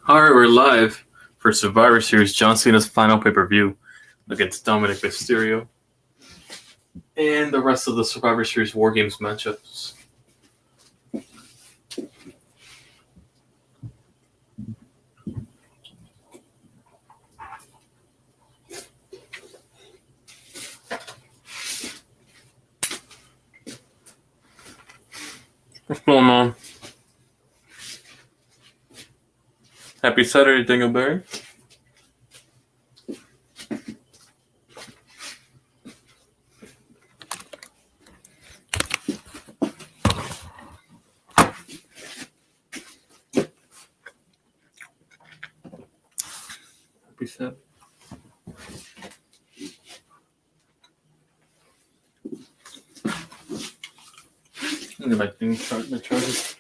Alright, we're live for Survivor Series John Cena's final pay-per-view against Dominic Mysterio and the rest of the Survivor Series War Games matchups. What's going on? Happy Saturday, Dingleberry. Happy Saturday. Look at my thing, my charger.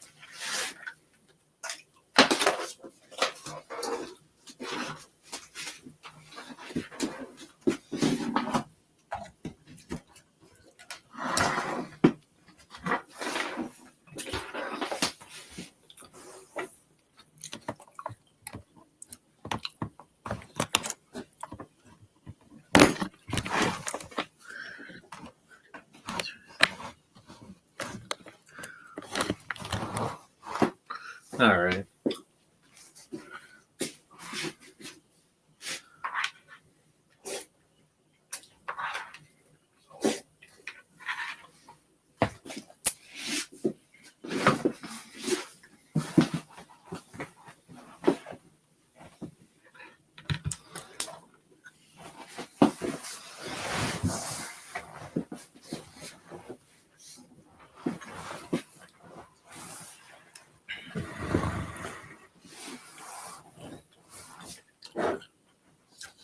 Alright.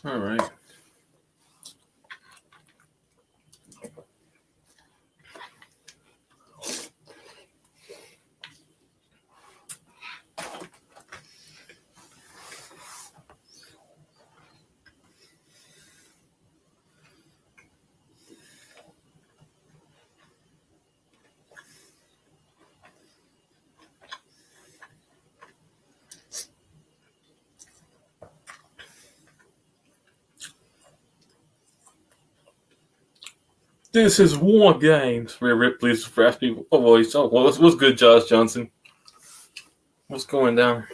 Alright. This is War Games. Rhea Ripley's raspy voice. Oh, well, what's good, Josh Johnson? What's going down?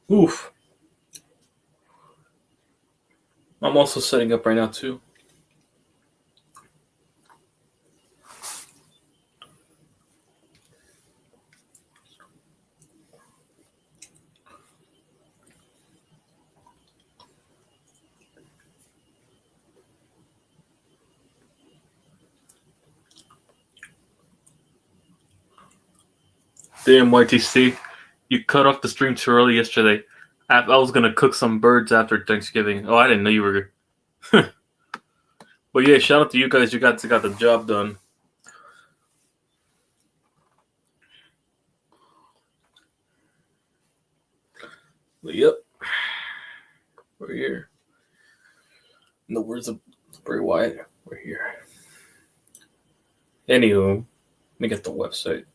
Oof. I'm also setting up right now, too. Damn, YTC. You cut off the stream too early yesterday. I was going to cook some birds after Thanksgiving. Oh, I didn't know you were good. But yeah, shout out to you guys. You got the job done. But yep. We're here. In the words of Bray Wyatt, we're here. Anywho, let me get the website.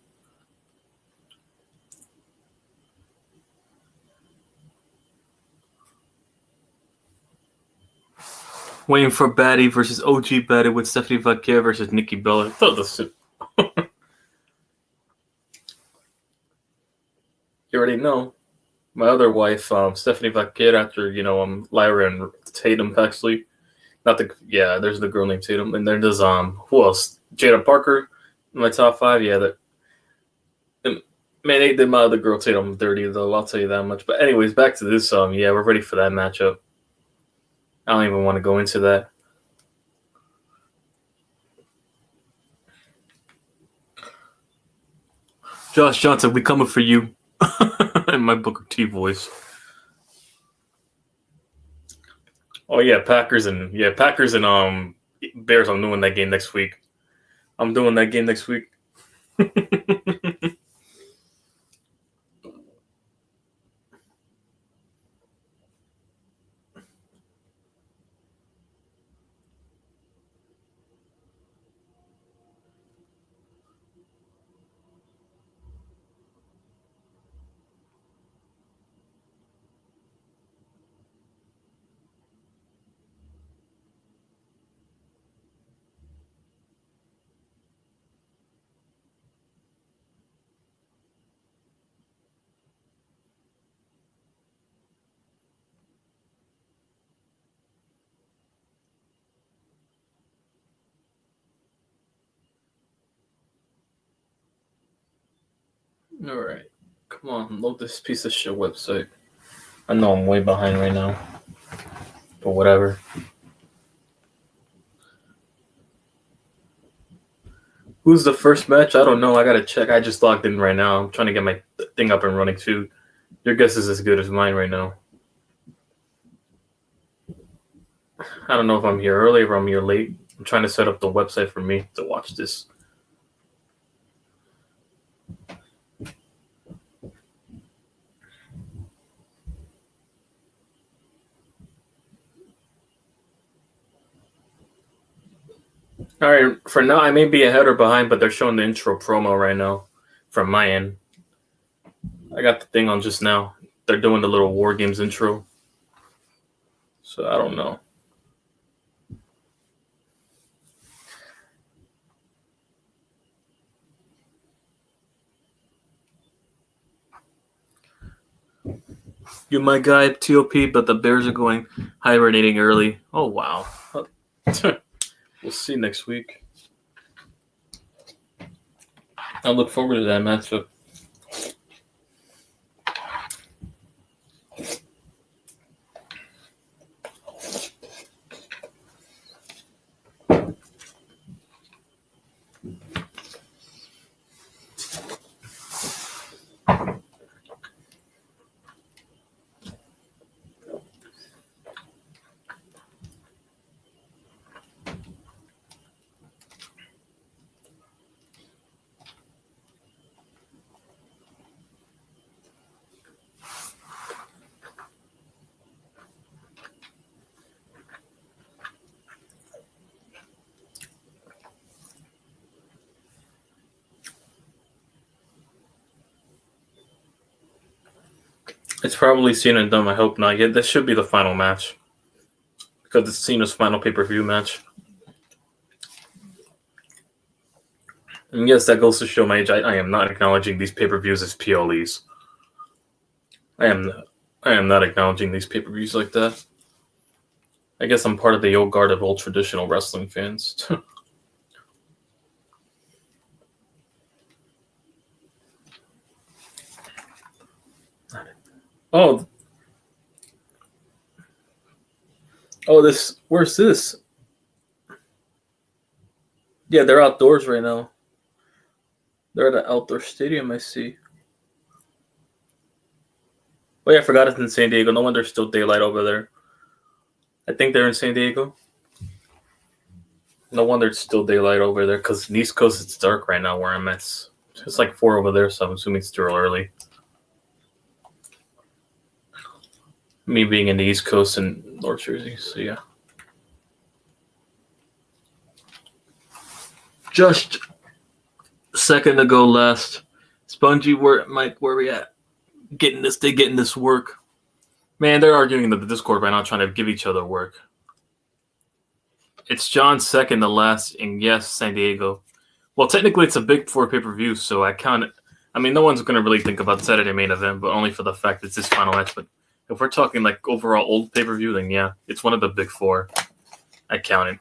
Waiting for Baddie versus OG Baddie with Stephanie Vaquer versus Nikki Bella. I thought this You already know. My other wife, Stephanie Vaquer, after, Lyra and Tatum, actually. There's the girl named Tatum. And then there's, who else? Jada Parker in my top 5. Yeah, man, they did my other girl Tatum dirty, though. I'll tell you that much. But anyways, back to this. Yeah, we're ready for that matchup. I don't even want to go into that. Josh Johnson, we coming for you. In my Booker T voice. Oh yeah, Packers and Bears. I'm doing that game next week. Alright. Come on, load this piece of shit website. I know I'm way behind right now. But whatever. Who's the first match? I don't know. I gotta check. I just logged in right now. I'm trying to get my thing up and running too. Your guess is as good as mine right now. I don't know if I'm here early or I'm here late. I'm trying to set up the website for me to watch this. All right, for now, I may be ahead or behind, but they're showing the intro promo right now from my end. I got the thing on just now. They're doing the little War Games intro. So I don't know. You my guy, TOP, but the Bears are going hibernating early. Oh, wow. We'll see next week. I look forward to that matchup. It's probably seen and done. I hope not. Yeah, this should be the final match because it's Cena's final pay-per-view match. And yes, that goes to show my age. I am not acknowledging these pay-per-views as PLEs. I am not acknowledging these pay-per-views like that. I guess I'm part of the old guard of old traditional wrestling fans. Oh, where's this? Yeah, they're outdoors right now. They're at an outdoor stadium, I see. Oh yeah, I forgot it's in San Diego. No wonder there's still daylight over there. I think they're in San Diego. No wonder it's still daylight over there, because in the East Coast it's dark right now where I'm at. It's like 4 over there, so I'm assuming it's still early. Me being in the East Coast and North Jersey, so yeah. Just a second ago last. Spongy, where we at? Getting this work. Man, they're arguing in the Discord right now, trying to give each other work. It's John's second to last, and yes, San Diego. Well, technically, it's a Big 4 pay-per-view, so I count it. I mean, no one's going to really think about Saturday main event, but only for the fact it's this final match. But if we're talking like overall old pay-per-view, then yeah, it's one of the Big 4. I count it.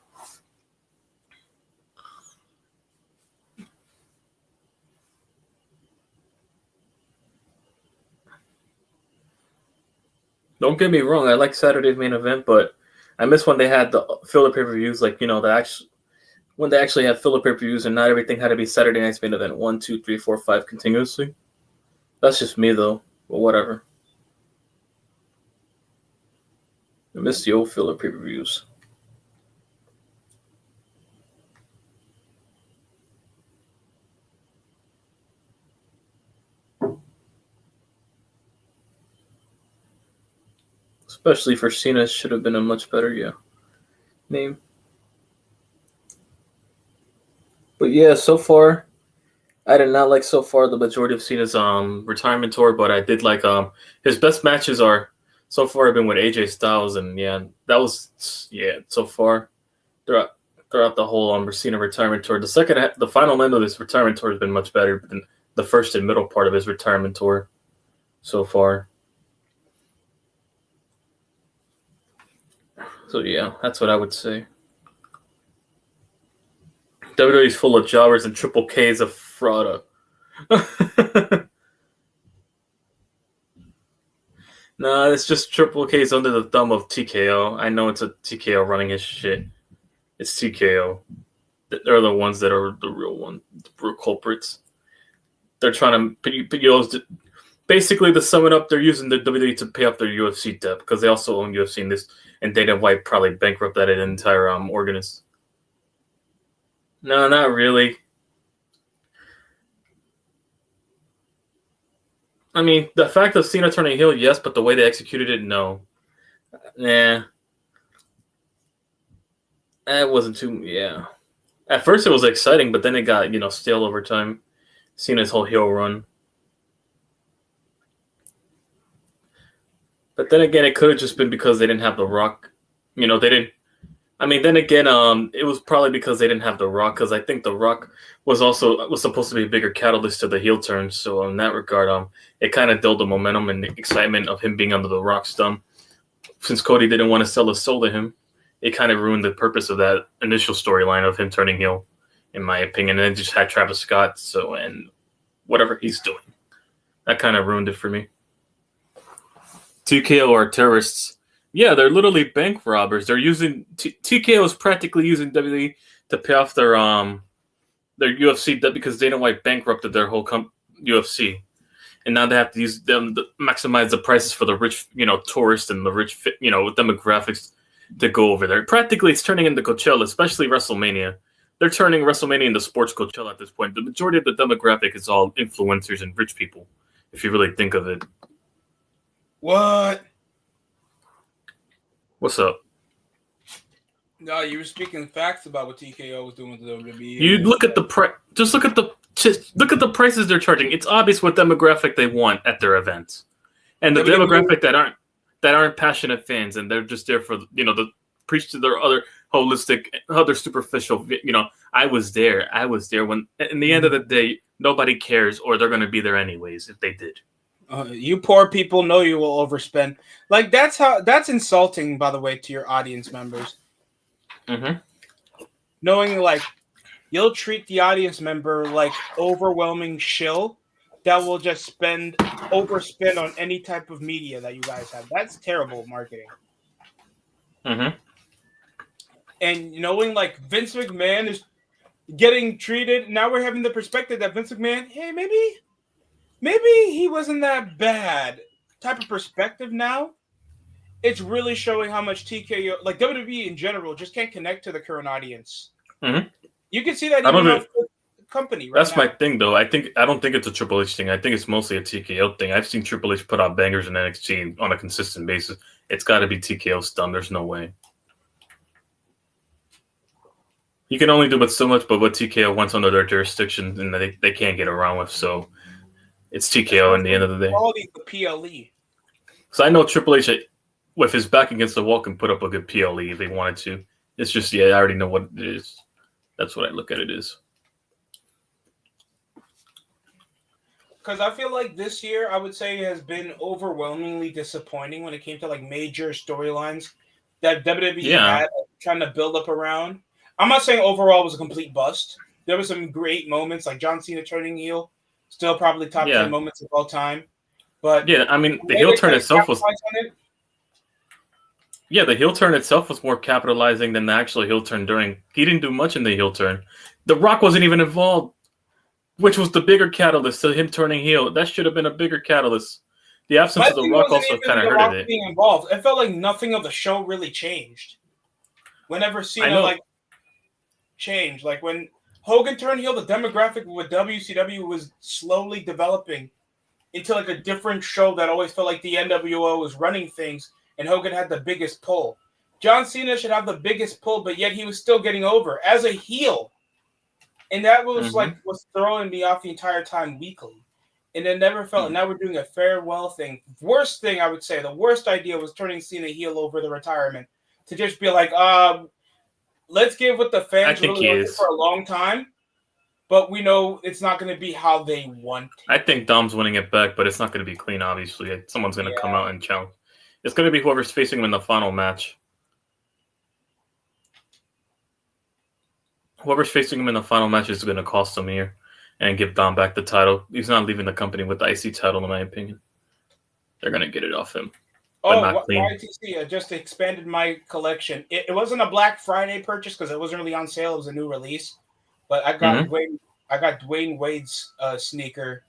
Don't get me wrong, I like Saturday's main event, but I miss when they had the filler pay-per-views, like, when they actually had filler pay-per-views and not everything had to be Saturday night's main event 1, 2, 3, 4, 5 continuously. That's just me though, but whatever. I miss the old filler pay-per-views. Especially for Cena, should have been a much better name. But yeah, so far, I did not like so far the majority of Cena's retirement tour, but I did like his best matches are so far have been with AJ Styles, and so far throughout the whole Cena retirement tour. The final end of this retirement tour has been much better than the first and middle part of his retirement tour so far. So yeah, that's what I would say. WWE is full of jobbers and Triple K is a fraud. Nah, it's just Triple K's under the thumb of TKO. I know it's a TKO running his shit. It's TKO. They're the ones that are the real one, the real culprits. They're trying to put you basically to sum it up. They're using the WWE to pay off their UFC debt because they also own UFC in this, and Dana White probably bankrupted an entire organist. No, not really. I mean, the fact of Cena turning heel, yes, but the way they executed it, no. Nah. It wasn't too, yeah. At first it was exciting, but then it got, stale over time. Cena's whole heel run. But then again, it could have just been because they didn't have The Rock. They didn't. I mean, then again, it was probably because they didn't have The Rock, because I think The Rock was supposed to be a bigger catalyst to the heel turn. So in that regard, it kind of dulled the momentum and the excitement of him being under The Rock's thumb. Since Cody didn't want to sell his soul to him, it kind of ruined the purpose of that initial storyline of him turning heel, in my opinion. And then just had Travis Scott, and whatever he's doing. That kind of ruined it for me. TKO are terrorists. Yeah, they're literally bank robbers. They're using TKO is practically using WWE to pay off their UFC debt because Dana White bankrupted their whole UFC, and now they have to use them to maximize the prices for the rich, tourists and the rich, demographics to go over there. Practically, it's turning into Coachella, especially WrestleMania. They're turning WrestleMania into sports Coachella at this point. The majority of the demographic is all influencers and rich people, if you really think of it. What? What's up? No, you were speaking facts about what TKO was doing with the WWE. You look at the price. Just look at the prices they're charging. It's obvious what demographic they want at their events, and the demographic that aren't passionate fans, and they're just there for the preach to their other holistic, other superficial. I was there when. In the end of the day, nobody cares, or they're going to be there anyways if they did. You poor people know you will overspend. Like that's insulting, by the way, to your audience members. Mm-hmm. Knowing you'll treat the audience member like overwhelming shill that will just overspend on any type of media that you guys have. That's terrible marketing. Mm-hmm. And knowing Vince McMahon is getting treated, now we're having the perspective that Vince McMahon, hey, maybe he wasn't that bad type of perspective now. It's really showing how much TKO, WWE in general, just can't connect to the current audience. Mm-hmm. You can see that even with the company right That's now. My thing, though. I don't think it's a Triple H thing. I think it's mostly a TKO thing. I've seen Triple H put out bangers in NXT on a consistent basis. It's got to be TKO's thumb. There's no way. You can only do but so much, but what TKO wants under their jurisdiction, and they can't get around with, so... It's TKO in the end of the day. Quality the PLE. So I know Triple H, with his back against the wall, can put up a good PLE if he wanted to. It's just, I already know what it is. That's what I look at it as. Because I feel like this year, I would say, has been overwhelmingly disappointing when it came to major storylines that WWE had trying to build up around. I'm not saying overall it was a complete bust. There were some great moments, like John Cena turning heel. Still probably top 10 moments of all time. But I mean, the heel turn itself was... Yeah, the heel turn itself was more capitalizing than the actual heel turn during... He didn't do much in the heel turn. The Rock wasn't even involved, which was the bigger catalyst to him turning heel. That should have been a bigger catalyst. The absence of The Rock also kind of hurted it. Being involved. It felt like nothing of the show really changed. Whenever Cena, changed. When... Hogan turned heel, the demographic with WCW was slowly developing into a different show that always felt like the NWO was running things, and Hogan had the biggest pull. John Cena should have the biggest pull, but yet he was still getting over as a heel. And that was was throwing me off the entire time weekly. And it never felt, and now we're doing a farewell thing. Worst thing, I would say, the worst idea was turning Cena heel over the retirement. To just be let's give what the fans really wanted for a long time, but we know it's not going to be how they want. I think Dom's winning it back, but it's not going to be clean, obviously. Someone's going to come out and challenge. It's going to be whoever's facing him in the final match. Whoever's facing him in the final match is going to cost him here and give Dom back the title. He's not leaving the company with the IC title, in my opinion. They're going to get it off him. but not clean. YTC just expanded my collection. It wasn't a Black Friday purchase because it wasn't really on sale. It was a new release, but I got Dwayne Wade's sneaker.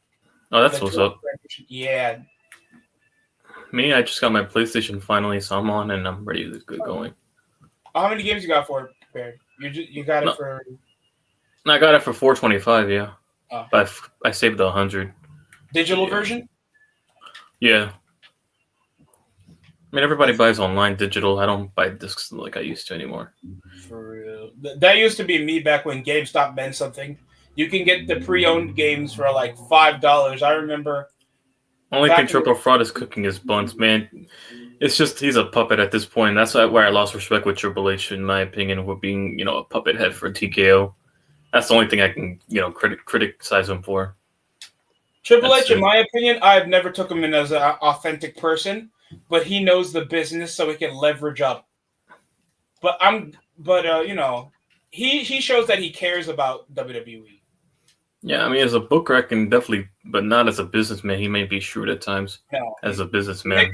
Oh, that's what's up. Yeah. Me, I just got my PlayStation finally, so I'm on and I'm ready to get going. How many games you got for it, Bear? You got it for? I got it for $425. Yeah, but I saved the $100. Digital version? Yeah. I mean, everybody buys online digital. I don't buy discs like I used to anymore. For real. That used to be me back when GameStop meant something. You can get the pre-owned games for like $5. I remember. Only thing Triple Fraud is cooking his buns, man. It's just he's a puppet at this point. That's where I lost respect with Triple H, in my opinion, with being a puppet head for TKO. That's the only thing I can criticize him for. Triple H, in my opinion, I've never took him in as an authentic person, but he knows the business, so he can leverage up. He shows that he cares about WWE. Yeah, I mean, as a booker, I can definitely, but not as a businessman. He may be shrewd at times. No, as a businessman.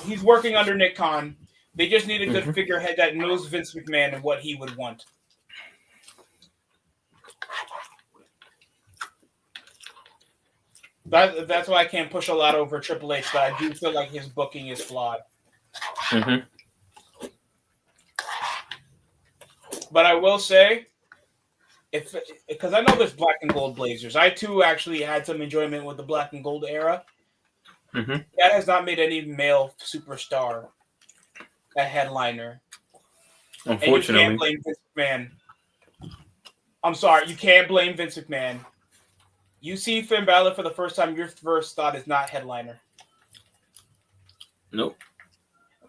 He's working under Nick Khan. They just need a good figurehead that knows Vince McMahon and what he would want. That's why I can't push a lot over Triple H, but I do feel like his booking is flawed. Mm-hmm. But I will say, because I know there's black and gold Blazers. I too actually had some enjoyment with the black and gold era. Mm-hmm. That has not made any male superstar a headliner. Unfortunately, and you can't blame Vince McMahon. I'm sorry, you can't blame Vince McMahon. You see Finn Balor for the first time, your first thought is not headliner. Nope.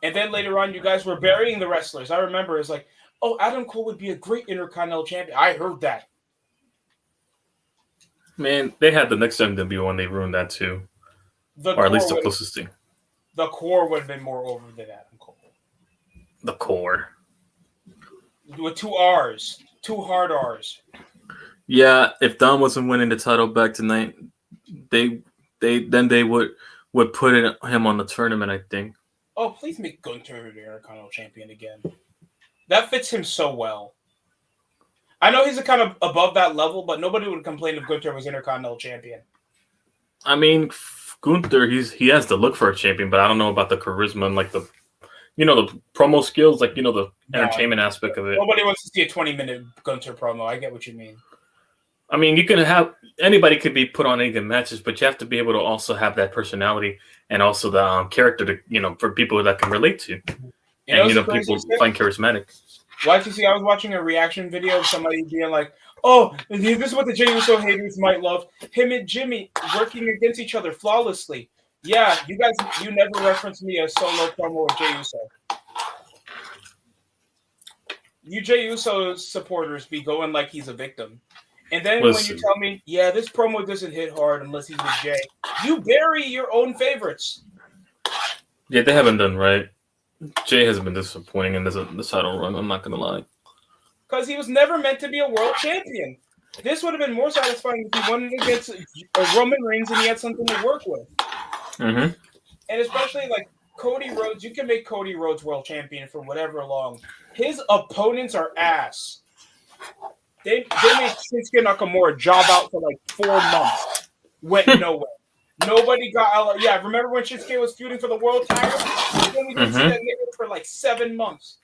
And then later on, you guys were burying the wrestlers. I remember it's like, oh, Adam Cole would be a great Intercontinental Champion. I heard that. Man, they had the next MW when they ruined that too. Or at least the closest thing. The core would have been more over than Adam Cole. The core. With 2 R's. 2 hard R's. Yeah, if Dom wasn't winning the title back tonight, they would put him on the tournament, I think. Oh, please make Gunther the Intercontinental Champion again. That fits him so well. I know he's kind of above that level, but nobody would complain if Gunther was Intercontinental Champion. I mean, Gunther, he has the look for a champion, but I don't know about the charisma and the promo skills, the entertainment aspect of it. Nobody wants to see a 20-minute Gunther promo. I get what you mean. I mean, you can have anybody could be put on any good matches, but you have to be able to also have that personality and also the character to for people that can relate to, people find charismatic. YTC, I was watching a reaction video of somebody being like, "Oh, this is what the Jey Uso haters might love: him and Jimmy working against each other flawlessly." Yeah, you never referenced me a solo promo with Jey Uso. You Jey Uso supporters be going like he's a victim. And then when you tell me, yeah, this promo doesn't hit hard unless he's with Jay, you bury your own favorites. Yeah, they haven't done right. Jay has been disappointing in this title run, I'm not going to lie. Because he was never meant to be a world champion. This would have been more satisfying if he won against Roman Reigns and he had something to work with. Mm-hmm. And especially Cody Rhodes, you can make Cody Rhodes world champion for whatever long. His opponents are ass. They made Shinsuke Nakamura job out for 4 months. Went nowhere. Nobody got. Yeah, remember when Shinsuke was feuding for the world title? Then we didn't see that nigga for 7 months.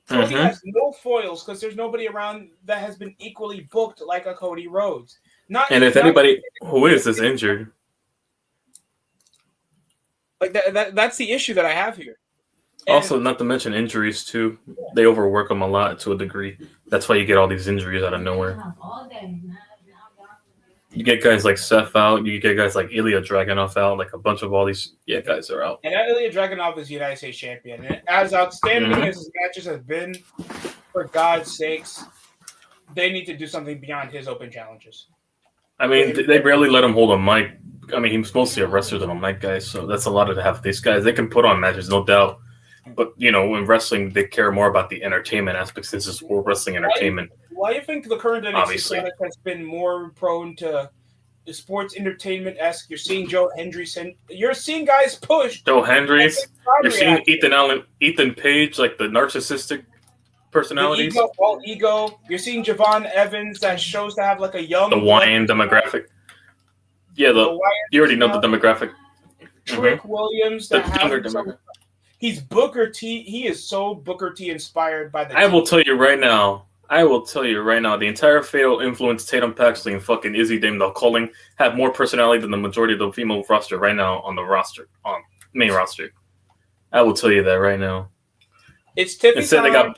Cody has no foils because there's nobody around that has been equally booked like a Cody Rhodes. If anybody who is injured, that's the issue that I have here. Also, not to mention injuries too. They overwork them a lot to a degree. That's why you get all these injuries out of nowhere. You get guys like Seth out. You get guys like Ilya Dragunov out. A bunch of all these guys are out. And Ilya Dragunov is United States champion. And as outstanding as his matches have been, for God's sakes, they need to do something beyond his open challenges. I mean, they rarely let him hold a mic. I mean, he's mostly a wrestler than a mic guy, so that's a lot to have these guys. They can put on matches, no doubt. But, in wrestling, they care more about the entertainment aspect since it's wrestling entertainment. Why do you think the current NXT product has been more prone to sports entertainment-esque. You're seeing Joe Hendrickson. You're seeing guys push. Joe Hendricks. You're seeing Ethan Page, like the narcissistic personalities. The ego, all ego. You're seeing Javon Evans that shows to have like a young. The Hawaiian demographic. Yeah, you already know the demographic. Trick Williams. That the younger demographic. He's Booker T. He is so Booker T inspired by the. I will tell you right now. The entire Fatal Influence, Tatum Paxley, and fucking Izzy Dame Calling have more personality than the majority of the female roster right now on the main roster. I will tell you that right now. It's Tiffy time.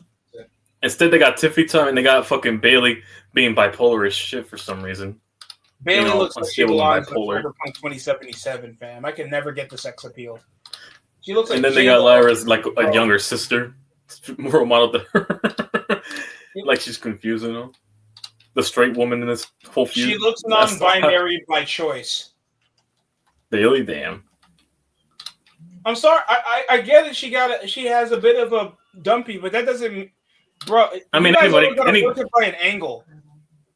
Instead, they got Tiffy time, and they got fucking Bayley being bipolar as shit for some reason. Bayley looks like she belongs in Cyberpunk 2077, fam. I can never get the sex appeal. She looks like. And then they got Lyra's like a younger sister, role model to her. Like she's confusing them. The straight woman in this whole feud. She looks non-binary by choice. Bayley, damn. I'm sorry. I get it. She has a bit of a dumpy, but that doesn't, bro. I mean, anybody work it by an angle.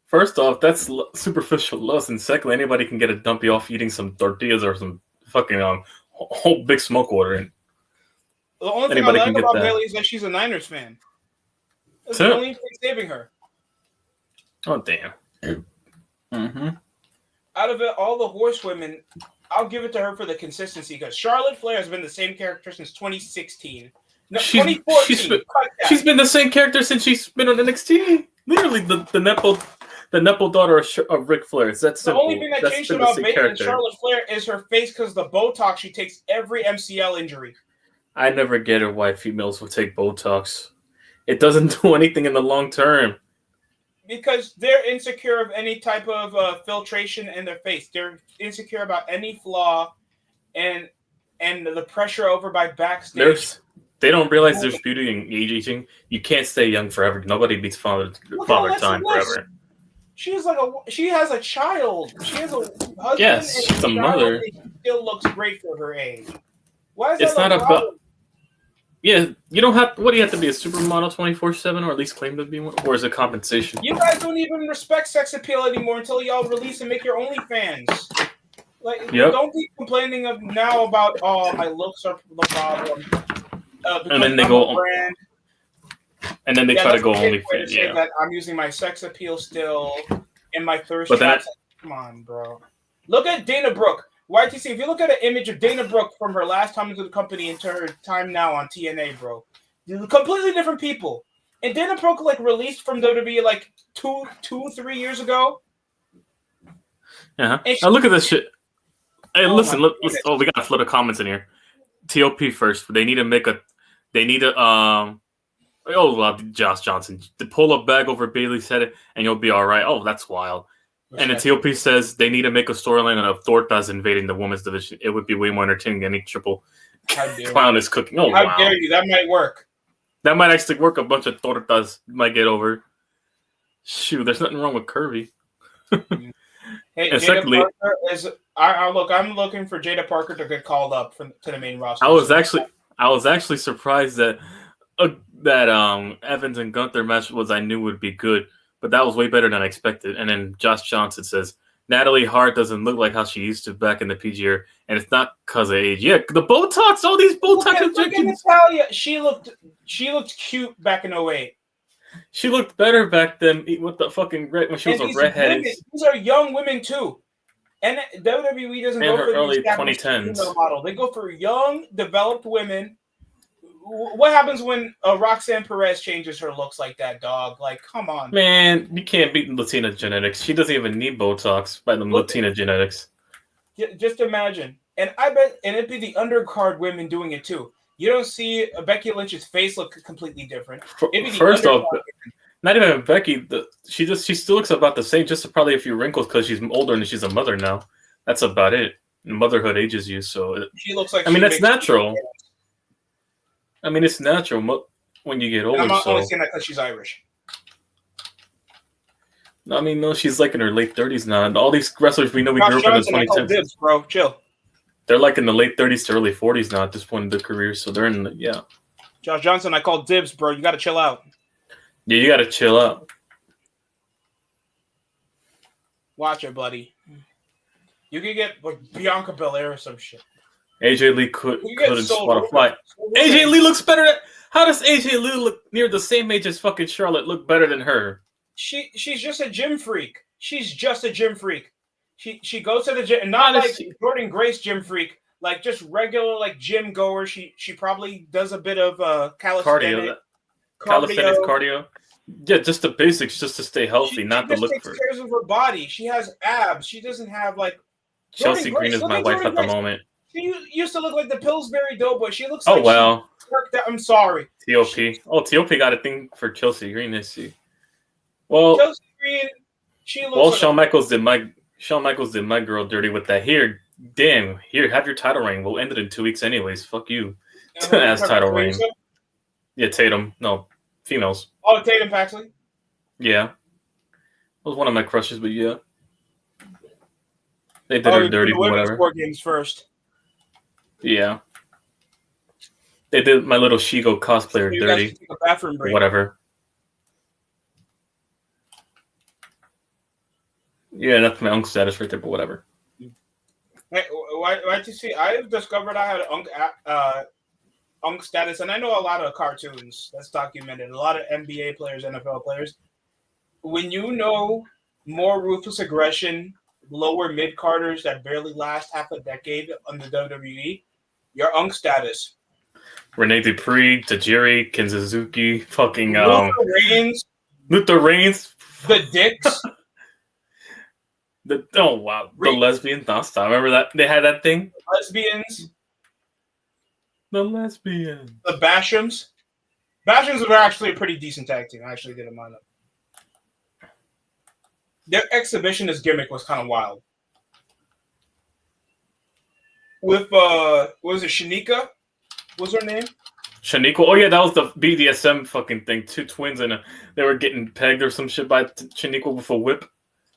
First off, that's superficial lust, and secondly, anybody can get a dumpy off eating some tortillas or some fucking whole big smoke water. And the only thing I like about Bayley is that she's a Niners fan. That's the only thing saving her. Oh damn! Mm-hmm. Out of it, all the horsewomen, I'll give it to her for the consistency because Charlotte Flair has been the same character since 2016. No, 2014. She's been the same character since she's been on NXT. Literally, the Nepo daughter of Ric Flair. It's that simple. The only thing that changed about Bayley and Charlotte Flair is her face because the Botox she takes every MCL injury. I never get it why females will take Botox. It doesn't do anything in the long term. Because they're insecure of any type of filtration in their face. They're insecure about any flaw and the pressure over by backstage. They don't realize there's beauty in aging. You can't stay young forever. Nobody beats father time forever. She has a child. She has a husband. Yes, she's a mother. She still looks great for her age. Why is it's that not about? Yeah, you don't have. What do you have to be a supermodel 24/7, or at least claim to be one, or is it compensation? You guys don't even respect sex appeal anymore until y'all release and make your OnlyFans. Like, don't be complaining now about my looks are the problem. And then they go. And then they try to go OnlyFans. Yeah, that I'm using my sex appeal still in my thirst traps. Come on, bro. Look at Dana Brooke. YTC, if you look at an image of Dana Brooke from her last time into the company into her time now on TNA, bro, completely different people. And Dana Brooke released from WWE like 3 years ago. Yeah. Now look at this shit. Hey, listen. We got a flood of comments in here. TOP first. They need to make a. They need to Josh Johnson to pull a bag over Bayley's head and you'll be all right. Oh, that's wild. And the TOP says they need to make a storyline of Tortas invading the women's division. It would be way more entertaining than any triple clown is cooking. Oh, how dare you? That might work. That might actually work. A bunch of Tortas might get over. Shoot, there's nothing wrong with curvy. Hey, and secondly, I'm looking for Jada Parker to get called up to the main roster. I was actually surprised that Evans and Gunther match I knew would be good. But that was way better than I expected. And then Josh Johnson says, Natalie Hart doesn't look like how she used to back in the PG era, and it's not because of age. Yeah, the Botox, all these Botox injections. Natalia, she looked cute back in 2008. She looked better back then with the fucking when she was a redhead. These are young women too. And WWE doesn't go for early 2010s model. They go for young, developed women. What happens when Roxanne Perez changes her looks like that, dog? Like, come on. Man, you can't beat Latina genetics. She doesn't even need Botox by the Latina genetics. Just imagine. And I bet, and it'd be the undercard women doing it too. You don't see Becky Lynch's face look completely different. First off, not even Becky. She still looks about the same, just probably a few wrinkles because she's older and she's a mother now. That's about it. Motherhood ages you, so she looks like. I mean, that's natural. I mean, it's natural when you get older. And I'm not only saying that because she's Irish. I mean, no, she's like in her late 30s now. And all these wrestlers we know we grew up in the 2010s. Dibs, bro, chill. They're like in the late 30s to early 40s now at this point in their career. So they're in Josh Johnson, I called dibs, bro. You got to chill out. Yeah, you got to chill out. Watch it, buddy. You could get like Bianca Belair or some shit. AJ Lee couldn't spot a fly. AJ Lee looks better than. How does AJ Lee look near the same age as fucking Charlotte look better than her? She's just a gym freak. She's just a gym freak. She goes to the gym, and not like Jordan Grace gym freak, like just regular like gym goer. She probably does a bit of calisthenics cardio. Yeah, just the basics, just to stay healthy, not to look for. She takes care of her body. She has abs. She doesn't have like. Chelsea Green is my wife at the moment. She used to look like the Pillsbury Doughboy. She looks. Oh well. I'm sorry. TOP. TOP got a thing for Chelsea Green, is she? Well, Chelsea Green. She looks. Well, Shawn Michaels did my girl dirty with that. Here, damn. Here, have your title reign. We'll end it in 2 weeks, anyways. Fuck you. As title reign. Yeah, Tatum. No, females. Oh, Tatum Paxley. Yeah, it was one of my crushes, but yeah, they did her dirty, whatever. 4 games first. Yeah, they did my little Shigo cosplayer dirty. Bathroom break. Whatever. Yeah, that's my uncle status right there, but whatever. Hey, why'd you see? I've discovered I had Unk status, and I know a lot of cartoons that's documented, a lot of NBA players, NFL players. When you know more ruthless aggression, lower mid-carders that barely last half a decade on the WWE, your Unk status. Rene Dupree, Tajiri, Ken Suzuki, fucking Luther Reigns. The Dicks. The lesbian. No, stop. Remember that? They had that thing? Lesbians. The lesbians. The Bashams. Bashams were actually a pretty decent tag team. I actually didn't mind them. Their exhibitionist gimmick was kind of wild. With, what was it, Shanika? What was her name? Shaniqua. Oh, yeah, that was the BDSM fucking thing. 2 twins, and they were getting pegged or some shit by Shaniqua with a whip.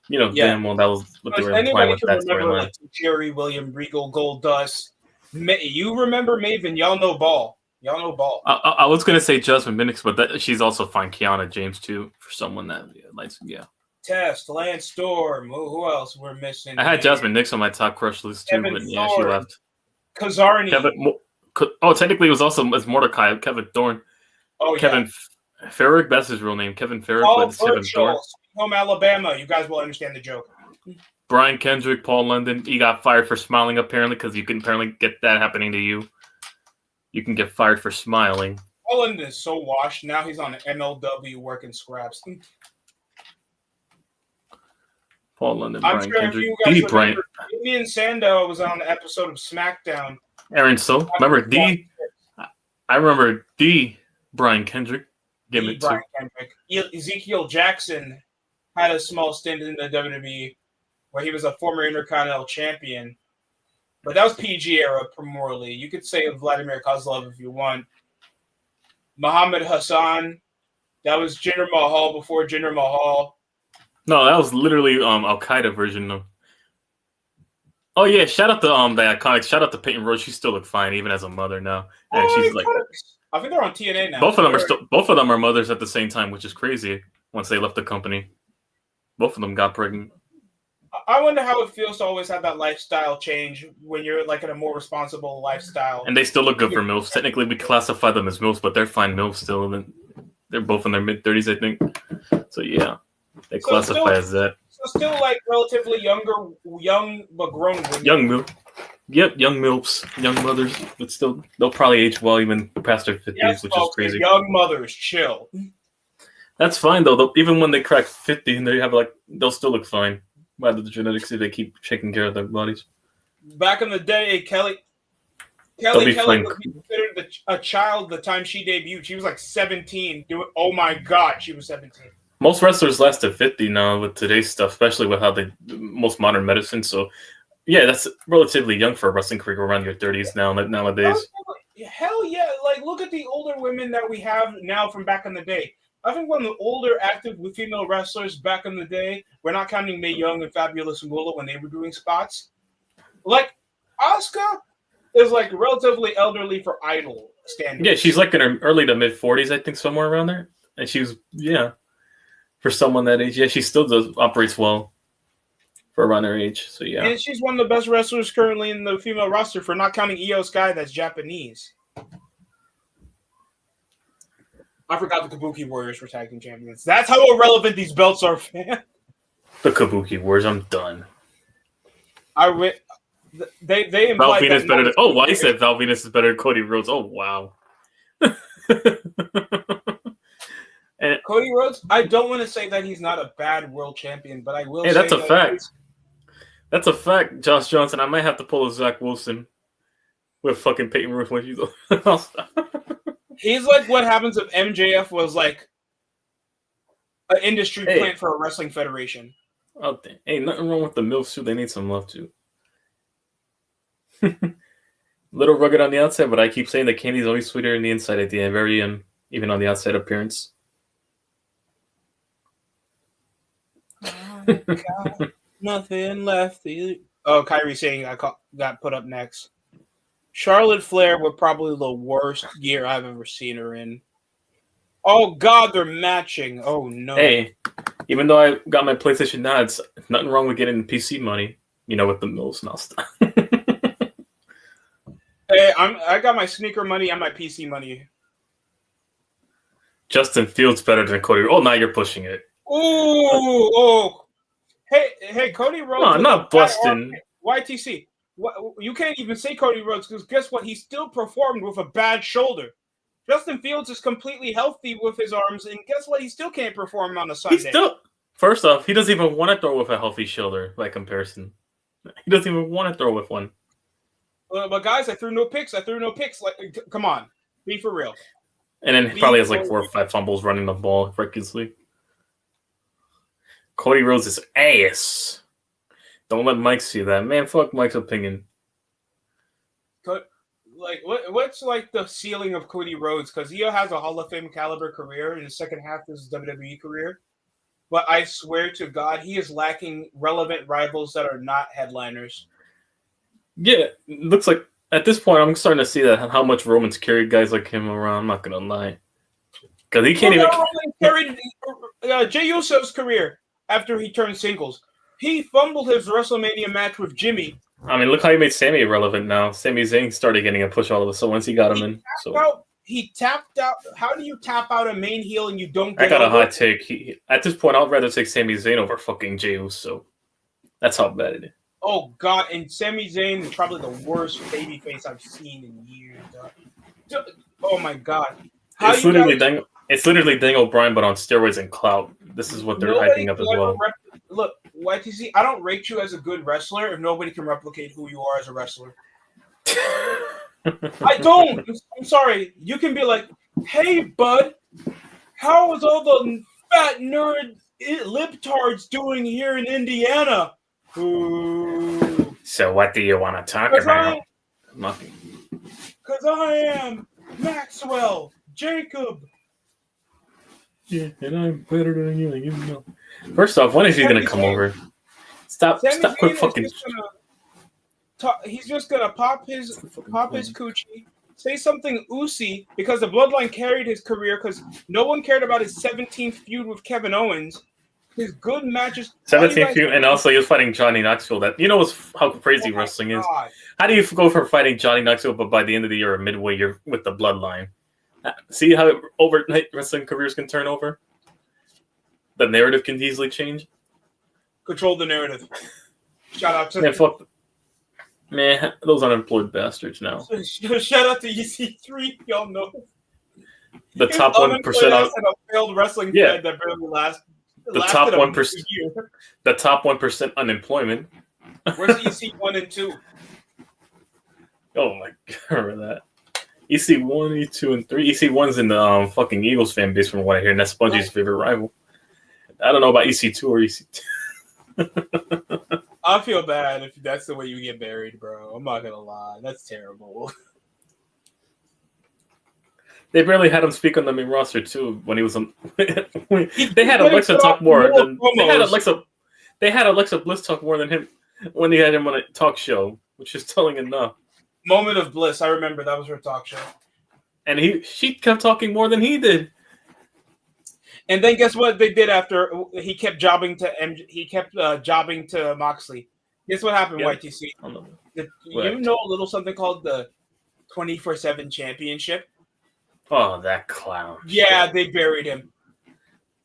You know, damn well, that was what they were implying with that storyline. Like Jerry, William, Regal, Goldust. You remember Maven? Y'all know Ball. I was gonna say Jasmine Minix, but she's also fine. Kiana James too, for someone that likes. Yeah. Test, Lance Storm. Who else we're missing? I had Jasmine Nix on my top crush list too, but yeah, she left. Kazarni. Technically, it was also as Mordecai. Kevin Thorne. Oh, Kevin Farrick. That's his real name. Kevin Farrick, but it's Kevin Thorne. Home Alabama. You guys will understand the joke. Brian Kendrick, Paul London. He got fired for smiling, apparently, because you can apparently get that happening to you. You can get fired for smiling. Paul London is so washed. Now he's on MLW working scraps. Paul London, I'm Brian sure Kendrick. if you guys remember, Damian Sandow was on an episode of SmackDown. Aaron So. Remember D? I remember D. Brian Kendrick. Brian Kendrick. Ezekiel Jackson had a small stint in the WWE where he was a former Intercontinental Champion. But that was PG era primarily. You could say Vladimir Kozlov if you want. Muhammad Hassan. That was Jinder Mahal before Jinder Mahal. No, that was literally Al Qaeda version of. Oh yeah, shout out to the Iconics. Shout out to Peyton Rose. She still look fine even as a mother now. And she's like, I think they're on TNA now. Both of them are mothers at the same time, which is crazy. Once they left the company, both of them got pregnant. I wonder how it feels to always have that lifestyle change when you're like in a more responsible lifestyle. And they still look good for MILFs. Technically, we classify them as MILFs, but they're fine MILFs still. And they're both in their mid-30s, I think. So yeah, they classify as that. So still like relatively young but grown women. Young MILF. Yep, young MILFs, young mothers, but still, they'll probably age well even past their 50s, which is crazy. Young mothers, chill. That's fine though. Even when they crack 50, and they'll still look fine. By the genetics, if they keep taking care of their bodies. Back in the day, Kelly was considered a child the time she debuted. She was like 17. Oh my God, she was 17. Most wrestlers last to 50 now with today's stuff, especially with how most modern medicine. So, yeah, that's relatively young for a wrestling career around your 30s nowadays. Hell yeah. Like, look at the older women that we have now from back in the day. I think one of the older active female wrestlers back in the day, we're not counting Mae Young and Fabulous Moolah when they were doing spots. Like, Asuka is like relatively elderly for Idol standards. Yeah, she's like in her early to mid 40s, I think, somewhere around there. And she's, for someone that age, she still operates well for around her age. So yeah. And she's one of the best wrestlers currently in the female roster, for not counting Io Sky, that's Japanese. I forgot the Kabuki Warriors were tag team champions. That's how irrelevant these belts are, fan. The Kabuki Warriors, I'm done. They implied Val Venus better than... Oh, why said Val Venus is better than Cody Rhodes? Oh, wow. And Cody Rhodes, I don't want to say that he's not a bad world champion, but I will say that's a fact. That's a fact, Josh Johnson. I might have to pull a Zach Wilson with fucking Peyton Royce when she's... He's like what happens if MJF was like an industry plant for a wrestling federation. Oh, ain't nothing wrong with the MILFs too. They need some love too. Little rugged on the outside, but I keep saying that Candy's always sweeter on the inside at the end, very even on the outside appearance. Nothing left. Oh, Kyrie saying I got put up next. Charlotte Flair with probably the worst gear I've ever seen her in. Oh, God, they're matching. Oh, no. Hey, even though I got my PlayStation now, it's nothing wrong with getting PC money, with the MILFs and all stuff. Hey, I got my sneaker money and my PC money. Justin Fields better than Cody. Oh, now you're pushing it. Oh. Hey, Cody Rhodes. No, I'm not busting. YTC. You can't even say Cody Rhodes because guess what? He still performed with a bad shoulder. Justin Fields is completely healthy with his arms, and guess what? He still can't perform on a Sunday. First off, he doesn't even want to throw with a healthy shoulder by comparison. He doesn't even want to throw with one. But guys, I threw no picks. Like, come on, be for real. And then he probably has like 4 or 5 fumbles running the ball recklessly. Cody Rhodes is ass. Don't let Mike see that. Man, fuck Mike's opinion. Like, what's like the ceiling of Cody Rhodes? Because he has a Hall of Fame caliber career in the second half of his WWE career. But I swear to God, he is lacking relevant rivals that are not headliners. Yeah, it looks like at this point, I'm starting to see that how much Roman's carried guys like him around. I'm not going to lie. Because he can't even... Roman carried Jey Uso's career after he turned singles. He fumbled his WrestleMania match with Jimmy. I mean, look how he made Sami irrelevant now. Sami Zayn started getting a push all of a sudden once he got him in. He tapped out. How do you tap out a main heel and you don't get I got a hot take. At this point, I'd rather take Sami Zayn over fucking Jey Uso. That's how bad it is. Oh, God. And Sami Zayn is probably the worst babyface I've seen in years. Oh, my God. It's literally Daniel Bryan, but on steroids and clout. This is what they're hyping up as well. Look, YTC, I don't rate you as a good wrestler if nobody can replicate who you are as a wrestler. I don't. I'm sorry. You can be like, hey, bud, how is all the fat nerd libtards doing here in Indiana? Ooh. So what do you want to talk about? Nothing. Because I am Maxwell Jacob. Yeah, and I'm better than you. You know. First off, when is he going to come over? Stop quick fucking... He's just gonna pop his coochie, say something oozy because the Bloodline carried his career because no one cared about his 17th feud with Kevin Owens. His good matches. 17th feud, and also he was fighting Johnny Knoxville. That how crazy wrestling is. How do you go from fighting Johnny Knoxville, but by the end of the year or midway, you're with the Bloodline? See how overnight wrestling careers can turn over? The narrative can easily change. Control the narrative. Shout out to Man, those unemployed bastards now. Shout out to EC3, y'all know. The top 1% of a failed wrestling fed that barely lasted. The top 1%. The top 1% unemployment. Where's EC1 and 2? Oh my God, remember that. EC1, E2, and 3. EC1's in the fucking Eagles fan base from what I hear, and that's Spongy's favorite rival. I don't know about EC2 or EC2. I feel bad if that's the way you get buried, bro. I'm not gonna lie. That's terrible. They barely had him speak on the main roster too when he was on. They had Alexa talk more than they had Alexa Bliss talk more than him when they had him on a talk show, which is telling enough. Moment of Bliss, I remember that was her talk show, and she kept talking more than he did. And then guess what they did after he kept jobbing to Moxley. Guess what happened, Yep. YTC? You know a little something called the 24/7 Championship? Oh, that clown! Yeah, shit. They buried him.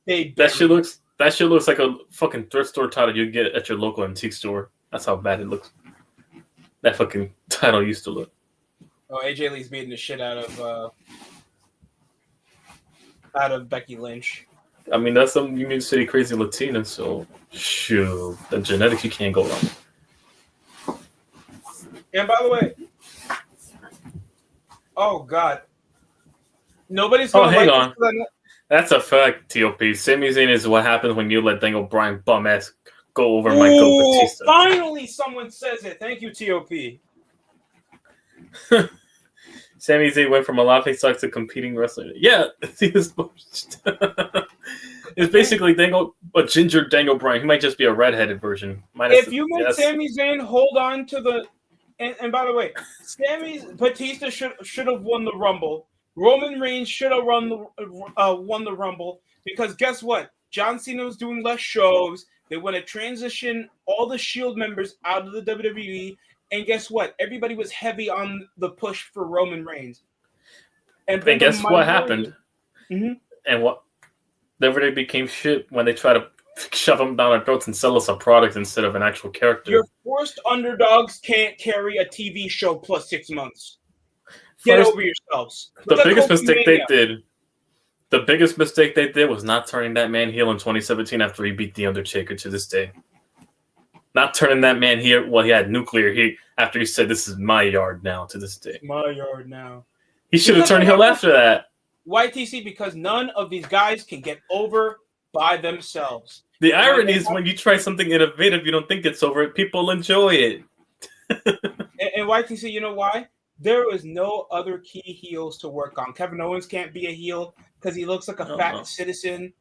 That shit looks like a fucking thrift store title you get at your local antique store. That's how bad it looks. That fucking title used to look. Oh, AJ Lee's beating the shit out of Becky Lynch. I mean, that's some Union City crazy Latina, so shoot, the genetics you can't go wrong. And by the way, oh god, nobody's gonna. Oh, hang on. That's a fact, TOP. Sami Zayn is what happens when you let Daniel Bryan bum ass go over Michael Batista. Finally, someone says it. Thank you, TOP. Sami Zayn went from a laughing stock to competing wrestler. Yeah, it's basically a ginger Daniel Bryan. He might just be a redheaded version. If you make Sami Zayn hold on to the, and by the way, Batista should have won the Rumble. Roman Reigns should have won the Rumble because guess what? John Cena was doing less shows. They want to transition all the Shield members out of the WWE. And guess what? Everybody was heavy on the push for Roman Reigns. And guess what happened? Mm-hmm. And what? They became shit when they try to shove them down our throats and sell us a product instead of an actual character. Your forced underdogs can't carry a TV show plus 6 months. Get over yourselves. The biggest mistake they did was not turning that man heel in 2017 after he beat The Undertaker to this day. Not turning that man here. Well, he had nuclear heat after he said, "This is my yard now." To this day, my yard now. He should have turned heel after that. YTC, because none of these guys can get over by themselves. The irony is when you try something innovative, you don't think it's over. People enjoy it. and YTC, you know why? There was no other key heels to work on. Kevin Owens can't be a heel because he looks like a fat citizen.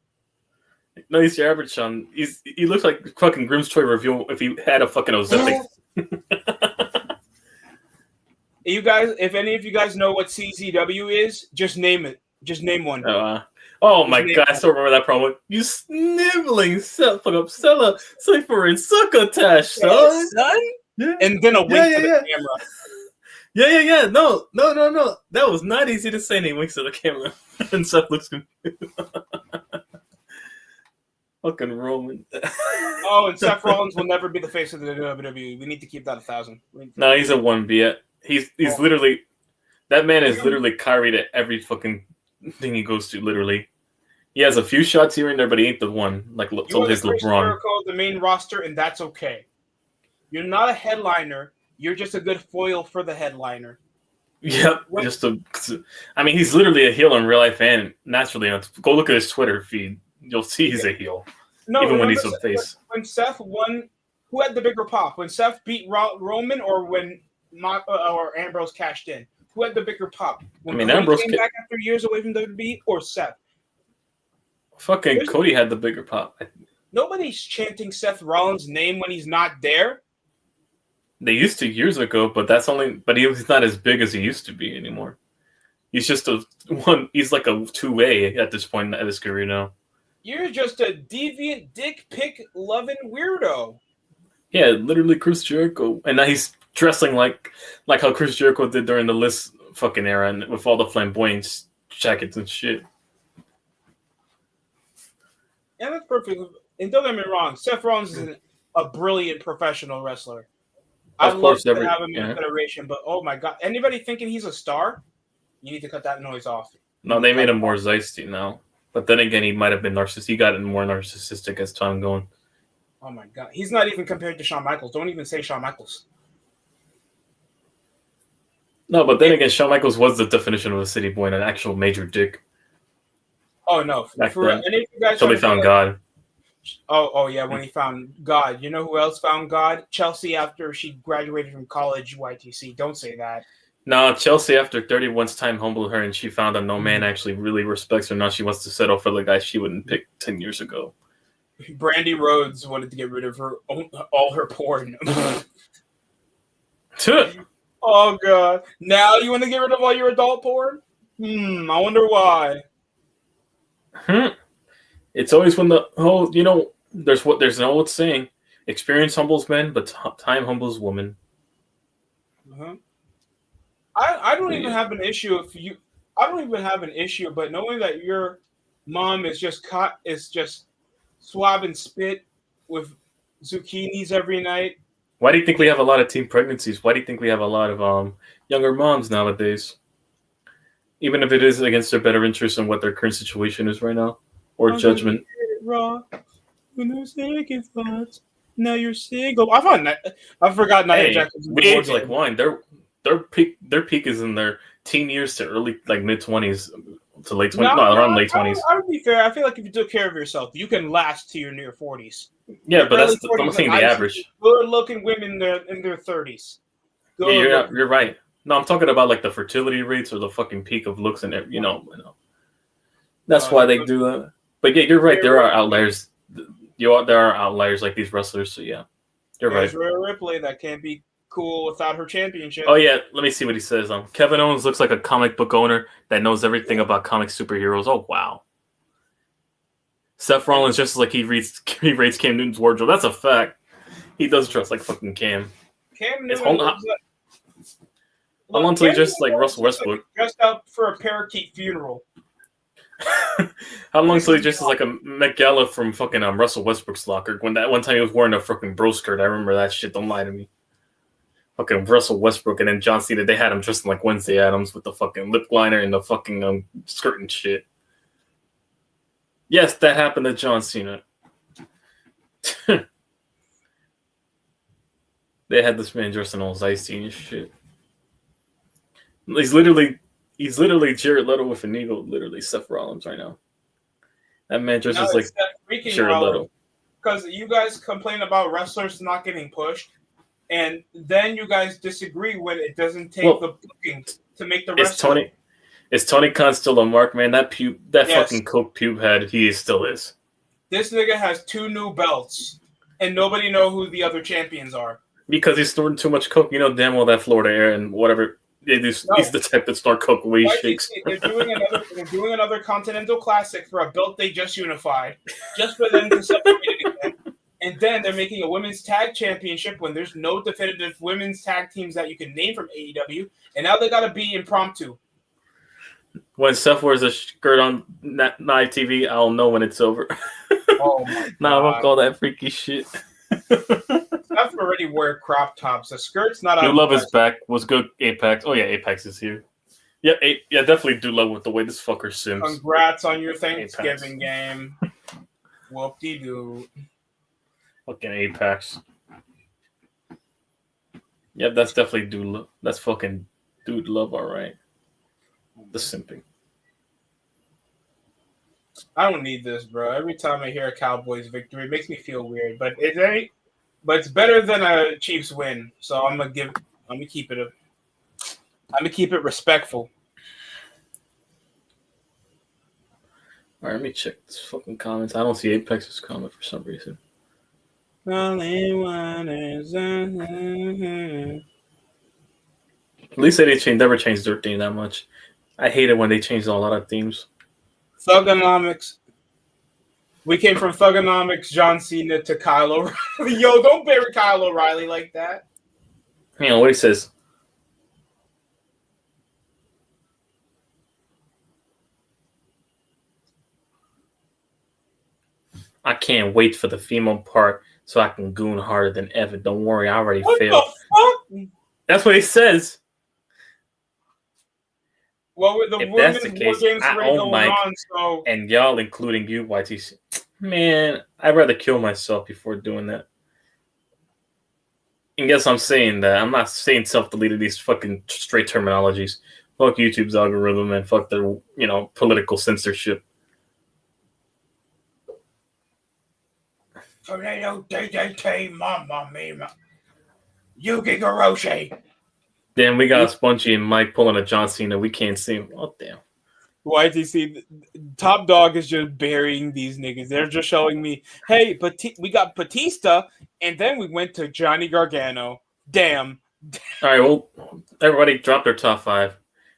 No, he's your average Sean. He looks like fucking Grimm's Toy Review if he had a fucking Ozempic. You guys, if any of you guys know what CZW is, just name it. Just name one. Oh my god, I still remember that promo. You sniveling self-up, cipher and succotash, son. Yeah. And then a wink to the camera. Yeah. No. That was not easy to say. And he winks at the camera. And Seth looks confused. Fucking Roman. And Seth Rollins will never be the face of the WWE. We need to keep that 1,000. No, he's a 1B. He's literally... That man is literally Kyrie at every fucking thing he goes to, literally. He has a few shots here and there, but he ain't the one. Like, told his LeBron. The main roster, and that's okay. You're not a headliner. You're just a good foil for the headliner. Yep. I mean, he's literally a heel in real life and naturally. Go look at his Twitter feed. You'll see he's a heel. No, even when he's a face. When Seth won, who had the bigger pop? When Seth beat Roman or when or Ambrose cashed in? Who had the bigger pop? When Ambrose came back after years away from WWE or Seth? Fucking Cody had the bigger pop. Nobody's chanting Seth Rollins' name when he's not there. They used to years ago, but he's not as big as he used to be anymore. He's just he's like a 2A at this point in his career now. You're just a deviant dick pic loving weirdo. Yeah, literally Chris Jericho. And now he's dressing like how Chris Jericho did during the List fucking era and with all the flamboyant jackets and shit. Yeah, that's perfect. And don't get me wrong, Seth Rollins is a brilliant professional wrestler. I love to have him in the Federation, but oh my god. Anybody thinking he's a star? You need to cut that noise off. No, they made him more Zeisty now. But then again, he might have been narcissistic. He got more narcissistic as time going. Oh my god. He's not even compared to Shawn Michaels. Don't even say Shawn Michaels. No, but then again, Shawn Michaels was the definition of a city boy and an actual major dick. Oh no. For any of you guys until they found God. Oh yeah, when he found God. You know who else found God? Chelsea after she graduated from college, YTC. Don't say that. No, Chelsea after 31's time humbled her and she found that no man actually really respects her. Now she wants to settle for the guy she wouldn't pick 10 years ago. Brandy Rhodes wanted to get rid of all her porn. Oh god. Now you want to get rid of all your adult porn? I wonder why. It's always when the whole, there's an old saying: experience humbles men, but time humbles women. Uh-huh. I don't even Yeah. have an issue if you. I don't even have an issue, but knowing that your mom is just swabbing spit with zucchinis every night. Why do you think we have a lot of teen pregnancies? Why do you think we have a lot of younger moms nowadays? Even if it is against their better interest in what their current situation is right now, or judgment. Raw. Now you're single. I forgot Nia Hey, Jax was in we the war age like game. wine. Their peak is in their teen years to early like mid-20s to late 20s. No, around late 20s. I would be fair. I feel like if you took care of yourself, you can last to your near 40s. Yeah, but Early I'm 40s, saying the average. good-looking women in their 30s. Yeah, you're right. No, I'm talking about like the fertility rates or the fucking peak of looks and that's why they do that. But yeah, you're right. There are outliers. There are outliers like these wrestlers. So yeah, you're right. There's Rhea Ripley that can't be cool without her championship. Oh yeah, let me see what he says. Kevin Owens looks like a comic book owner that knows everything about comic superheroes. Oh wow. Seth Rollins just like he rates Cam Newton's wardrobe. That's a fact. He does dress like fucking Cam. Cam Newton how long till he just like Russell Westbrook? Like dressed up for a parakeet funeral. How long till he just is like a Met Gala from fucking Russell Westbrook's locker? When that one time he was wearing a fucking bro skirt, I remember that shit. Don't lie to me. Fucking Russell Westbrook and then John Cena, they had him dressed like Wednesday Addams with the fucking lip liner and the fucking skirt and shit. Yes, that happened to John Cena. They had this man dressed in all his Ice-T and shit. He's literally Jared Leto with an eagle. Literally Seth Rollins right now. That man dresses like Jared Leto. Because you guys complain about wrestlers not getting pushed, and then you guys disagree when it doesn't take the booking to make the wrestler. Is Tony Khan still a mark, man? That fucking coke pube head, he still is. This nigga has 2 new belts, and nobody know who the other champions are. Because he's snorting too much coke. You know damn well that Florida air and whatever. He's the type that snort coke away shakes. They're doing another Continental Classic for a belt they just unified, just for them to separate it again. And then they're making a women's tag championship when there's no definitive women's tag teams that you can name from AEW, and now they gotta be impromptu. When Seth wears a skirt on live TV, I'll know when it's over. Oh my god! Nah, I won't call that freaky shit. Seth already wear crop tops. The skirt's not. Dude Love is back. Was good. Apex. Oh yeah, Apex is here. Yeah, definitely do love with the way this fucker sims. Congrats on your Thanksgiving game. Whoop-de-doo. Fucking Apex. Yep, that's definitely dude love. That's fucking dude love, alright. The simping. I don't need this, bro. Every time I hear a Cowboys victory, it makes me feel weird. But it's better than a Chiefs win. So I'm gonna keep it respectful. All right, let me check this fucking comments. I don't see Apex's comment for some reason. At least they didn't never change their theme that much. I hate it when they change a lot of themes. Thugonomics. We came from Thugonomics, John Cena to Kyle O'Reilly. Yo, don't bury Kyle O'Reilly like that. Hang on, what he says. I can't wait for the female part so I can goon harder than ever. Don't worry, I already failed. What the fuck? That's what he says. Well, with the if that's the case, I own Mike, and y'all, including you, YTC. Man, I'd rather kill myself before doing that. And guess I'm saying that. I'm not saying self-deleted these fucking straight terminologies. Fuck YouTube's algorithm and fuck their, political censorship. Tornado DDT, Mamma Mia. Yuki Goroshi. Damn, we got Spongy and Mike pulling a John Cena. We can't see him. Oh, damn. YTC, Top Dog is just burying these niggas. They're just showing me, hey, we got Batista, and then we went to Johnny Gargano. Damn. All right, well, everybody drop their top 5.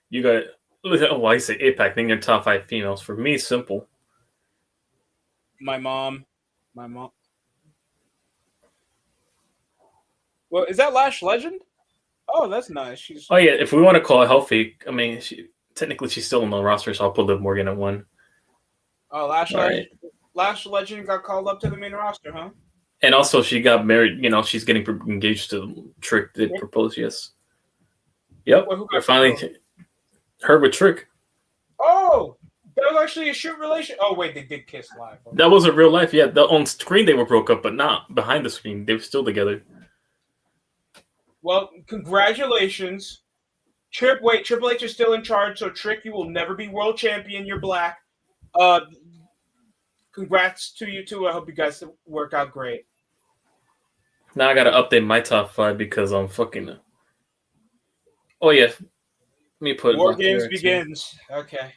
You got, I say Apex, name your top 5 females. For me, simple. My mom. Well, is that Lash Legend? Oh, that's nice. She's. Oh yeah, if we want to call it healthy, I mean, technically she's still on the roster, so I'll put Liv Morgan at 1. Oh, Lash All Legend. right. Lash Legend got called up to the main roster, huh? And also, she got married. You know, she's getting engaged to Trick. Did propose? Yes. Yep. Who They're got finally proposed? her with Trick. Oh, that was actually a shoot relation. Oh wait, they did kiss live. Okay. That wasn't real life. Yeah, on screen they were broke up, but not behind the screen. They were still together. Well, congratulations. Triple H is still in charge, so Trick, you will never be world champion. You're black. Congrats to you too. I hope you guys work out great. Now I gotta update my top 5 because I'm fucking. Oh yeah, let me put War Games begins. Okay.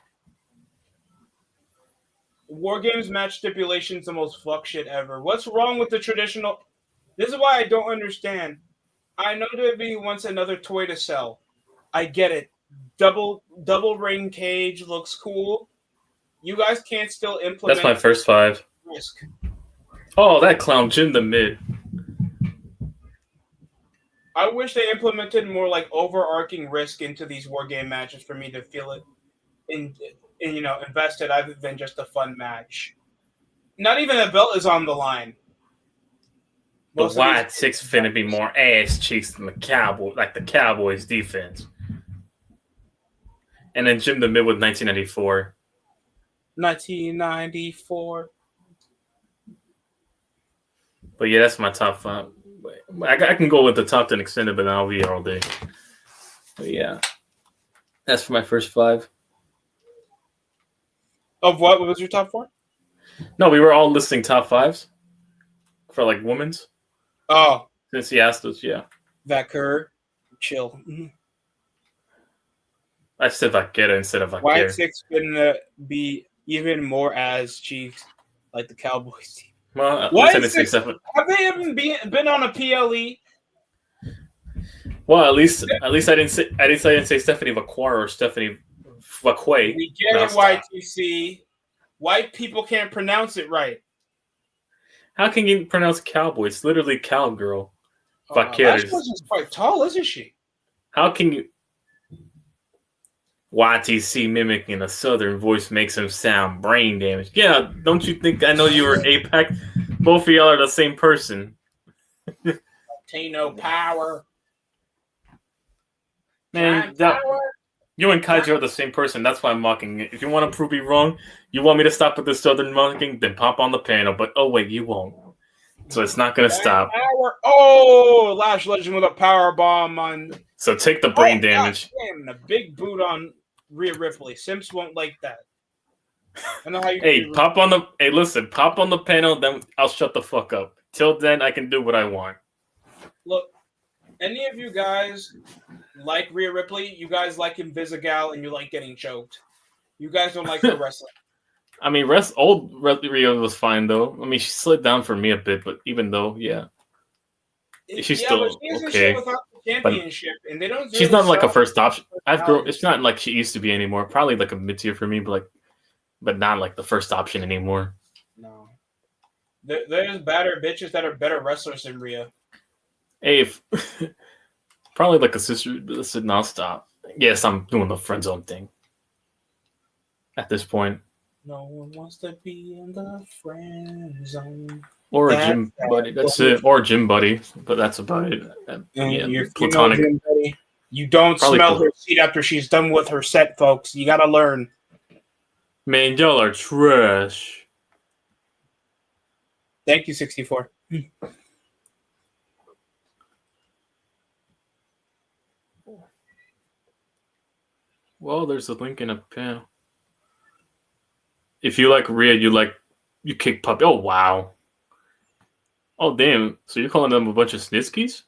War Games match stipulations the most fuck shit ever. What's wrong with the traditional? This is why I don't understand. I know WWE wants another toy to sell. I get it. Double ring cage looks cool. You guys can't still implement. That's my first 5. Risk. Oh, that clown Jim the Mid. I wish they implemented more like overarching risk into these war game matches for me to feel it invested other than just a fun match. Not even a belt is on the line. The White Six finna be more ass cheeks than the Cowboys defense. And then Jim the Mid with 1994. 1994. But yeah, that's my top 5. I can go with the top 10 extended, but I'll be here all day. But yeah, that's for my first 5. Of what? What was your top 4? No, we were all listing top 5s for like women's. Oh, since he asked us, yeah. Vaquer, chill. Mm-hmm. I said Vaquera instead of Vaquer. White Six gonna be even more ass cheeks like the Cowboys team. Well, White Six, have they even been on a PLE? Well, at least I didn't say Stephanie Vaquer or Stephanie Vaquay. We get it, YTC. White people can't pronounce it right. How can you pronounce cowboy? It's literally cowgirl. That person's quite tall, isn't she? How can you? YTC mimicking a southern voice makes him sound brain damaged. Yeah, don't you think I know you were APAC? Both of y'all are the same person. Latino power. Man, you and Kaiju are the same person. That's why I'm mocking it. If you want to prove me wrong, you want me to stop with the southern mocking, then pop on the panel. But oh wait, you won't. So it's not going to stop. Oh, Lash Legend with a power bomb on. So take the brain damage. Damn, a big boot on Rhea Ripley. Simps won't like that. I know how you. Listen, pop on the panel, then I'll shut the fuck up. Till then, I can do what I want. Look, any of you guys like Rhea Ripley? You guys like Invisigal, and you like getting choked. You guys don't like her wrestling. I mean, old Rhea was fine though. I mean, she slid down for me a bit, but even though, yeah, she's still okay. Championship, and they don't. She's not like a first option. It's not like she used to be anymore. Probably like a mid tier for me, but not like the first option anymore. No, there's better bitches that are better wrestlers than Rhea. Hey, probably like a sister. Listen, I'll stop. Yes, I'm doing the friend zone thing. At this point, no one wants to be in the friend zone. Or a gym buddy. That's it. Or a gym buddy, but that's about it. Yeah, platonic. You don't smell her seat after she's done with her set, folks. You gotta learn. Man, y'all are trash. Thank you, 64. Well, there's a link in a panel. If you like Rhea, you kick puppy. Oh wow. Oh damn! So you're calling them a bunch of snitskies?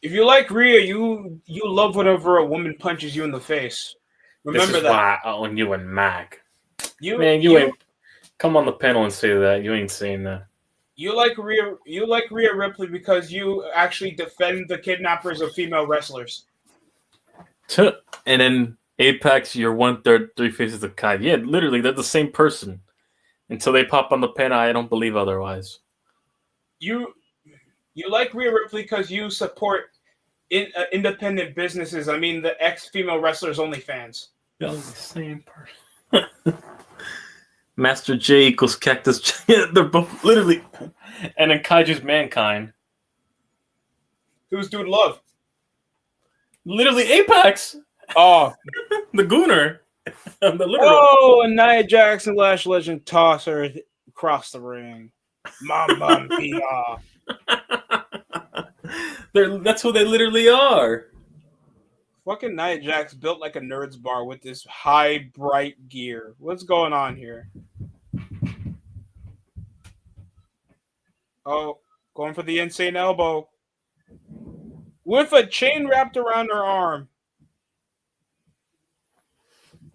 If you like Rhea, you love whenever a woman punches you in the face. Remember that. Why I own you and Mac. You ain't come on the panel and say that. You ain't saying that. You like Rhea Ripley because you actually defend the kidnappers of female wrestlers. And then Apex, you're 1/3, 3 faces of Kai. Yeah, literally, they're the same person. Until they pop on the pen, I don't believe otherwise. You like Rhea Ripley because you support independent businesses. I mean, the ex-female wrestlers OnlyFans. Y'all the same person. Master J equals Cactus J. They're both literally. And then Kaiju's Mankind. Who's Dude Love? Literally Apex. Oh. The Gooner. The literal. Oh, and Nia Jackson, Lash Legend, toss her across the ring. Mamma mia. That's who they literally are. Fucking Nia Jax built like a nerd's bar with this high, bright gear. What's going on here? Oh, going for the insane elbow. With a chain wrapped around her arm.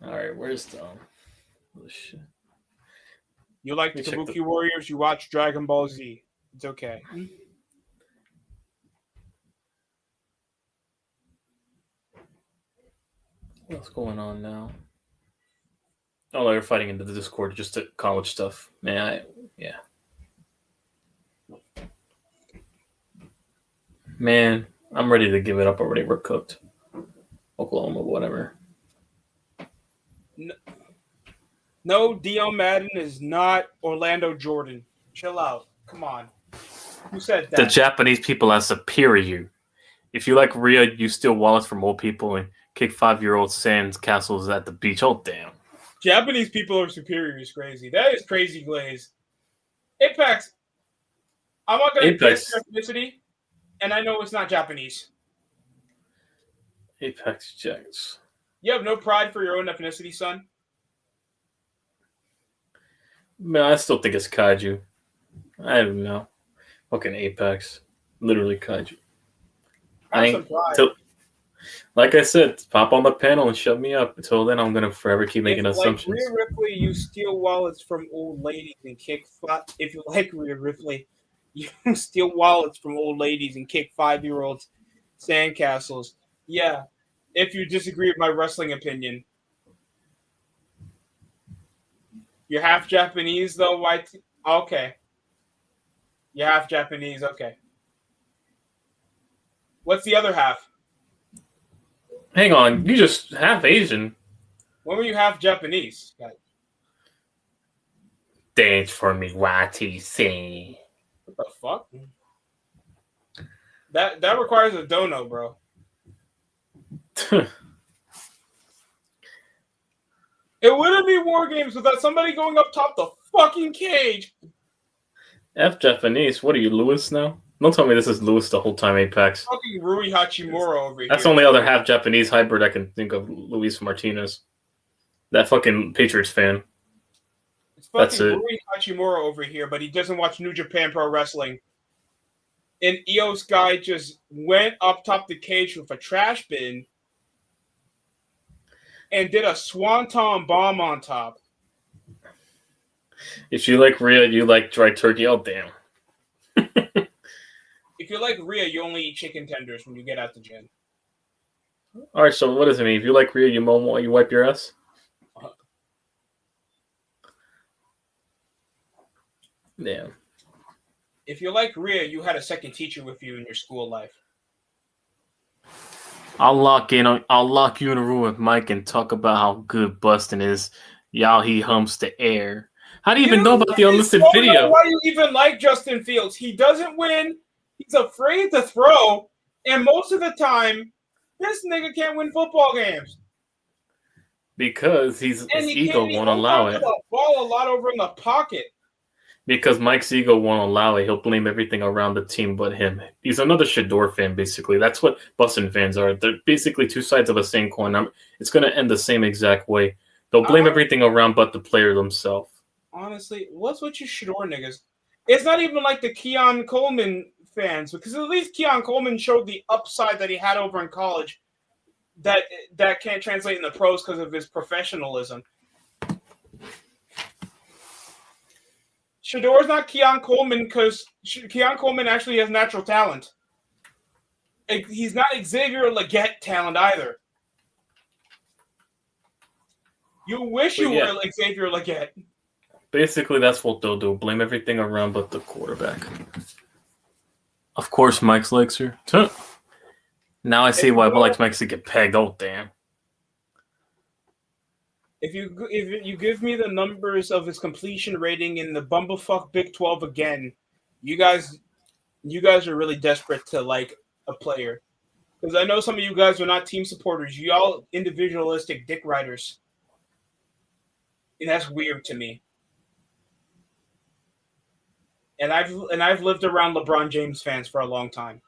All right, where's Tom? Oh, shit. You like the Kabuki Warriors, you watch Dragon Ball Z. It's okay. What's going on now? Oh, they're fighting into the Discord just to college stuff. Man, yeah. Man, I'm ready to give it up already. We're cooked. Oklahoma, whatever. No, Dion Madden is not Orlando Jordan. Chill out. Come on. Who said that? The Japanese people are superior. If you like Rhea, you steal wallets from old people and kick 5-year-old sand castles at the beach. Oh, damn. Japanese people are superior is crazy. That is crazy, Glaze. Apex. I'm not going to guess your ethnicity, and I know it's not Japanese. Apex Jax. You have no pride for your own ethnicity, son? Man, I still think it's Kaiju. I don't know. Fucking Apex. Literally Kaiju. Like I said, pop on the panel and shut me up. Until then, I'm gonna forever keep making assumptions. Rhea Ripley, you steal wallets from old ladies and kick. If you like Rhea Ripley, you steal wallets from old ladies and kick 5-year-olds sandcastles. Yeah, if you disagree with my wrestling opinion, you're half Japanese though. White. Okay. You're half Japanese. Okay. What's the other half? Hang on, you just half Asian. When were you half Japanese? Dance for me, YTC. What the fuck? That requires a dono, bro. It wouldn't be War Games without somebody going up top the fucking cage. F Japanese. What are you, Lewis now? Don't tell me this is Lewis the whole time, Apex. Fucking Rui Hachimura over here. That's the only other half Japanese hybrid I can think of, Luis Martinez. That fucking Patriots fan. It's fucking Rui Hachimura over here, but he doesn't watch New Japan Pro Wrestling. And Io's guy just went up top the cage with a trash bin and did a swanton bomb on top. If you like Rhea, you like dry turkey. Oh, damn. If you like Rhea, you only eat chicken tenders when you get out the gym. All right, so what does it mean? If you like Rhea, you wipe your ass? Damn. If you like Rhea, you had a second teacher with you in your school life. I'll lock you in a room with Mike and talk about how good busting is. Y'all, he humps the air. How do you even know about the unlisted video? Why you even like Justin Fields? He doesn't win. He's afraid to throw, and most of the time, this nigga can't win football games. Because his ego won't allow it. The ball a lot over in the pocket. Because Mike's ego won't allow it. He'll blame everything around the team but him. He's another Shador fan, basically. That's what Bussin' fans are. They're basically two sides of the same coin. It's going to end the same exact way. They'll blame everything around but the player themselves. Honestly, what's with you Shador niggas? It's not even like the Keon Coleman fans, because at least Keon Coleman showed the upside that he had over in college that can't translate in the pros because of his professionalism. Shador's not Keon Coleman because Keon Coleman actually has natural talent. He's not Xavier Legette talent either. You wish you were Xavier Legette. Basically, that's what they'll do. Blame everything around but the quarterback. Of course, Mike's likes her. Now I see why Mike's likes to get pegged. Oh, damn. If you give me the numbers of his completion rating in the bumblefuck Big 12 again, you guys are really desperate to like a player. Because I know some of you guys are not team supporters. You all individualistic dick riders. And that's weird to me. And I've lived around LeBron James fans for a long time.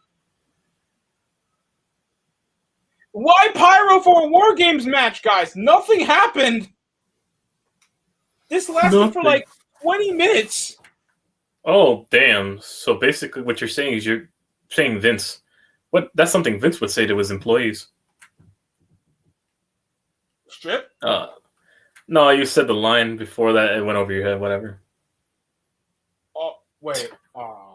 Why pyro for a War Games match, guys? Nothing happened. This lasted for like 20 minutes. Oh, damn. So basically what you're saying is you're saying Vince. That's something Vince would say to his employees. Strip? No, you said the line before that. It went over your head, whatever. Oh, wait. Oh.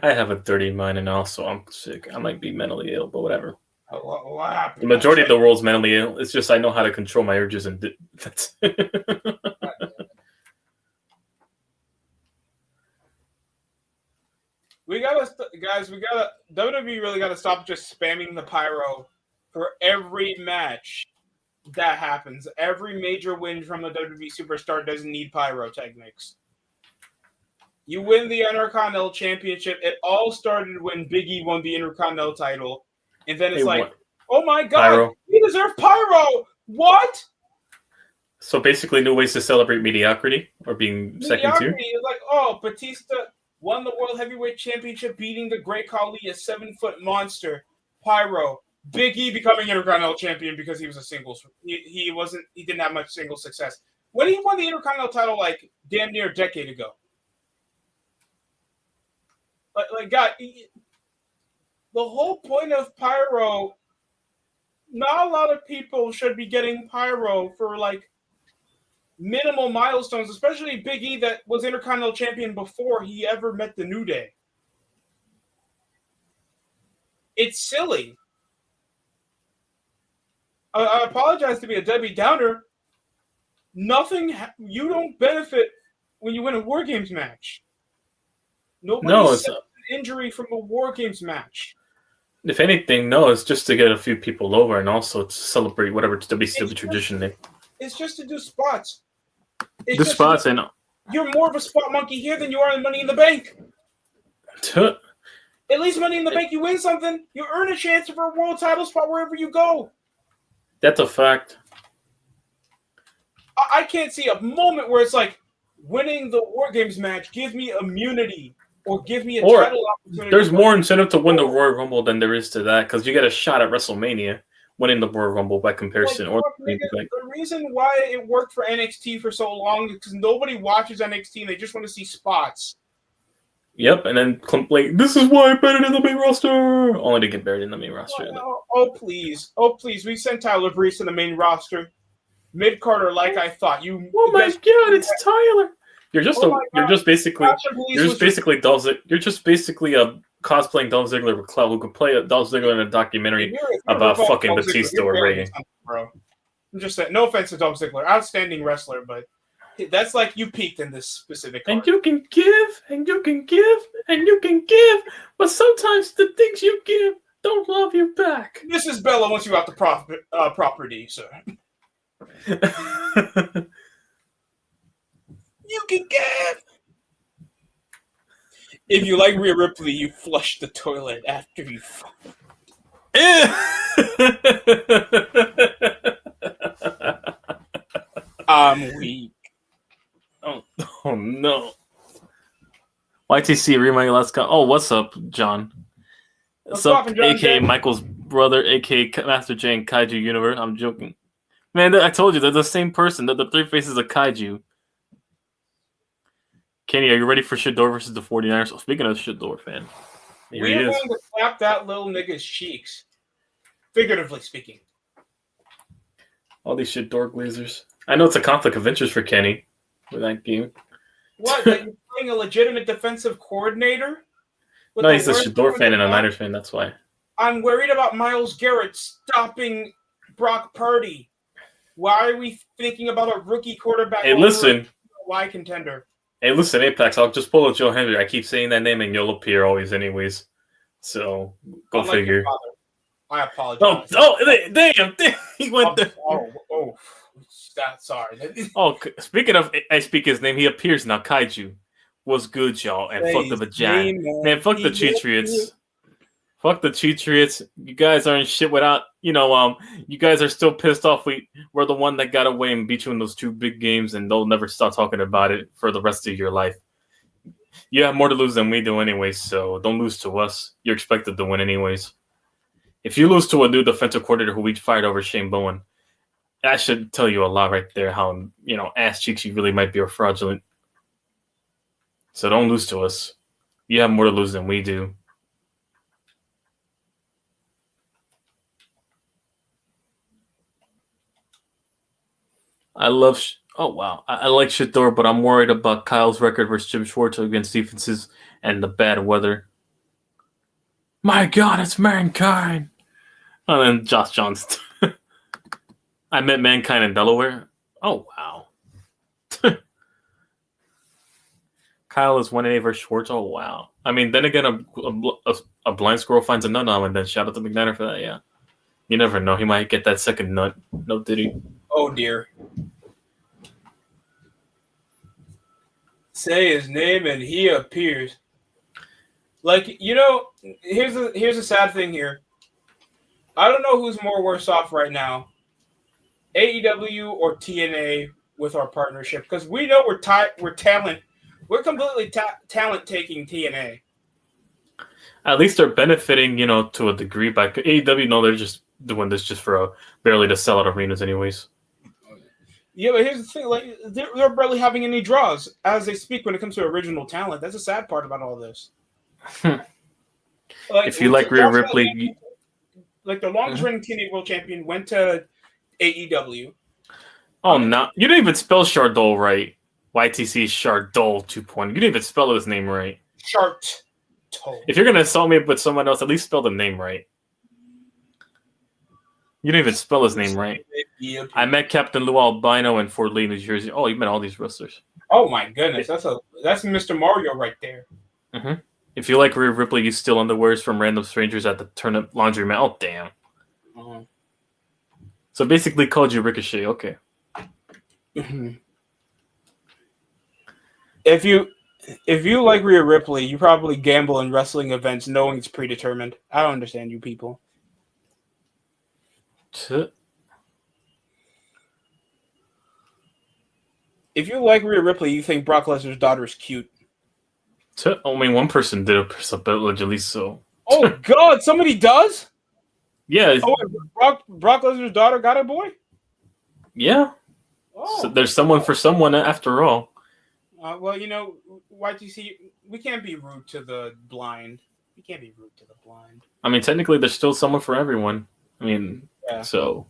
I have a dirty mind, and also I'm sick. I might be mentally ill, but whatever. What happened? The majority of the world's mentally ill. It's just I know how to control my urges, and that's. WWE really gotta stop just spamming the pyro for every match that happens. Every major win from the WWE superstar doesn't need pyrotechnics. You win the Intercontinental Championship. It all started when Big E won the Intercontinental title. And then it's oh my God, pyro. He deserved pyro. What? So basically, new ways to celebrate mediocrity or being second tier? Like, oh, Batista won the World Heavyweight Championship, beating the Great Khali, a 7-foot monster. Pyro. Big E becoming Intercontinental Champion because he was a singles. He didn't have much singles success. When he won the Intercontinental title, like damn near a decade ago. Like God, the whole point of pyro. Not a lot of people should be getting pyro for like minimal milestones, especially Big E that was Intercontinental Champion before he ever met the New Day. It's silly. I apologize to be a Debbie Downer. You don't benefit when you win a War Games match. Nobody suffers an injury from a War Games match. If anything, it's just to get a few people over and also to celebrate whatever WCW tradition. It's just to do spots. You're more of a spot monkey here than you are in Money in the Bank. At least Money in the Bank, you win something, you earn a chance for a world title spot wherever you go. That's a fact. I can't see a moment where it's like winning the War Games match gives me immunity or give me a title opportunity. There's more incentive to win the Royal Rumble than there is to that because you get a shot at WrestleMania winning the Royal Rumble by comparison. The reason why it worked for NXT for so long is because nobody watches NXT and they just want to see spots. Yep, and then complain, this is why I'm better than the main roster. Only to get buried in the main roster. Oh, please. We sent Tyler Breeze to the main roster. Mid-Carter, like I thought. Oh my God, it's Tyler. You're just basically Dolph Ziggler. You're just basically a cosplaying Dolph Ziggler with clout who could play a Dolph Ziggler in a documentary about fucking Batista or Reagan. Bro, I'm just saying. No offense to Dolph Ziggler, outstanding wrestler, but that's like you peaked in this specific card. And you can give, and you can give, and you can give, but sometimes the things you give don't love you back. Mrs. Bella wants you out the property, sir. You can give. If you like Rhea Ripley, you flush the toilet after you fuck. I'm weak. Oh no. YTC remind let's go. Oh, what's up, John? What's up, aka Michael's brother, aka Master J and Kaiju Universe. I'm joking. Man, I told you they're the same person. They're the three faces of Kaiju. Kenny, are you ready for Shador versus the 49ers? Oh, speaking of Shador, fan. We're going to slap that little nigga's cheeks. Figuratively speaking. All these Shador Glazers. I know it's a conflict of interest for Kenny with that game. What? That you're playing a legitimate defensive coordinator? No, he's a Shador fan and a Niners fan, that's why. I'm worried about Myles Garrett stopping Brock Purdy. Why are we thinking about a rookie quarterback? Hey, listen. Why contender? Hey, listen, Apex. I'll just pull up Joe Henry. I keep saying that name, and you'll appear always, anyways. So go figure. I apologize. Damn! He went there. Sorry. Speaking of, I speak his name. He appears now. Kaiju, what's good, y'all? And fuck the vagina, man. Fuck the Cheatriots. Fuck the Cheatriots. You guys aren't shit without. You guys are still pissed off. We're the one that got away and beat you in those 2 big games, and they'll never stop talking about it for the rest of your life. You have more to lose than we do, anyways. So don't lose to us. You're expected to win, anyways. If you lose to a new defensive coordinator who we fired over Shane Bowen, that should tell you a lot right there. How ass cheeks you really might be, or fraudulent. So don't lose to us. You have more to lose than we do. I like Shador, but I'm worried about Kyle's record versus Jim Schwartz against defenses and the bad weather. My God, it's Mankind. And then Josh Johnson. I met Mankind in Delaware. Oh, wow. Kyle is 1A versus Schwartz. Oh, wow. I mean, then again, a blind squirrel finds a nut on, and then shout out to McNair for that, yeah. You never know. He might get that second nut. No, did he? Oh, dear. Say his name and he appears. Here's a sad thing here. I don't know who's more worse off right now, AEW or TNA with our partnership, because we know we're talent. We're completely talent taking TNA. At least they're benefiting, to a degree. By AEW, no, they're just doing this just for barely to sell out arenas, anyways. Yeah, but here's the thing: they're barely having any draws as they speak when it comes to original talent. That's the sad part about all this. If you like Rhea Ripley, the longest running TNA World Champion went to AEW. Oh no! You didn't even spell Chardol right. YTC Chardol 2.0. You didn't even spell his name right. Chart. If you're gonna insult me with someone else, at least spell the name right. You didn't even spell his name right. I met Captain Lou Albino in Fort Lee, New Jersey. Oh, you met all these wrestlers. Oh my goodness, that's Mr. Mario right there. Mm-hmm. If you like Rhea Ripley, you steal underwears from random strangers at the turnip laundromat. Oh, damn. Uh-huh. So basically called you Ricochet. Okay. If you like Rhea Ripley, you probably gamble in wrestling events knowing it's predetermined. I don't understand you people. If you like Rhea Ripley, you think Brock Lesnar's daughter is cute. Only one person did allegedly, so. Oh God, somebody does? Yeah. Oh, Brock Lesnar's daughter got a boy? Yeah. Oh. So there's someone for someone after all. Well, YTC, we can't be rude to the blind. We can't be rude to the blind. I mean, technically, there's still someone for everyone. I mean, yeah. So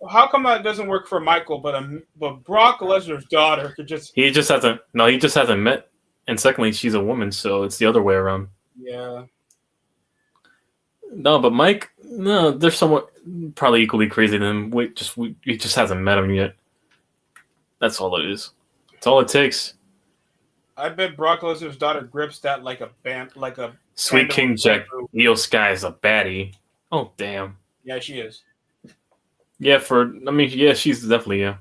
how come that doesn't work for Michael, but Brock Lesnar's daughter could just... He just hasn't met. And secondly, she's a woman, so it's the other way around. Yeah. No, but Mike, there's someone probably equally crazy than him. He just hasn't met him yet. That's all it is. That's all it takes. I bet Brock Lesnar's daughter grips that like a Sweet King Jack Io Sky is a baddie. Oh damn. Yeah, she is. Yeah, she's definitely, yeah.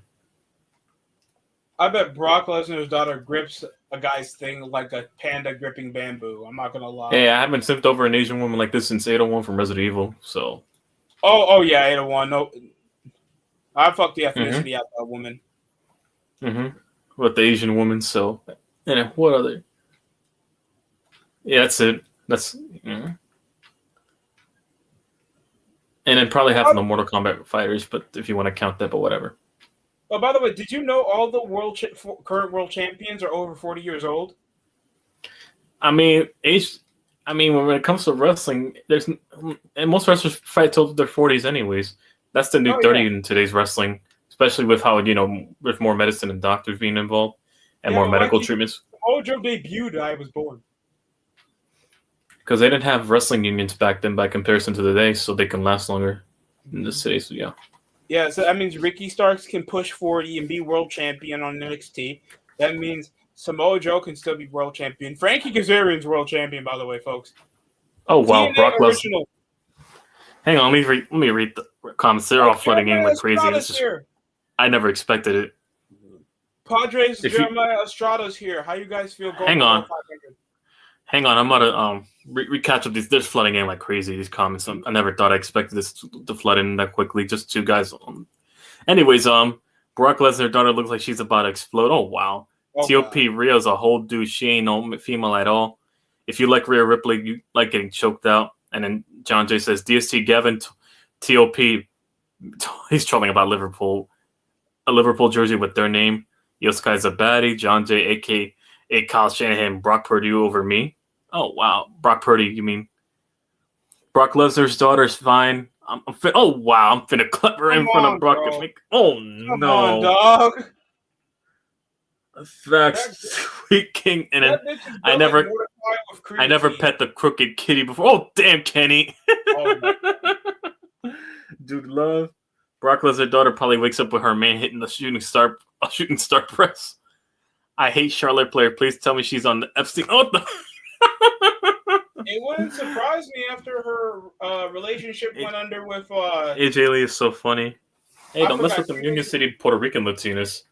I bet Brock Lesnar's daughter grips a guy's thing like a panda gripping bamboo. I'm not gonna lie. Hey, I haven't simped over an Asian woman like this since 801 from Resident Evil, so. Oh yeah, 801. No, I fucked the ethnicity out of that woman. Mm-hmm. With the Asian woman, so. And what other? Yeah, that's it. And then probably half of the Mortal Kombat fighters, but if you want to count that, but whatever. Oh, by the way, did you know all the current world champions are over 40 years old? I mean, when it comes to wrestling, and most wrestlers fight till their 40s anyways. That's the new 30 in today's wrestling, especially with how, with more medicine and doctors being involved and more medical treatments. Mojo debuted, I was born. Because they didn't have wrestling unions back then by comparison to today, so they can last longer in this city, so yeah. Yeah, so that means Ricky Starks can push 40 and be world champion on NXT. That means Samoa Joe can still be world champion. Frankie Kazarian's world champion, by the way, folks. Oh wow, TNA Brock Lesnar. original. Hang on, let me read the comments. They're all flooding in like crazy. This is, here. I never expected it. Padres Jeremiah Estrada's here. How you guys feel going? Hang on. I'm gonna recatch up these. They're flooding in like crazy. These comments. I never thought I expected this to flood in that quickly. Just two guys. Anyways, Brock Lesnar's daughter looks like she's about to explode. Oh wow. TOP Rhea's a whole dude. She ain't no female at all. If you like Rhea Ripley, you like getting choked out. And then John Jay says, DST Gavin, TOP, he's trolling about Liverpool. A Liverpool jersey with their name. Yoskai's a baddie. John Jay, a.k.a. Kyle Shanahan, Brock Purdy over me. Oh, wow. Brock Purdy, you mean? Brock Lesnar's daughter's fine. I'm finna clap her in front of Brock. Oh, no. Come on, dog. That's Sweet King. And then I never pet the crooked kitty before. Oh, damn, Kenny. Oh, dude, love. Brock Lesnar's daughter probably wakes up with her man hitting the shooting star press. I hate Charlotte player. Please tell me she's on the Epstein. Oh, it wouldn't surprise me after her relationship went under with AJ Lee is so funny. Hey, don't mess with the Union City Puerto Rican Latinas.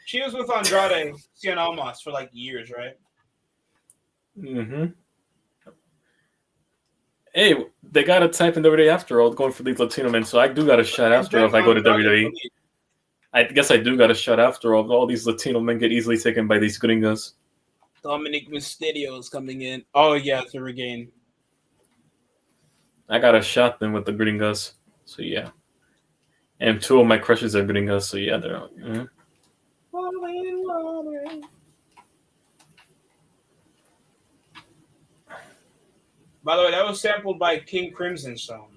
She was with Andrade Cien Almas for like years, right? Mm-hmm. Hey, they got a type in WWE after all, going for these Latino men, so I do got a shot after all if I go to WWE. I guess I do got a shot after all. All these Latino men get easily taken by these gringos. Dominic Mysterio is coming in. Oh, yeah, to regain. I got a shot then with the gringos, so yeah. And two of my crushes are gringos, so yeah, they're out. Mm-hmm. By the way, that was sampled by King Crimson song.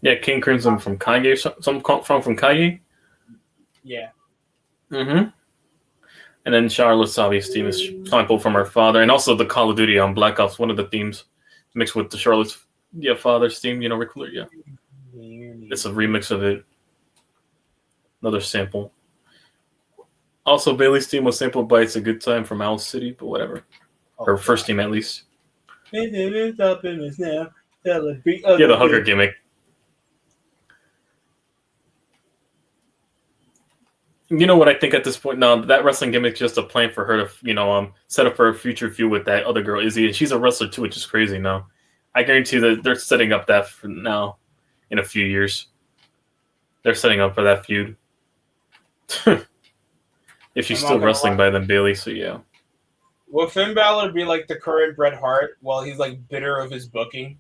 Yeah, King Crimson from Kanye. Some from Kanye. Yeah. Mm-hmm. And then Charlotte's obvious theme is sampled from her father, and also the Call of Duty on Black Ops. One of the themes mixed with the Charlotte's father's theme. You know, Ric Flair. Yeah. It's a remix of it. Another sample. Also, Bailey's theme was sampled by "It's a Good Time" from Owl City, but whatever. Her first team, at least. Yeah, the hugger gimmick. You know what I think at this point? No, that wrestling gimmick is just a plan for her to, set up for a future feud with that other girl, Izzy. And she's a wrestler too, which is crazy now. I guarantee that they're setting up that for now in a few years. They're setting up for that feud. If she's still wrestling by then, Bailey, so yeah. Will Finn Balor be like the current Bret Hart while he's like bitter of his booking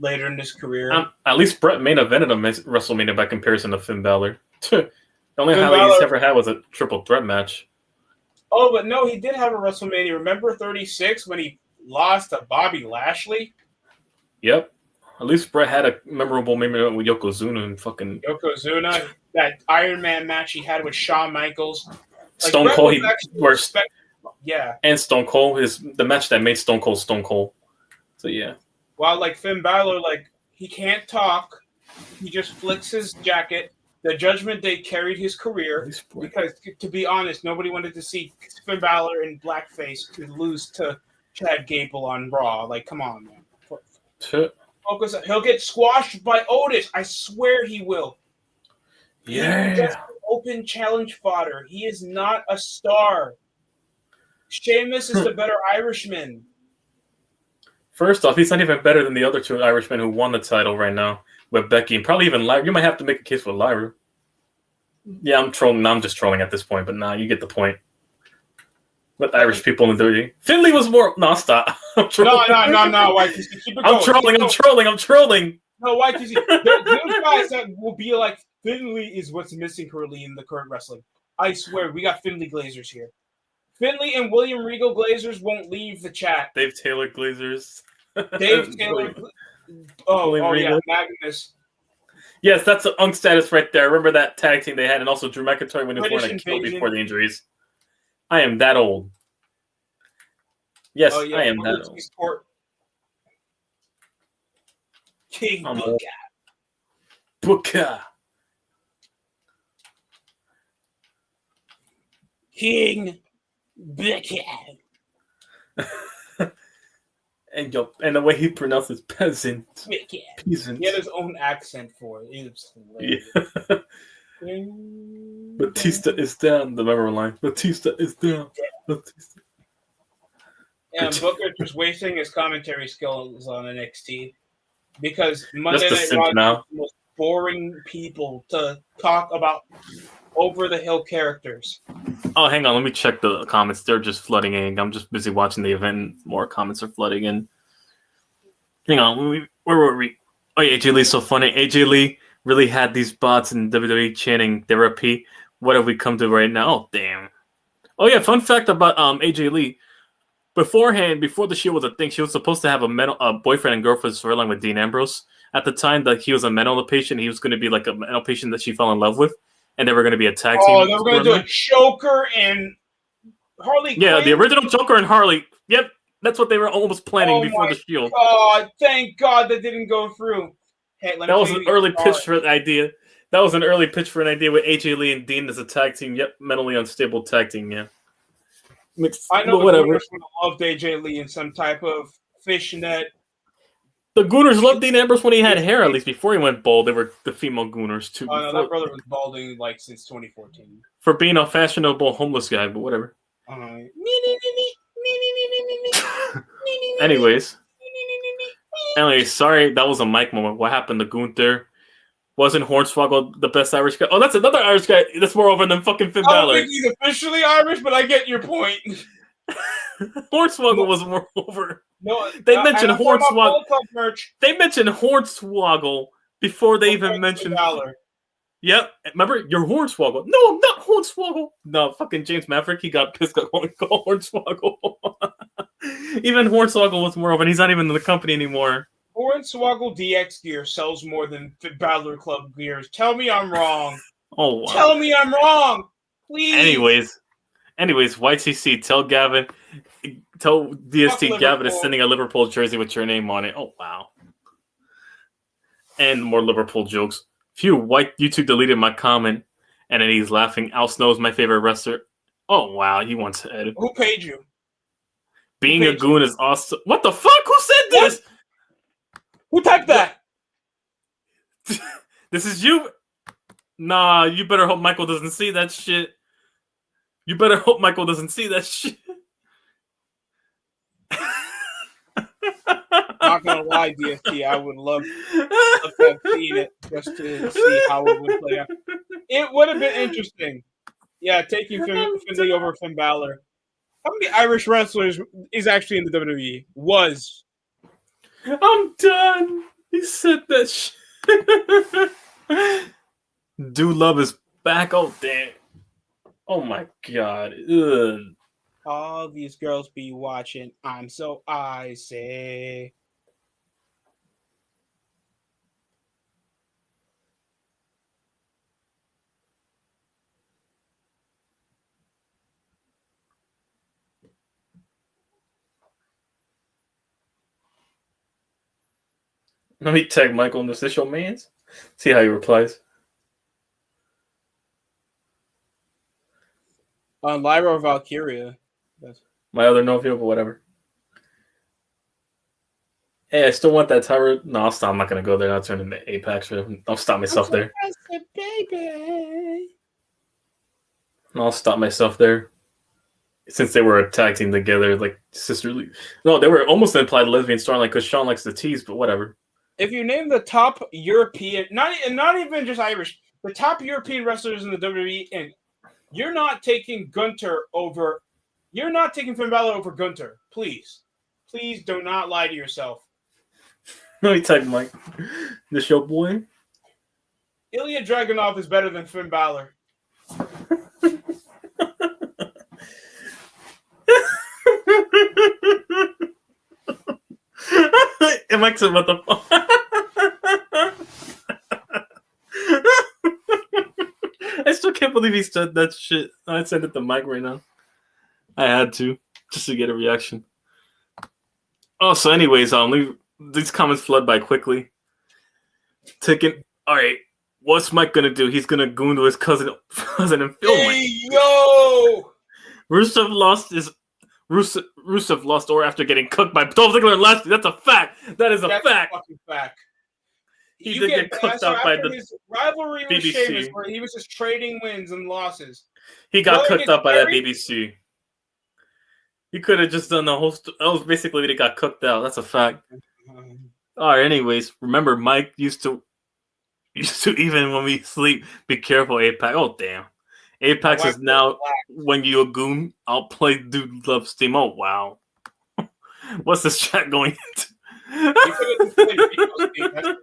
later in his career? At least Bret main evented a WrestleMania by comparison to Finn Balor. The only highlight he's ever had was a triple threat match. Oh, but no, he did have a WrestleMania. Remember 36 when he lost to Bobby Lashley? Yep. At least Bret had a memorable moment with Yokozuna and fucking... Yokozuna, that Iron Man match he had with Shawn Michaels. Like, Stone Cold, yeah. And Stone Cold is the match that made Stone Cold Stone Cold. So, yeah. While, like, Finn Balor, like, he can't talk. He just flicks his jacket. The Judgment Day carried his career because, to be honest, nobody wanted to see Finn Balor in blackface to lose to Chad Gable on Raw. Like, come on, man. Focus. He'll get squashed by Otis. I swear he will. Yeah. He's just open challenge fodder. He is not a star. Sheamus is the better Irishman. First off, he's not even better than the other two Irishmen who won the title right now with Becky and probably even Lyra. You might have to make a case for Lyra. Yeah, I'm trolling. I'm just trolling at this point, but you get the point. With Irish people in the WWE. Finley was more... No, stop. No. Why? Keep it going. I'm trolling. No, why? Because those guys that will be like, Finley is what's missing currently in the current wrestling. I swear, we got Finley Glazers here. Finley and William Regal Glazers won't leave the chat. Dave Taylor Glazers. Dave Taylor. Yeah, Magnus. Yes, that's an Unk status right there. I remember that tag team they had, and also Drew McIntyre when he was wearing a kill before the injuries. I am that old. Yes, I am that old. Sport. King Booker. Booker. King Becky. And the way he pronounces peasant. Peasant. He had his own accent for it. It was hilarious. Yeah. Batista is down. The memorable line. Batista is down. Batista. And Booker just wasting his commentary skills on NXT because Monday Night Raw is the most boring people to talk about over-the-hill characters. Oh, hang on. Let me check the comments. They're just flooding in. I'm just busy watching the event. More comments are flooding in. Hang on. Where were we? Oh, yeah, AJ Lee's so funny. AJ Lee really had these bots in WWE chanting therapy. What have we come to right now? Oh, damn. Oh, yeah. Fun fact about AJ Lee. Beforehand, before the Shield was a thing, she was supposed to have a boyfriend and girlfriend storyline with Dean Ambrose. At the time that he was a mental patient, he was going to be like a mental patient that she fell in love with. And they were going to be a tag team. Oh, they were going to do a Joker and Harley Quinn? Yeah, the original Joker and Harley. Yep, that's what they were almost planning before the Shield. Oh, thank God that didn't go through. Hey, that was an early pitch for the idea. That was an early pitch for an idea with AJ Lee and Dean as a tag team. Yep, mentally unstable tag team, yeah. I know the Gooners would have loved AJ Lee in some type of fishnet. The Gooners loved Dean Ambrose when he had hair, at least before he went bald. They were the female Gooners, too. Oh, no, that brother was balding, like, since 2014. For being a fashionable homeless guy, but whatever. Anyways, sorry, that was a mic moment. What happened to Gunther? Wasn't Hornswoggle the best Irish guy? Oh, that's another Irish guy that's more over than fucking Finn Balor. I don't think he's officially Irish, but I get your point. Hornswoggle was more over. No, they mentioned Hornswoggle. They mentioned Hornswoggle before they even mentioned Balor. Yep. Remember, you're Hornswoggle. No, I'm not Hornswoggle. No, fucking James Maverick, he got pissed at calling Hornswoggle. Even Hornswoggle was more over, and he's not even in the company anymore. Hornswoggle DX gear sells more than Balor Club gears. Tell me I'm wrong. Oh, wow. Tell me I'm wrong. Please. Anyways, YTC, tell DST Gavin is sending a Liverpool jersey with your name on it. Oh, wow. And more Liverpool jokes. Phew, white YouTube deleted my comment, and then he's laughing. Al Snow's my favorite wrestler. Oh, wow, he wants to edit. Who paid you? Being a goon is awesome. What the fuck? Who said this? Who typed that? This is you. Nah, you better hope Michael doesn't see that shit. Not gonna lie, DST, I would love to have seen it just to see how it would play out. It would have been interesting. Yeah, taking Finlay over Finn Balor. How many Irish wrestlers is actually in the WWE? Was. I'm done. He said that shit. Dude Love is back. Oh, damn. Oh, my God. Ugh. All these girls be watching. I'm so icy. Let me tag Michael in this. This your man's? See how he replies. Lyra or Valkyria. My other Novio, but whatever. Hey, I still want that tower. No, I'll stop. I'm not going to go there. I'll turn into Apex. I'll stop myself there. Baby. I'll stop myself there. Since they were a tag team together, like sisterly. No, they were almost implied lesbian storyline because Sean likes to tease, but whatever. If you name the top European, not even just Irish, the top European wrestlers in the WWE, and you're not taking Gunther over, you're not taking Finn Balor over Gunther. Please do not lie to yourself. Let me type Mike. This your boy? Ilya Dragunov is better than Finn Balor. Am I about the phone? I still can't believe he said that shit. I sent it to Mike right now. I had to, just to get a reaction. Oh, so anyways, these comments flood by quickly. All right, what's Mike gonna do? He's gonna goon to his cousin and film it. Hey, yo! Rusev lost or after getting cooked by Dolph Ziggler and Lashley. That's a fact. That is a fact. That's a fucking fact. He did get cooked out by the his rivalry with BBC. Sheamus, where he was just trading wins and losses. He got cooked out by that BBC. He could have just done the whole. That was basically what he got cooked out. That's a fact. All right. Anyways, remember Mike used to even when we sleep, be careful, Apex. Oh damn, Apex is now when you a goon. I'll play Dude Love Steam. Oh wow, what's this chat going into?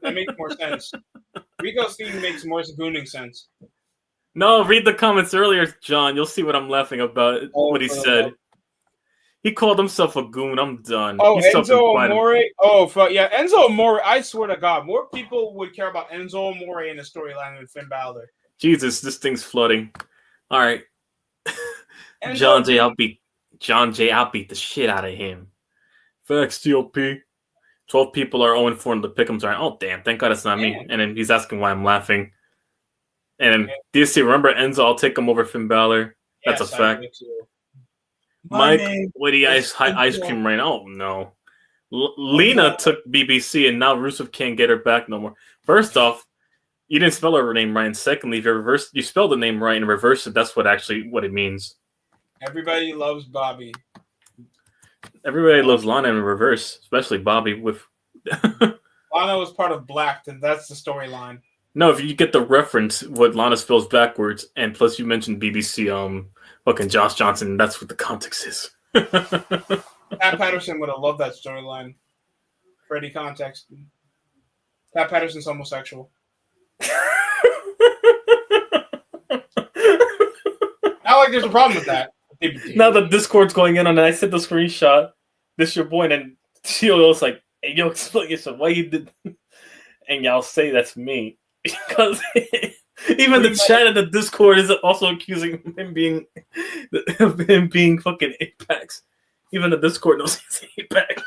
That makes more sense. Rico's theme makes more gooning sense. No, read the comments earlier, John. You'll see what I'm laughing about. What he said. He called himself a goon. I'm done. Oh, Enzo Amore. Oh, yeah, Enzo Amore. I swear to God, more people would care about Enzo Amore in the storyline than Finn Balor. Jesus, this thing's flooding. All right, John J. I'll beat the shit out of him. Facts, TOP. 12 people are 0-4 in the pick'ems. Right? Oh damn! Thank God it's not me. And then he's asking why I'm laughing. And then DC, remember Enzo? I'll take him over Finn Balor. That's a fact. Mike, Woody ice cream rain. Oh no, Lena took BBC, and now Rusev can't get her back no more. First off, you didn't spell her name right. And secondly, if you spelled the name right and reverse it, that's what it means. Everybody loves Bobby. Everybody loves Lana in reverse, especially Bobby. With Lana was part of Black, and that's the storyline. No, if you get the reference, what Lana spells backwards, and plus you mentioned BBC, fucking Josh Johnson, that's what the context is. Pat Patterson would have loved that storyline. Freddie context. Pat Patterson's homosexual. Not like there's a problem with that. Now the Discord's going in on it. I sent the screenshot. This your boy, and Tio's like, hey, yo, explain yourself. Why you did? And y'all say that's me. Because even the chat in the Discord is also accusing him being fucking Apex. Even the Discord knows he's Apex.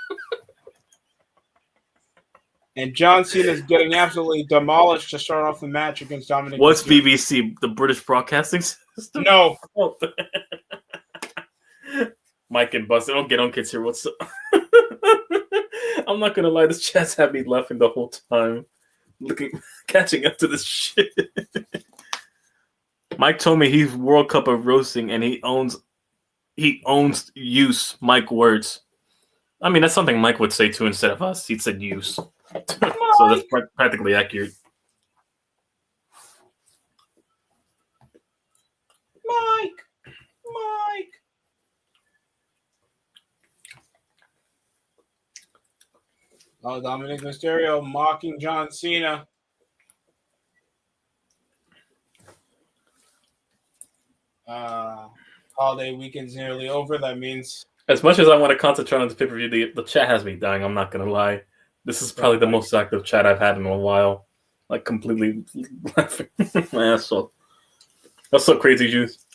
And John Cena's getting absolutely demolished to start off the match against Dominic. What's BBC? The British Broadcasting System? No. Mike and Bus. Don't get on kids here. What's up? I'm not gonna lie. This chat's had me laughing the whole time. Catching up to this shit. Mike told me he's World Cup of roasting and he owns use. Mike words. I mean, that's something Mike would say too instead of us. He said use. So that's practically accurate. Mike. Oh, Dominic Mysterio mocking John Cena. Holiday weekend's nearly over. That means, as much as I want to concentrate on this pay-per-view, the chat has me dying. I'm not gonna lie. This is probably the most active chat I've had in a while. Like completely laughing my ass off. That's so crazy, Juice.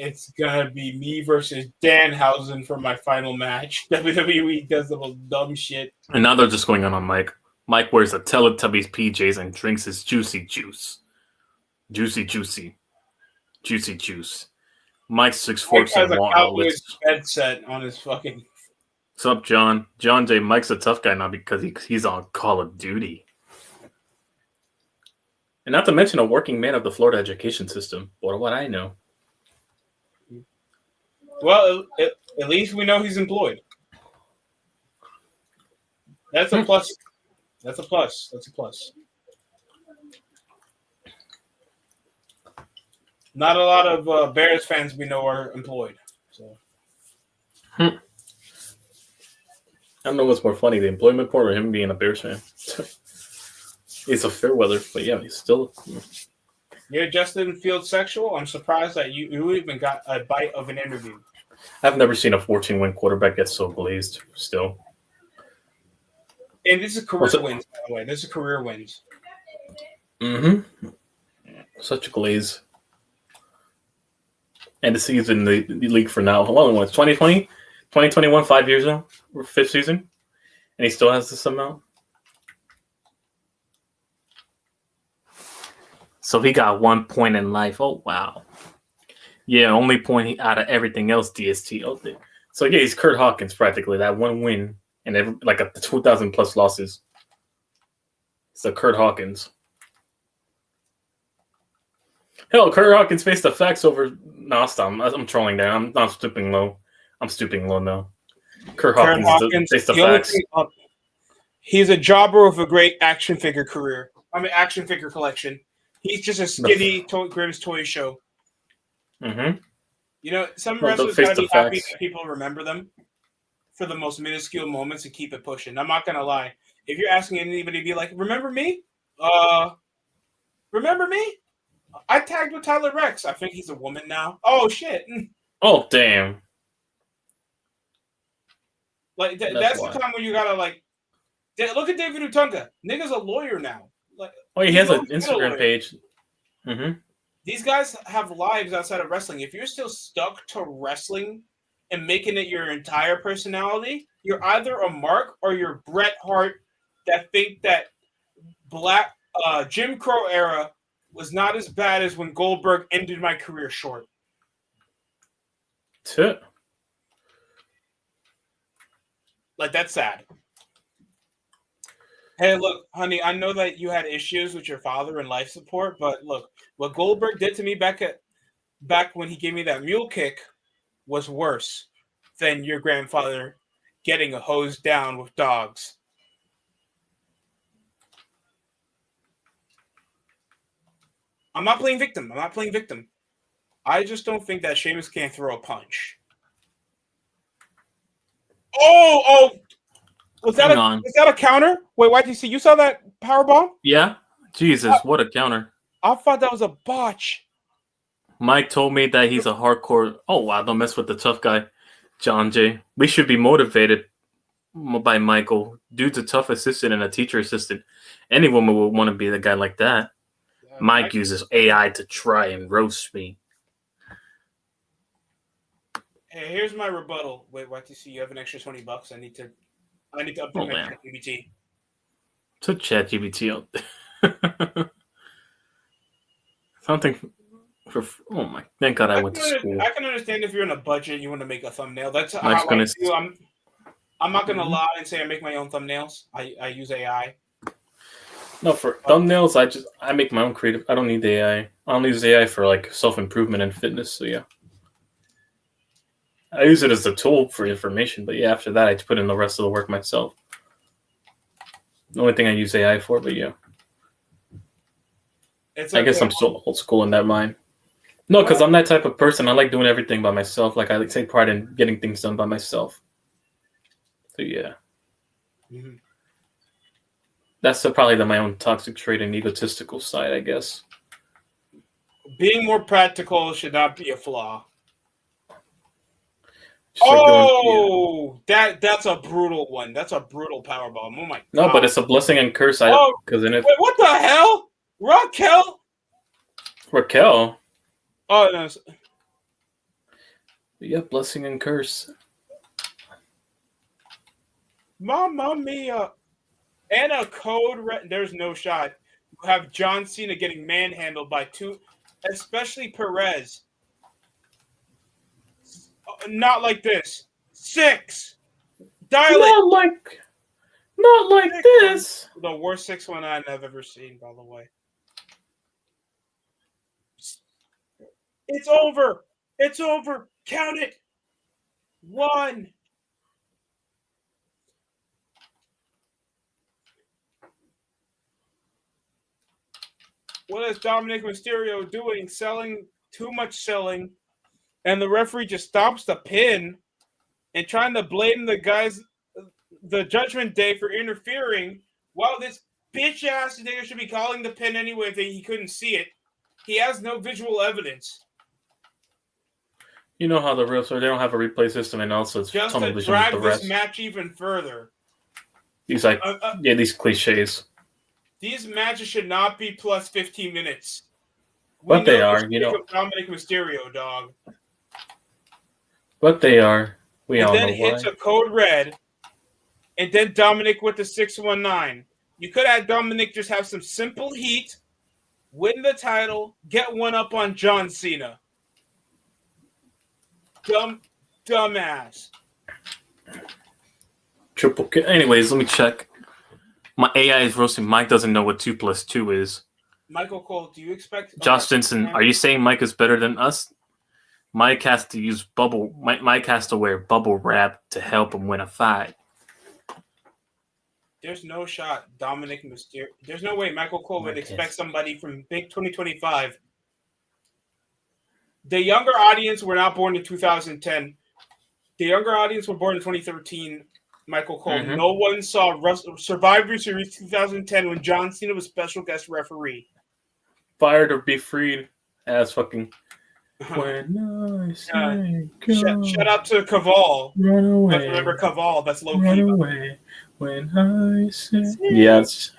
It's gonna be me versus Danhausen for my final match. WWE does the most dumb shit. And now they're just going on Mike. Mike wears a Teletubbies PJs and drinks his juicy juice. Juicy juice. Mike's 6 forks and wall outlets. Headset on his fucking. What's up, John? John J. Mike's a tough guy now because he's on Call of Duty. And not to mention a working man of the Florida education system. What do I know? Well, at least we know he's employed. That's a plus. That's a plus. Not a lot of Bears fans we know are employed. So. I don't know what's more funny, the employment report or him being a Bears fan. It's a fair weather, but yeah, he's still... You're Justin Fields sexual? I'm surprised that you even got a bite of an interview. I've never seen a 14-win quarterback get so glazed still. And this is career wins, by the way. This is career wins. Mm-hmm. Such a glaze. And the season, the league for now. Well, it's 2020? 2021, 5 years now? Or 5th season? And he still has this amount? So he got 1 point in life. Oh, wow. Yeah, only point out of everything else, DST. Oh, so yeah, he's Kurt Hawkins practically. That one win and like a 2,000 plus losses. So Kurt Hawkins. Hell, Kurt Hawkins faced the facts over. No, stop. I'm trolling there. I'm not stooping low. I'm stooping low now. Kurt Hawkins faced the facts. He's a jobber with a great action figure career. Action figure collection. He's just a skinny Grimm's Toy Show. Mm-hmm. You know, some wrestlers gotta be happy that people remember them for the most minuscule moments and keep it pushing. I'm not gonna lie. If you're asking anybody to be like, remember me? Remember me? I tagged with Tyler Rex. I think he's a woman now. Oh shit. Oh damn. Like that's the time when you gotta like look at David Utunga. Nigga's a lawyer now. Like, oh, he has an Instagram page. Mm-hmm. These guys have lives outside of wrestling. If you're still stuck to wrestling and making it your entire personality, you're either a Mark or you're Bret Hart that think that black Jim Crow era was not as bad as when Goldberg ended my career short. Like, that's sad. Hey, look, honey, I know that you had issues with your father and life support, but look, what Goldberg did to me back when he gave me that mule kick was worse than your grandfather getting a hose down with dogs. I'm not playing victim. I just don't think that Sheamus can't throw a punch. Oh! Was that a counter? Wait, YTC, you saw that powerbomb? Yeah. Jesus, what a counter. I thought that was a botch. Mike told me that he's a hardcore. Oh, wow, don't mess with the tough guy, John J. We should be motivated by Michael. Dude's a tough assistant and a teacher assistant. Any woman would want to be the guy like that. Yeah, Mike uses AI to try and roast me. Hey, here's my rebuttal. Wait, YTC, you have an extra $20. I need to update my ChatGPT. Took ChatGPT out. Something for thank God I went to school. I can understand if you're in a budget and you want to make a thumbnail. That's how I do. I'm not gonna lie and say I make my own thumbnails. I use AI. No, for thumbnails, I make my own creative. I don't need the AI. I only use AI for like self-improvement and fitness. So yeah. I use it as a tool for information, but yeah, after that, I put in the rest of the work myself. The only thing I use AI for, but yeah. I guess I'm still old school in that mind. No, because I'm that type of person. I like doing everything by myself. Like, I take pride in getting things done by myself. So yeah. Mm-hmm. That's probably my own toxic trait and egotistical side, I guess. Being more practical should not be a flaw. That's a brutal one. That's a brutal powerbomb. Oh my God. No, but it's a blessing and curse. Wait, what the hell? Raquel? Oh no. Yeah, blessing and curse. Mamma mia. And a code red. There's no shot. You have John Cena getting manhandled by two, especially Perez. Not like this. 6. Dial Not like this. The worst 619 I've ever seen, by the way. It's over. Count it. 1. What is Dominic Mysterio doing? Too much selling. And the referee just stops the pin and trying to blame the Judgment Day for interfering. While this bitch-ass nigga should be calling the pin anyway if he couldn't see it. He has no visual evidence. You know how the refs are. They don't have a replay system, and also it's just to drag this match even further. These these cliches. These matches should not be plus 15 minutes. But they are, Dominic Mysterio, dog. But they are. We all know why. And then hits a code red, and then Dominic with the 619. You could have Dominic just have some simple heat, win the title, get one up on John Cena. Dumbass. Triple K. Anyways, let me check. My AI is roasting. Mike doesn't know what 2 + 2 is. Michael Cole, do you expect Josh Stinson, are you saying Mike is better than us? Mike has to use Mike has to wear bubble wrap to help him win a fight. There's no shot Dominic Mysterio. There's no way Michael Cole would expect somebody from Big 2025. The younger audience were not born in 2010. The younger audience were born in 2013. Michael Cole. Mm-hmm. No one saw Survivor Series 2010 when John Cena was special guest referee. Fired or be freed as fucking. When I say shout out to Caval. Run away. I remember Caval. That's low key. Run away. When I say yes.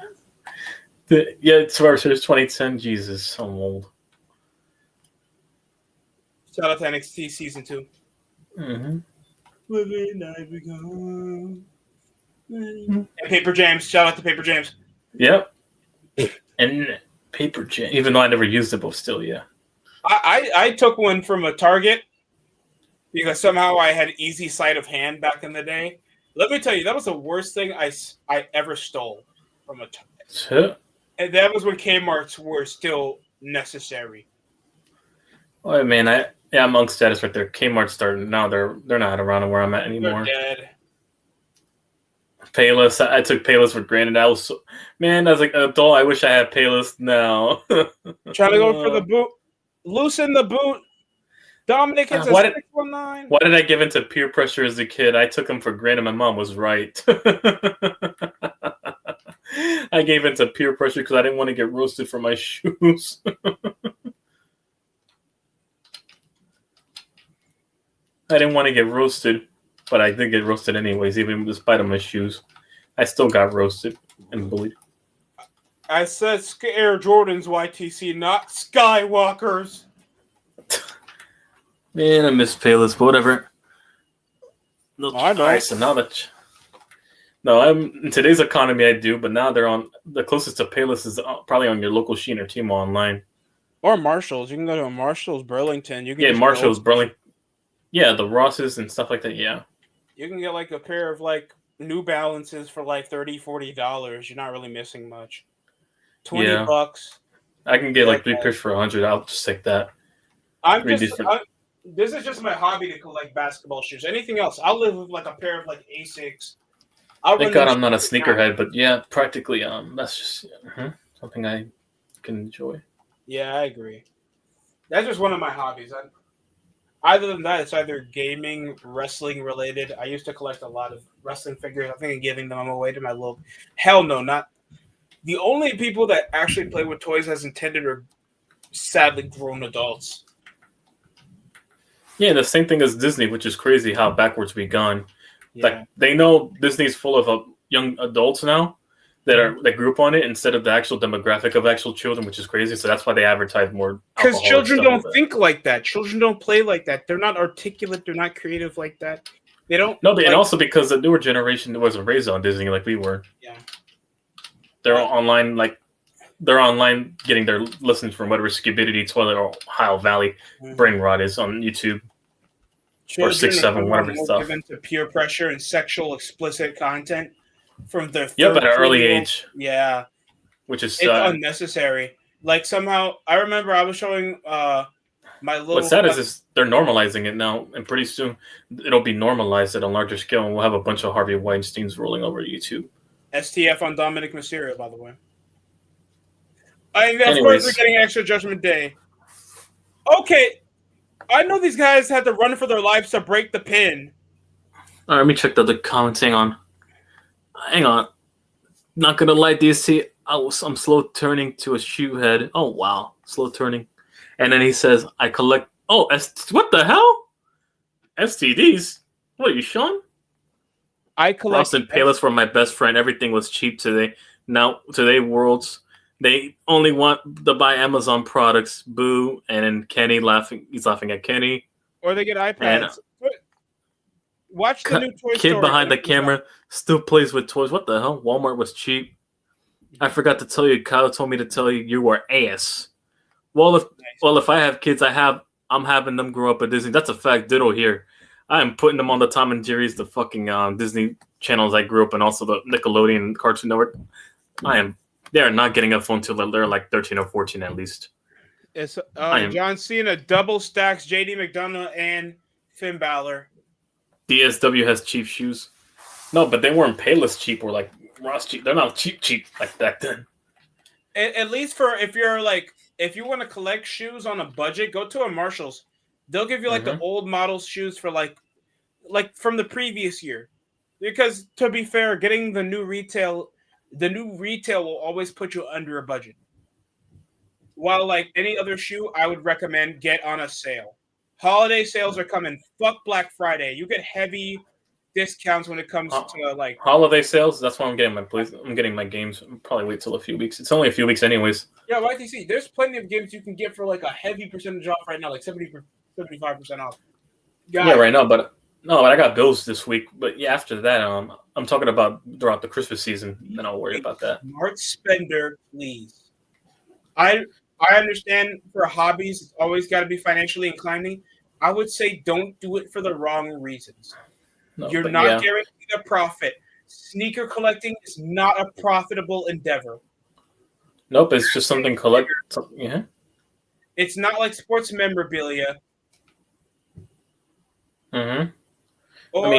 It's Survivor Series 2010. Jesus, I'm old. Shout out to NXT Season 2. Mm-hmm. And Paper James. Shout out to Paper James. Yep. And Paper James, even though I never used it, but still, yeah. I took one from a Target because somehow I had easy sleight of hand back in the day. Let me tell you, that was the worst thing I ever stole from a Target. And that was when Kmart's were still necessary. Oh man, I'm on status right there. Kmart started now. They're not around where I'm at anymore. They're dead. Payless. I took Payless for granted. As an adult, I wish I had Payless now. Trying to go for the boot. Loosen the boot. Dominic hits a 619. Why did I give in to peer pressure as a kid? I took him for granted. My mom was right. I gave in to peer pressure because I didn't want to get roasted for my shoes. I didn't want to get roasted, but I did get roasted anyways, even despite of my shoes. I still got roasted and bullied. I said Air Jordans, YTC, not Skywalkers. Man, I miss Payless, but whatever. No, I know. Right, so now that... No, in today's economy, I do, but now they're on... The closest to Payless is probably on your local Shein or Tmall online. Or Marshalls. You can go to a Marshalls, Burlington. You can Marshalls, Burlington. Yeah, the Rosses and stuff like that, yeah. You can get like a pair of like New Balances for like $30, $40. You're not really missing much. $20. I can get like 3 pairs for $100. I'll just take that. This is just my hobby to collect basketball shoes. Anything else, I'll live with like a pair of like Asics. Thank God I'm not a sneakerhead, but yeah, practically that's just something I can enjoy. Yeah, I agree. That's just one of my hobbies. Other than that, it's either gaming, wrestling related. I used to collect a lot of wrestling figures. I think I'm giving them away to my little. Hell no, not. The only people that actually play with toys as intended are sadly grown adults. Yeah, the same thing as Disney, which is crazy how backwards we've gone. Yeah. Like they know Disney's full of young adults now that grew up on it instead of the actual demographic of actual children, which is crazy. So that's why they advertise more. Because children don't think like that. Children don't play like that. They're not articulate. They're not creative like that. They don't. No, and also because the newer generation wasn't raised on Disney like we were. Yeah. They're online, getting their lessons from whatever Skibidity, Toilet, or Ohio Valley brain rot is on YouTube. Children or 6, 7, whatever stuff. Given to peer pressure and sexual explicit content from their at an early age. Yeah, which is it's unnecessary. Like somehow, I remember I was showing my little. What's sad is they're normalizing it now, and pretty soon it'll be normalized at a larger scale, and we'll have a bunch of Harvey Weinsteins rolling over YouTube. STF on Dominic Mysterio, by the way. Of course, we're getting Extra Judgment Day. Okay. I know these guys had to run for their lives to break the pin. All right, let me check the other comments. Hang on. Not gonna lie, DST. I'm slow turning to a shoe head. Oh wow, slow turning. And then he says, "I collect." Oh, what the hell? STDs? What are you, Sean? I collect. Ross and Payless were my best friend. Everything was cheap today. Now today, worlds. They only want to buy Amazon products. Boo. And then Kenny laughing. He's laughing at Kenny. Or they get iPads. Watch the new Toy Story. Kid behind the camera still plays with toys. What the hell? Walmart was cheap. I forgot to tell you. Kyle told me to tell you you were ass. Well, if I have kids, I'm having them grow up at Disney. That's a fact. Ditto here. I am putting them on the Tom and Jerry's, the fucking Disney channels I grew up in, also the Nickelodeon Cartoon Network. They are not getting a phone till they're like 13 or 14 at least. It's John Cena double stacks JD McDonough and Finn Balor. DSW has cheap shoes. No, but they weren't Payless cheap or like Ross cheap. They're not cheap like back then. At least if you want to collect shoes on a budget, go to a Marshalls. They'll give you like the old model shoes for like from the previous year. Because to be fair, getting the new retail will always put you under a budget. While like any other shoe, I would recommend get on a sale. Holiday sales are coming. Fuck Black Friday. You get heavy discounts when it comes to like holiday sales. That's why I'm getting my games. I'll probably wait till a few weeks. It's only a few weeks anyways. Yeah, YTC. There's plenty of games you can get for like a heavy percentage off right now, like 75% off. Yeah, right now, but I got bills this week. But yeah, after that, I'm talking about throughout the Christmas season. Then I'll worry about that. Smart spender, please. I understand for hobbies, it's always got to be financially inclining. I would say don't do it for the wrong reasons. No, You're not guaranteed a profit. Sneaker collecting is not a profitable endeavor. Nope, it's just something collect. Yeah. It's not like sports memorabilia.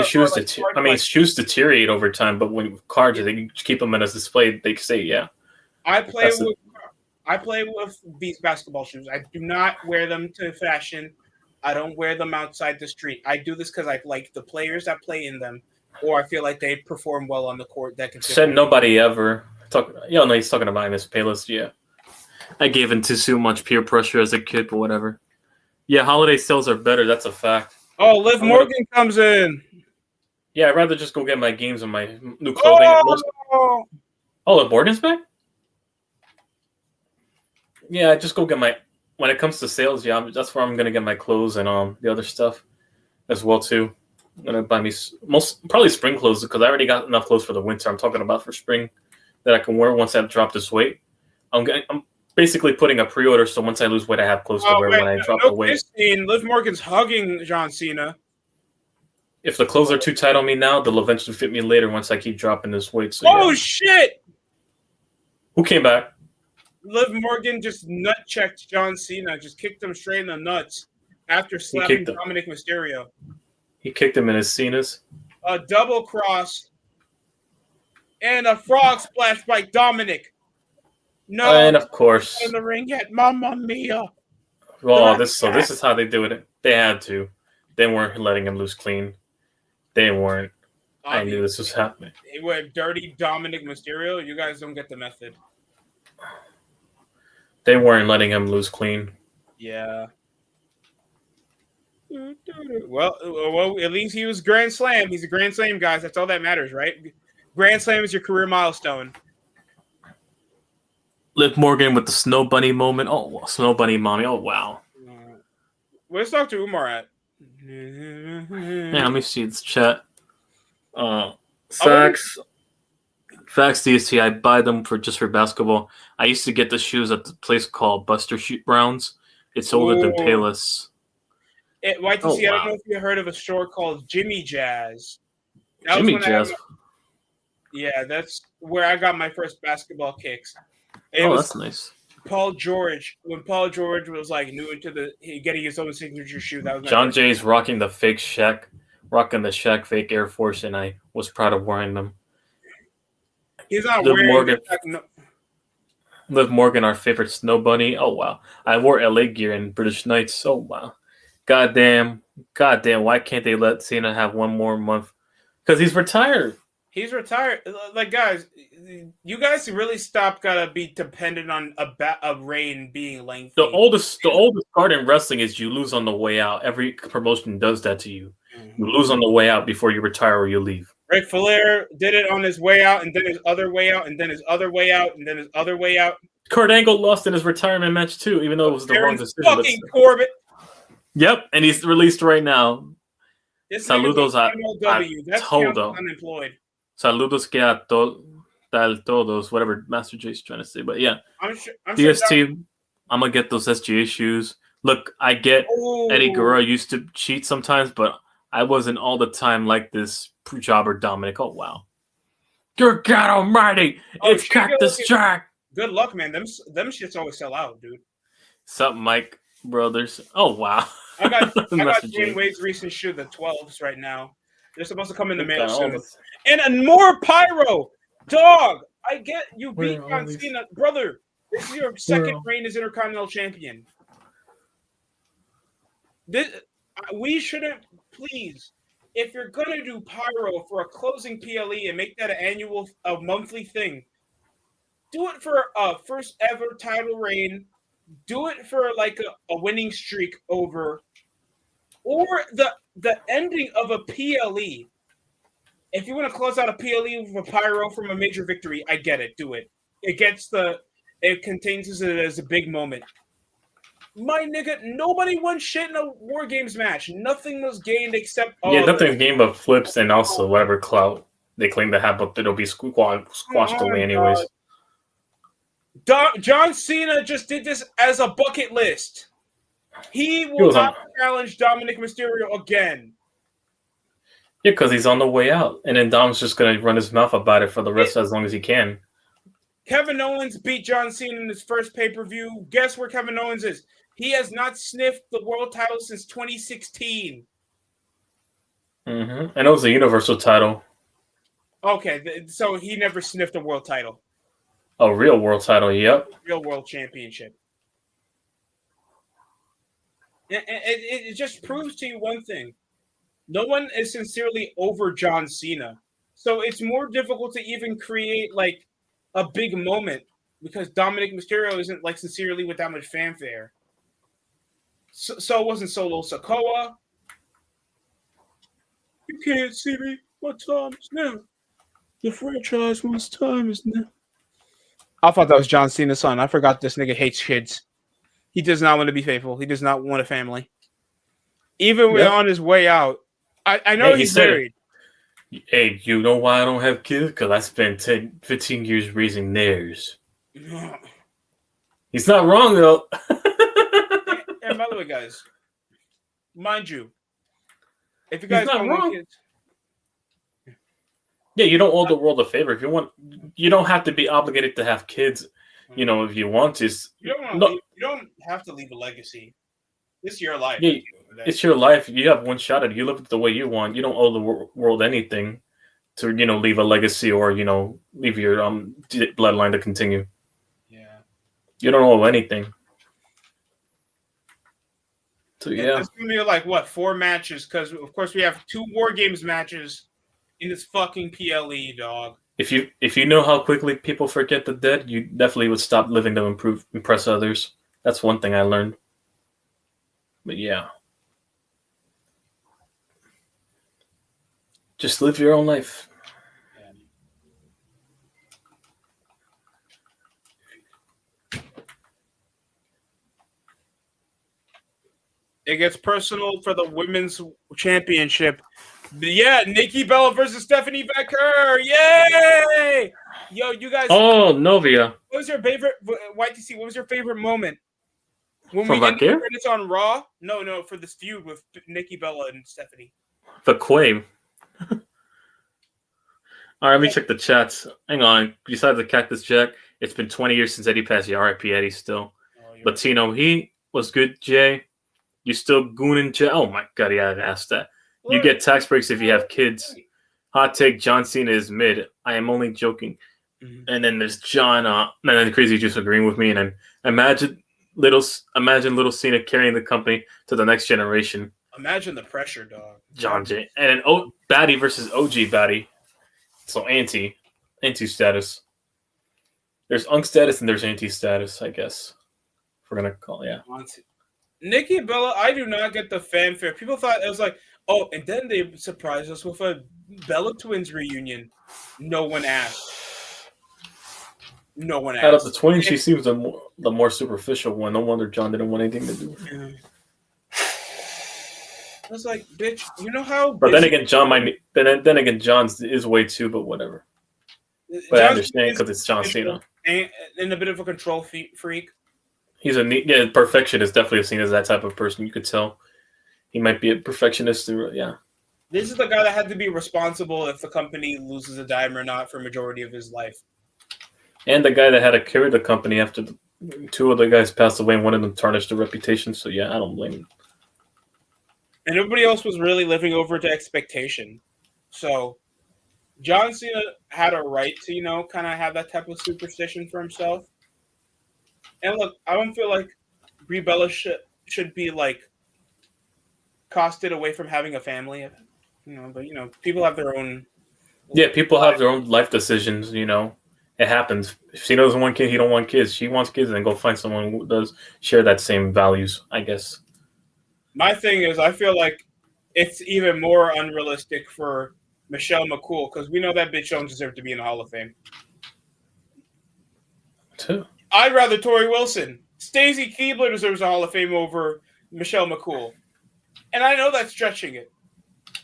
Shoes deteriorate over time, but when cards, they keep them in a display. They say, yeah. I play with these basketball shoes. I do not wear them to fashion. I don't wear them outside the street. I do this because I like the players that play in them, or I feel like they perform well on the court. That can said nobody ever. He's talking about Miss Payless. Yeah, I gave into too much peer pressure as a kid, but whatever. Yeah, holiday sales are better. That's a fact. Oh, Liv Morgan comes in. Yeah, I'd rather just go get my games and my new clothing. Liv Morgan's back? Yeah, just go get my. When it comes to sales, that's where I'm gonna get my clothes and the other stuff as well too. I'm gonna buy me probably spring clothes because I already got enough clothes for the winter. I'm talking about for spring that I can wear once I drop this weight. I'm basically putting a pre-order, so once I lose weight, I have clothes to wear when I drop the weight. Liv Morgan's hugging John Cena. If the clothes are too tight on me now, they'll eventually fit me later once I keep dropping this weight. So, shit! Who came back? Liv Morgan just nut checked John Cena, just kicked him straight in the nuts after slapping Dominic Mysterio. He kicked him in his Cenas. A double cross and a frog splash by Dominic. No, and of course in the ring yet, Mamma Mia. Well, this is how they do it. They had to. They weren't letting him loose clean. They weren't. I knew this was happening. They were dirty Dominic Mysterio. You guys don't get the method. They weren't letting him lose clean. Yeah. Well, at least he was Grand Slam. He's a Grand Slam, guys. That's all that matters, right? Grand Slam is your career milestone. Liv Morgan with the Snow Bunny moment. Oh, Snow Bunny mommy. Oh, wow. Where's Dr. Umar at? Yeah, let me see this chat. Facts. Facts, DST. I buy them just for basketball. I used to get the shoes at the place called Buster Brown's. It's older than Payless. YTC, I don't know if you heard of a store called Jimmy Jazz. Jimmy Jazz? Yeah, that's where I got my first basketball kicks. That's nice. Paul George. When Paul George was like new into getting his own signature shoe, that was John Jay's rocking the fake Shaq, fake Air Force, and I was proud of wearing them. He's not wearing Liv Morgan, our favorite Snow Bunny. Oh wow, I wore LA gear in British Knights. Oh wow, goddamn, why can't they let Cena have one more month? Because he's retired. He's retired. Like, guys, you guys really gotta be dependent on a reign being lengthy. The oldest card in wrestling is you lose on the way out. Every promotion does that to you. Mm-hmm. You lose on the way out before you retire or you leave. Ric Flair did it on his way out, and then his other way out, and then his other way out, and then his other way out. Kurt Angle lost in his retirement match too, even though it was the wrong decision. Fucking Corbett. Yep, and he's released right now. This Saludos MLW. a todos. Saludos que a Tal todos, whatever Master J's trying to say. But yeah, I'm sure DST, I'm gonna get those SGA shoes. Look, I get Eddie Guerrero used to cheat sometimes, but I wasn't all the time like this jobber Dominic. Oh wow. Good God Almighty! It's Cactus Jack. Good luck, man. Them shits always sell out, dude. Something, Mike Brothers. Oh wow. I got Dwayne Wade's recent shoe, the 12s, right now. They're supposed to come in the mail soon. And more pyro, dog. I get you beat John Cena, brother. This is your second reign as Intercontinental Champion. We shouldn't, please. If you're gonna do pyro for a closing PLE and make that a monthly thing, do it for a first ever title reign. Do it for like a winning streak over, or the ending of a PLE. If you want to close out a PLE with a pyro from a major victory, I get it. Do it. It contains it as a big moment. My nigga, nobody won shit in a War Games match. Nothing was gained except nothing's gained but flips and also whatever clout they claim to have, but it'll be squashed away anyways. John Cena just did this as a bucket list. He will not challenge Dominic Mysterio again. Yeah, because he's on the way out, and then Dom's just gonna run his mouth about it for the rest as long as he can. Kevin Owens beat John Cena in his first pay-per-view. Guess where Kevin Owens is? He has not sniffed the world title since 2016. And it was a Universal title. Okay, so he never sniffed a world title. A real world title, yep. Real world championship. It just proves to you one thing. No one is sincerely over John Cena. So it's more difficult to even create like a big moment because Dominic Mysterio isn't like sincerely with that much fanfare. So it wasn't Solo Sikoa. You can't see me. What time is now? The franchise wants time is now. I thought that was John Cena's son. I forgot this nigga hates kids. He does not want to be faithful. He does not want a family. Even when on his way out, I know he's married. Hey, you know why I don't have kids? Because I spent 15 years raising theirs. He's not wrong, though. And by the way, guys, mind you, if you guys don't want kids... Yeah, you don't owe the world a favor. If you want, you don't have to be obligated to have kids. You know, if you want to. You don't have to leave a legacy. It's your life. Yeah, it's your life. You have one shot at it. You live it the way you want. You don't owe the world anything to, leave a legacy or, leave your bloodline to continue. Yeah. You don't owe anything. So, yeah. It's going to be like, what, 4 matches? Because, of course, we have 2 War Games matches in this fucking PLE, dog. If you know how quickly people forget the dead, you definitely would stop living to impress others. That's one thing I learned. But yeah. Just live your own life. It gets personal for the women's championship. Yeah, Nikki Bella versus Stephanie Becker. Yay! Yo, you guys. Oh, Novia. What was your favorite? YTC, what was your favorite moment? When From we ended Becker? the credits on Raw? No, for this feud with Nikki Bella and Stephanie. The Quave. All right, let me check the chats. Hang on. Besides the Cactus Jack, it's been 20 years since Eddie passed. Yeah, R.I.P. Eddie still. But Tino, he was good, Jay. You still gooning, Jay? Oh, my God, yeah, I've asked that. You get tax breaks if you have kids. Hot take, John Cena is mid. I am only joking. Mm-hmm. And then there's John, and then Crazy Juice agreeing with me. And then imagine little Cena carrying the company to the next generation. Imagine the pressure, dog. John J. And then Batty versus OG Batty. So anti status. There's Unk status and there's anti status, I guess. If we're gonna call Nikki Bella, I do not get the fanfare. People thought it was like, oh, and then they surprised us with a Bella Twins reunion. No one asked. Out of the twins, she seems the more superficial one. No wonder John didn't want anything to do with her. I was like, bitch, you know how... But then again, John might... Then again, John's his way too, but whatever. But I understand because it's John Cena. And a bit of a control freak. He's perfectionist. Definitely seen as that type of person. You could tell he might be a perfectionist. Yeah. This is the guy that had to be responsible if the company loses a dime or not for a majority of his life. And the guy that had to carry the company after two other guys passed away and one of them tarnished the reputation. So, yeah, I don't blame him. And everybody else was really living over to expectation. So, John Cena had a right to, kind of have that type of superstition for himself. And look, I don't feel like Brie Bella should be, costed away from having a family. But people have their own. Yeah, people have their own life decisions. It happens. If she doesn't want kids, he don't want kids. She wants kids, then go find someone who does share that same values. I guess. My thing is, I feel like it's even more unrealistic for Michelle McCool because we know that bitch don't deserve to be in the Hall of Fame. Too. I'd rather Tori Wilson. Stacey Keibler deserves a Hall of Fame over Michelle McCool, and I know that's stretching it.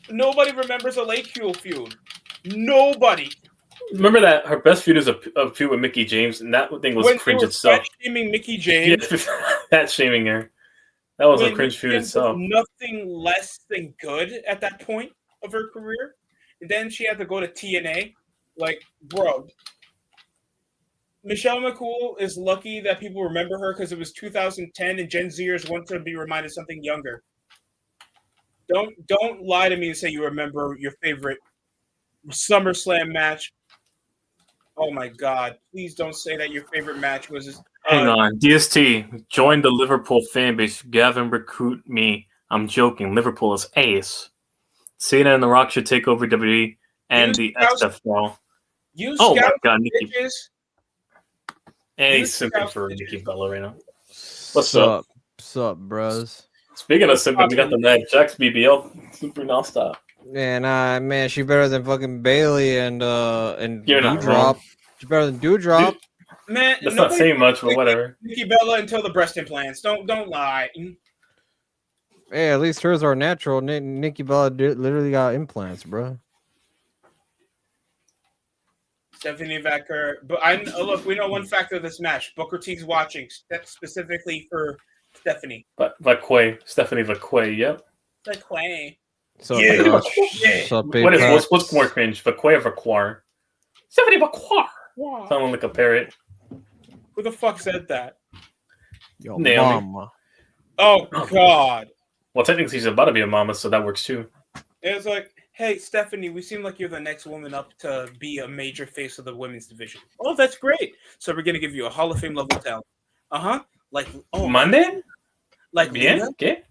Nobody remembers a Lake Fuel feud. Nobody. Remember that her best feud is a feud with Mickie James, and that thing was cringe itself. Shaming Mickie James. Yeah, that shaming her. That was a cringe feud itself. Nothing less than good at that point of her career. And then she had to go to TNA. Bro. Michelle McCool is lucky that people remember her because it was 2010 and Gen Zers want to be reminded of something younger. Don't lie to me and say you remember your favorite SummerSlam match. Oh my God! Please don't say that your favorite match was. Hang on, DST joined the Liverpool fan base. Gavin recruit me. I'm joking. Liverpool is ace. Cena and The Rock should take over WWE and the XFL. Oh my God, Nikki! And he's simping for Nikki Bella right now. What's up? What's up, bros? Speaking of simping, we got the Mad Jack's BBL super nonstop. Man, she better than fucking Bailey and Doudrop. She better than Doudrop. Man, that's not saying much, but whatever. Nikki Bella until the breast implants. Don't lie. Hey, at least hers are natural. Nikki Bella literally got implants, bro. Stephanie Vaquer, but look, we know one factor of this match. Booker T's watching specifically for Stephanie. But Stephanie Vaquer, yep. Vaquer. So yeah. What's more cringe, Vaquer or Vaquar? Stephanie Vaquer. Wow. Sounding like a parrot. Who the fuck said that? Yo, mama. Oh God. Well, technically she's about to be a mama, so that works too. It was like, hey, Stephanie, we seem like you're the next woman up to be a major face of the women's division. Oh, that's great. So we're gonna give you a Hall of Fame level talent. Mande? Bien? Lita? ¿Qué?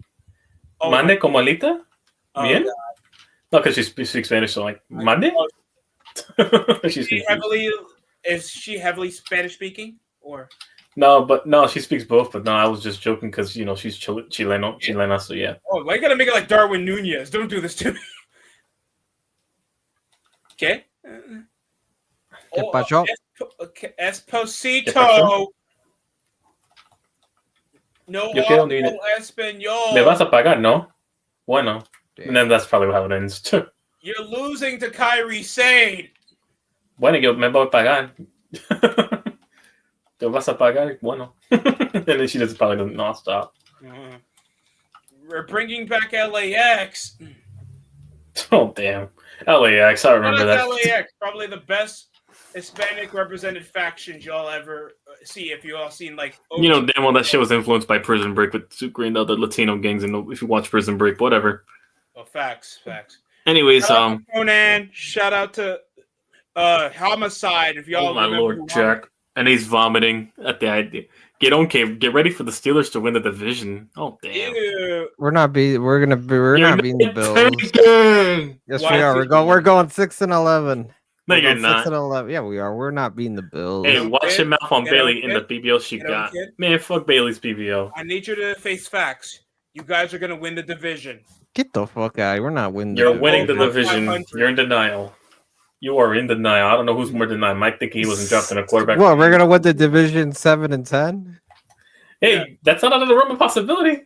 Oh, Mande como Alita? Bien? God. No, because she speaks Spanish, so Mande? Is she heavily Spanish speaking or? No, she speaks both. But no, I was just joking because she's Chilena, so yeah. Oh, why you gotta make it like Darwin Nunez? Don't do this to me. Okay. Esposito. No, Espanol. Me vas a pagar, no? Bueno. Damn. And then that's probably how it ends too. You're losing to Kyrie Sane. Bueno, yo me voy a pagar. Te vas a pagar, bueno. And then she just probably doesn't stop. We're bringing back LAX. Oh, damn. LAX, I remember that. LAX, probably the best Hispanic represented factions y'all ever see. If you all seen damn well that shit was influenced by Prison Break with Sucre and the other Latino gangs. And if you watch Prison Break, whatever. Oh, facts. Anyways, shout out to Conan. Shout out to Homicide. If y'all my Lord, Jack, and he's vomiting at the idea. Get ready for the Steelers to win the division. Oh damn! Ew. We're not beating the Bills. Yes, we are. We're going 6-11. No, you're not. 6-11. Yeah, we are. We're not beating the Bills. Hey, watch your mouth on Bailey in the BBL she got. Man, fuck Bailey's BBL. I need you to face facts. You guys are gonna win the division. Get the fuck out! We're not winning. You're winning the division. You're in denial. You are in denial. I don't know who's more denied. Mike thinking he wasn't drafting a quarterback. What? We're gonna win the division 7-10. Hey, that's not out of the realm of possibility.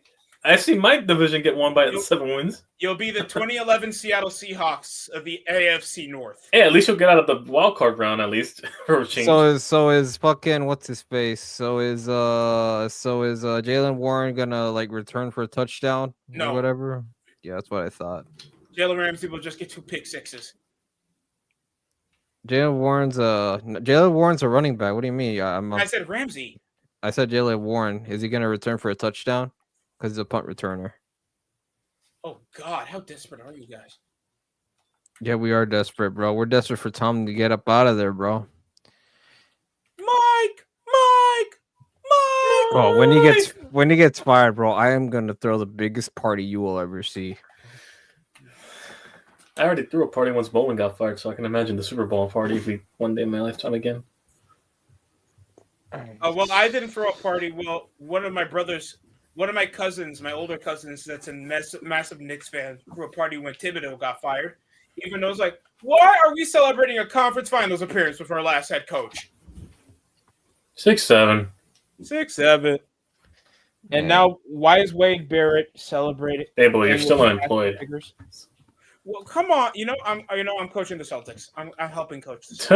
I see my division get won by 7 wins. You'll be the 2011 Seattle Seahawks of the AFC North. Hey, at least you'll get out of the wild card round at least for a change. So is fucking what's his face? So is Jalen Warren gonna like return for a touchdown or whatever? Yeah, that's what I thought. Jalen Ramsey will just get 2 pick sixes. Jalen Warren's a running back. What do you mean? I said Ramsey. I said Jalen Warren. Is he gonna return for a touchdown? Because he's a punt returner. Oh God, how desperate are you guys? Yeah, we are desperate, bro. We're desperate for Tom to get up out of there, bro. Mike. Bro, when he gets fired, bro, I am gonna throw the biggest party you will ever see. I already threw a party once Bowling got fired, so I can imagine the Super Bowl party if we one day in my lifetime again. Well, I didn't throw a party. Well, one of my cousins, my older cousins, that's a massive Knicks fan, threw a party when Thibodeau got fired. Even though it's like, why are we celebrating a conference finals appearance with our last head coach? 6-7. 6-7. And now, why is Wade Barrett celebrating? Hey, boy, you're still unemployed. Well, come on. I'm coaching the Celtics. I'm helping coach this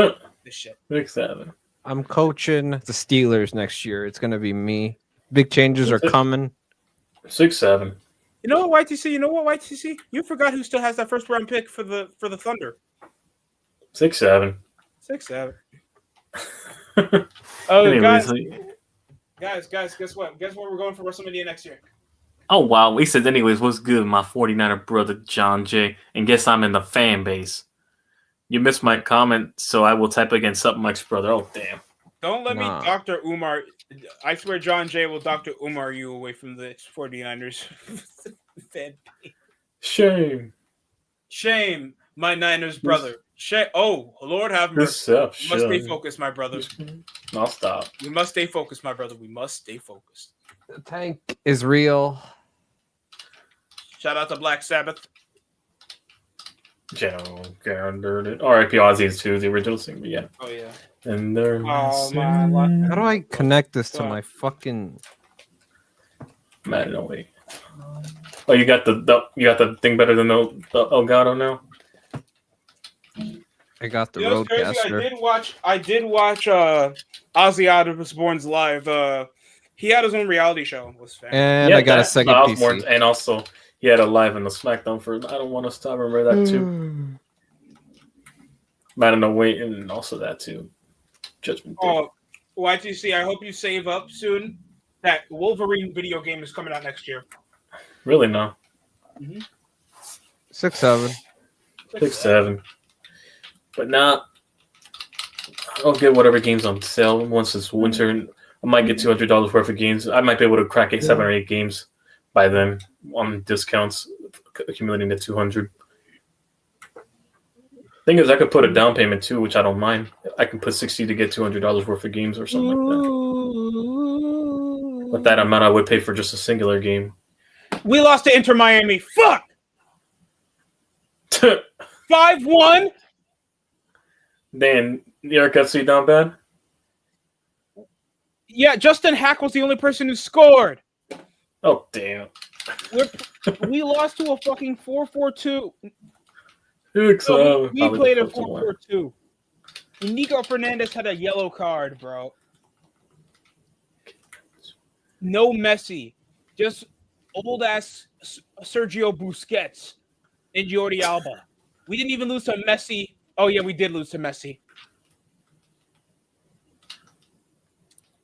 shit. 6-7. I'm coaching the Steelers next year. It's gonna be me. Big changes are coming. 6-7. You know what, YTC? You forgot who still has that first round pick for the Thunder. 6-7. 6-7. Anyways, guys, guess what? Guess where we're going for WrestleMania next year? Oh, wow. He said, anyways, what's good, my 49er brother, John J. And guess I'm in the fan base. You missed my comment, so I will type against something Mike's brother. Oh, damn. Don't let me Dr. Umar. I swear John J will Dr. Umar you away from the 49ers fan base. Shame, my Niners brother. Shame. Oh, Lord have mercy. We must stay focused, my brother. I'll stop. We must stay focused, my brother. We must stay focused. The tank is real. Shout out to Black Sabbath. R.I.P. Ozzy's too, the original singer, yeah. Oh, yeah. And there. How do I connect this to my fucking? Man, no way. Oh, you got the thing better than the Elgato now. I got the Roadcaster. I did watch Ozzy Osbourne's live. He had his own reality show. And I got a second PC. And also he had a live in the SmackDown for I Don't Want to Stop. Remember that too. Man, no wait, and also that too. Judgment Day. Oh, YTC, I hope you save up soon. That Wolverine video game is coming out next year. Really, no. 6-7. 6-7. But now, I'll get whatever games on sale once it's winter. I might get $200 worth of games. I might be able to crack 7 or 8 games by then on discounts, accumulating to $200. Thing is, I could put a down payment too, which I don't mind. I can put $60 to get $200 worth of games or something like that. With that amount, I would pay for just a singular game. We lost to Inter Miami. Fuck. 5-1. Dan, New York FC down bad? Yeah, Justin Hack was the only person who scored. Oh, damn. We lost to a fucking 4-4-2. We played a 4-4-2. Nico Fernandez had a yellow card, bro. No Messi. Just old-ass Sergio Busquets and Jordi Alba. We didn't even lose to Messi. Oh, yeah, we did lose to Messi.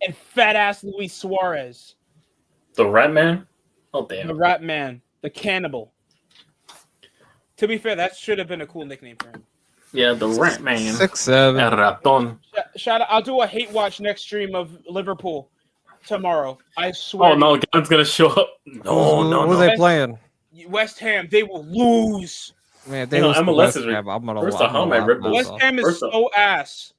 And fat-ass Luis Suarez. The Rat Man? Oh, damn. The Rat Man. The Cannibal. To be fair, that should have been a cool nickname for him. Yeah, the Rat Man. 6-7. El Raton. Shout out. I'll do a hate watch next stream of Liverpool tomorrow. I swear. Oh, no, God's going to show up. No. Who are they playing? West Ham. They will lose. Man, they lose to West Ham. West Ham is so ass.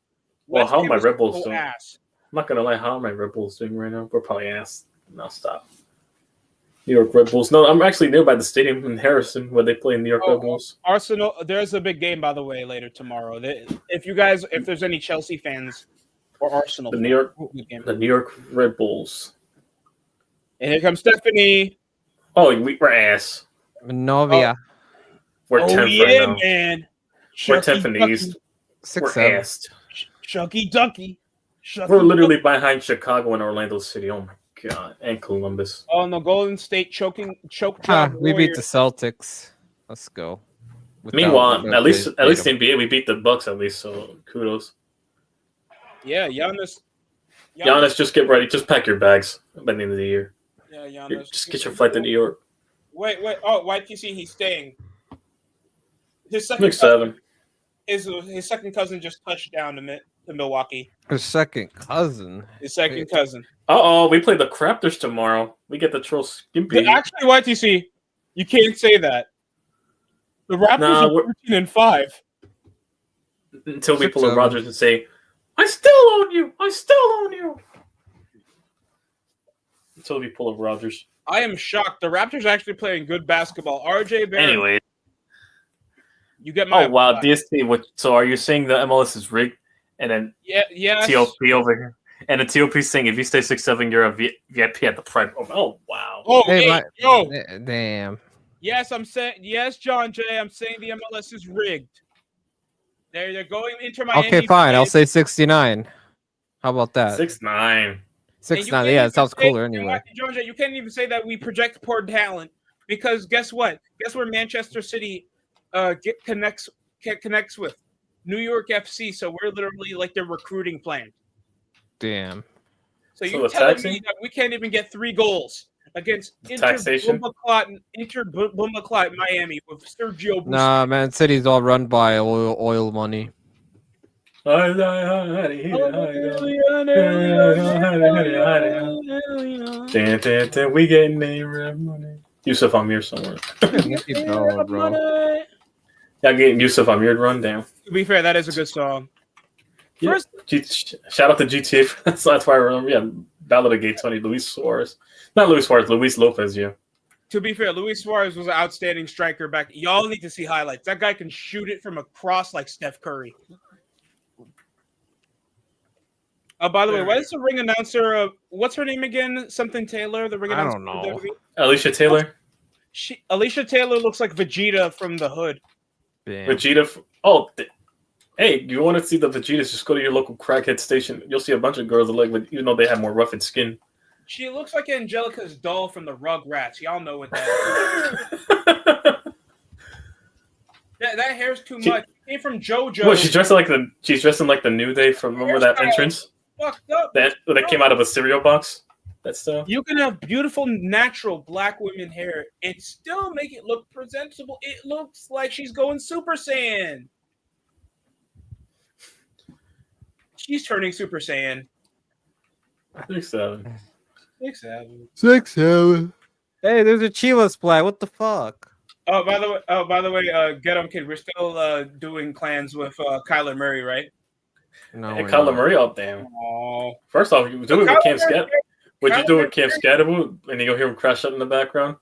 Well, how my Red Bulls doing? Ass. I'm not going to lie. How my Red Bulls doing right now? We're probably ass. No, stop. New York Red Bulls. No, I'm actually nearby the stadium in Harrison where they play in New York Red Bulls. Arsenal. There's a big game, by the way, later tomorrow. If there's any Chelsea fans or Arsenal, the New York Red Bulls. And here comes Stephanie. we're ass. Novia. We're 10th right now. Man. We're 10th in the East. 6, We're 7. assed. Shucky Ducky. We're literally behind Chicago and Orlando City. Oh my god, and Columbus. Oh no, Golden State choke Ah, job. we beat the Warriors. Celtics. Let's go. Meanwhile, at least the NBA, we beat the Bucks at least. So kudos. Yeah, Giannis, just get ready. Just pack your bags by the end of the year. Yeah, Giannis. Just get your flight to New York. Wait. Oh, YTC, he's staying. His second Next 7. his second cousin just touched down to Milwaukee. His second cousin. His second cousin. We play the Raptors tomorrow. We get the troll skimpy. Actually, YTC, you can't say that. The Raptors are 13-5. Until we 6, pull a 7. Rodgers and say, I still own you. I still own you. Until we pull a Rodgers. I am shocked. The Raptors are actually playing good basketball. RJ Barrett. Anyway. You get my. Oh, wow. DST. So are you saying the MLS is rigged? And then yes. TOP over here. And the TOP saying if you stay 6'7", you're a VIP at the prime. Oh, wow. Oh, Hey, yo. Damn. Yes, I'm saying. Yes, John Jay. I'm saying the MLS is rigged. They're going into Miami. Okay, fine. I'll say 69. How about that? 6'9". 6'9". Yeah, it sounds cooler anyway. John Jay, you can't even say that we project poor talent because guess what? Guess where Manchester City connects with New York FC. So we're literally like their recruiting plan. Damn. So you're telling me that we can't even get 3 goals against Inter Bumbleclot Miami with Sergio Busquets. Nah, man, City's all run by oil money. We getting money. Yusuf Amir somewhere. Y'all getting Yusuf Amir run down. To be fair, that is a good song. Yeah. Shout out to GTA. So that's why I remember. Yeah, Ballad of Gay Tony, Luis Suarez. Not Luis Suarez, Luis Lopez, yeah. To be fair, Luis Suarez was an outstanding striker back. Y'all need to see highlights. That guy can shoot it from across like Steph Curry. By the way, what is the ring announcer? What's her name again? Something Taylor, the ring announcer. I don't know. Alicia Taylor. Alicia Taylor looks like Vegeta from the Hood. Damn. Vegeta. Hey, you want to see the Vegetas? Just go to your local crackhead station. You'll see a bunch of girls that look, even though they have more roughened skin. She looks like Angelica's doll from the Rugrats. Y'all know what that is. that hair's too much. It came from JoJo. What, she's dressing like the New Day from remember that entrance? Fucked up. That came out of a cereal box. That stuff. You can have beautiful, natural black women hair and still make it look presentable. It looks like she's going Super Saiyan. She's turning Super Saiyan. 6'7". 6'7". Hey, there's a Chivas flag. What the fuck? Oh, by the way, Get 'em Kid. We're still doing clans with Kyler Murray, right? No, Hey, Kyler Murray, oh damn. Oh. First off, you do it with Cam Scat. Would you do it with Cam Scatterwood and you'll hear him crash out in the background?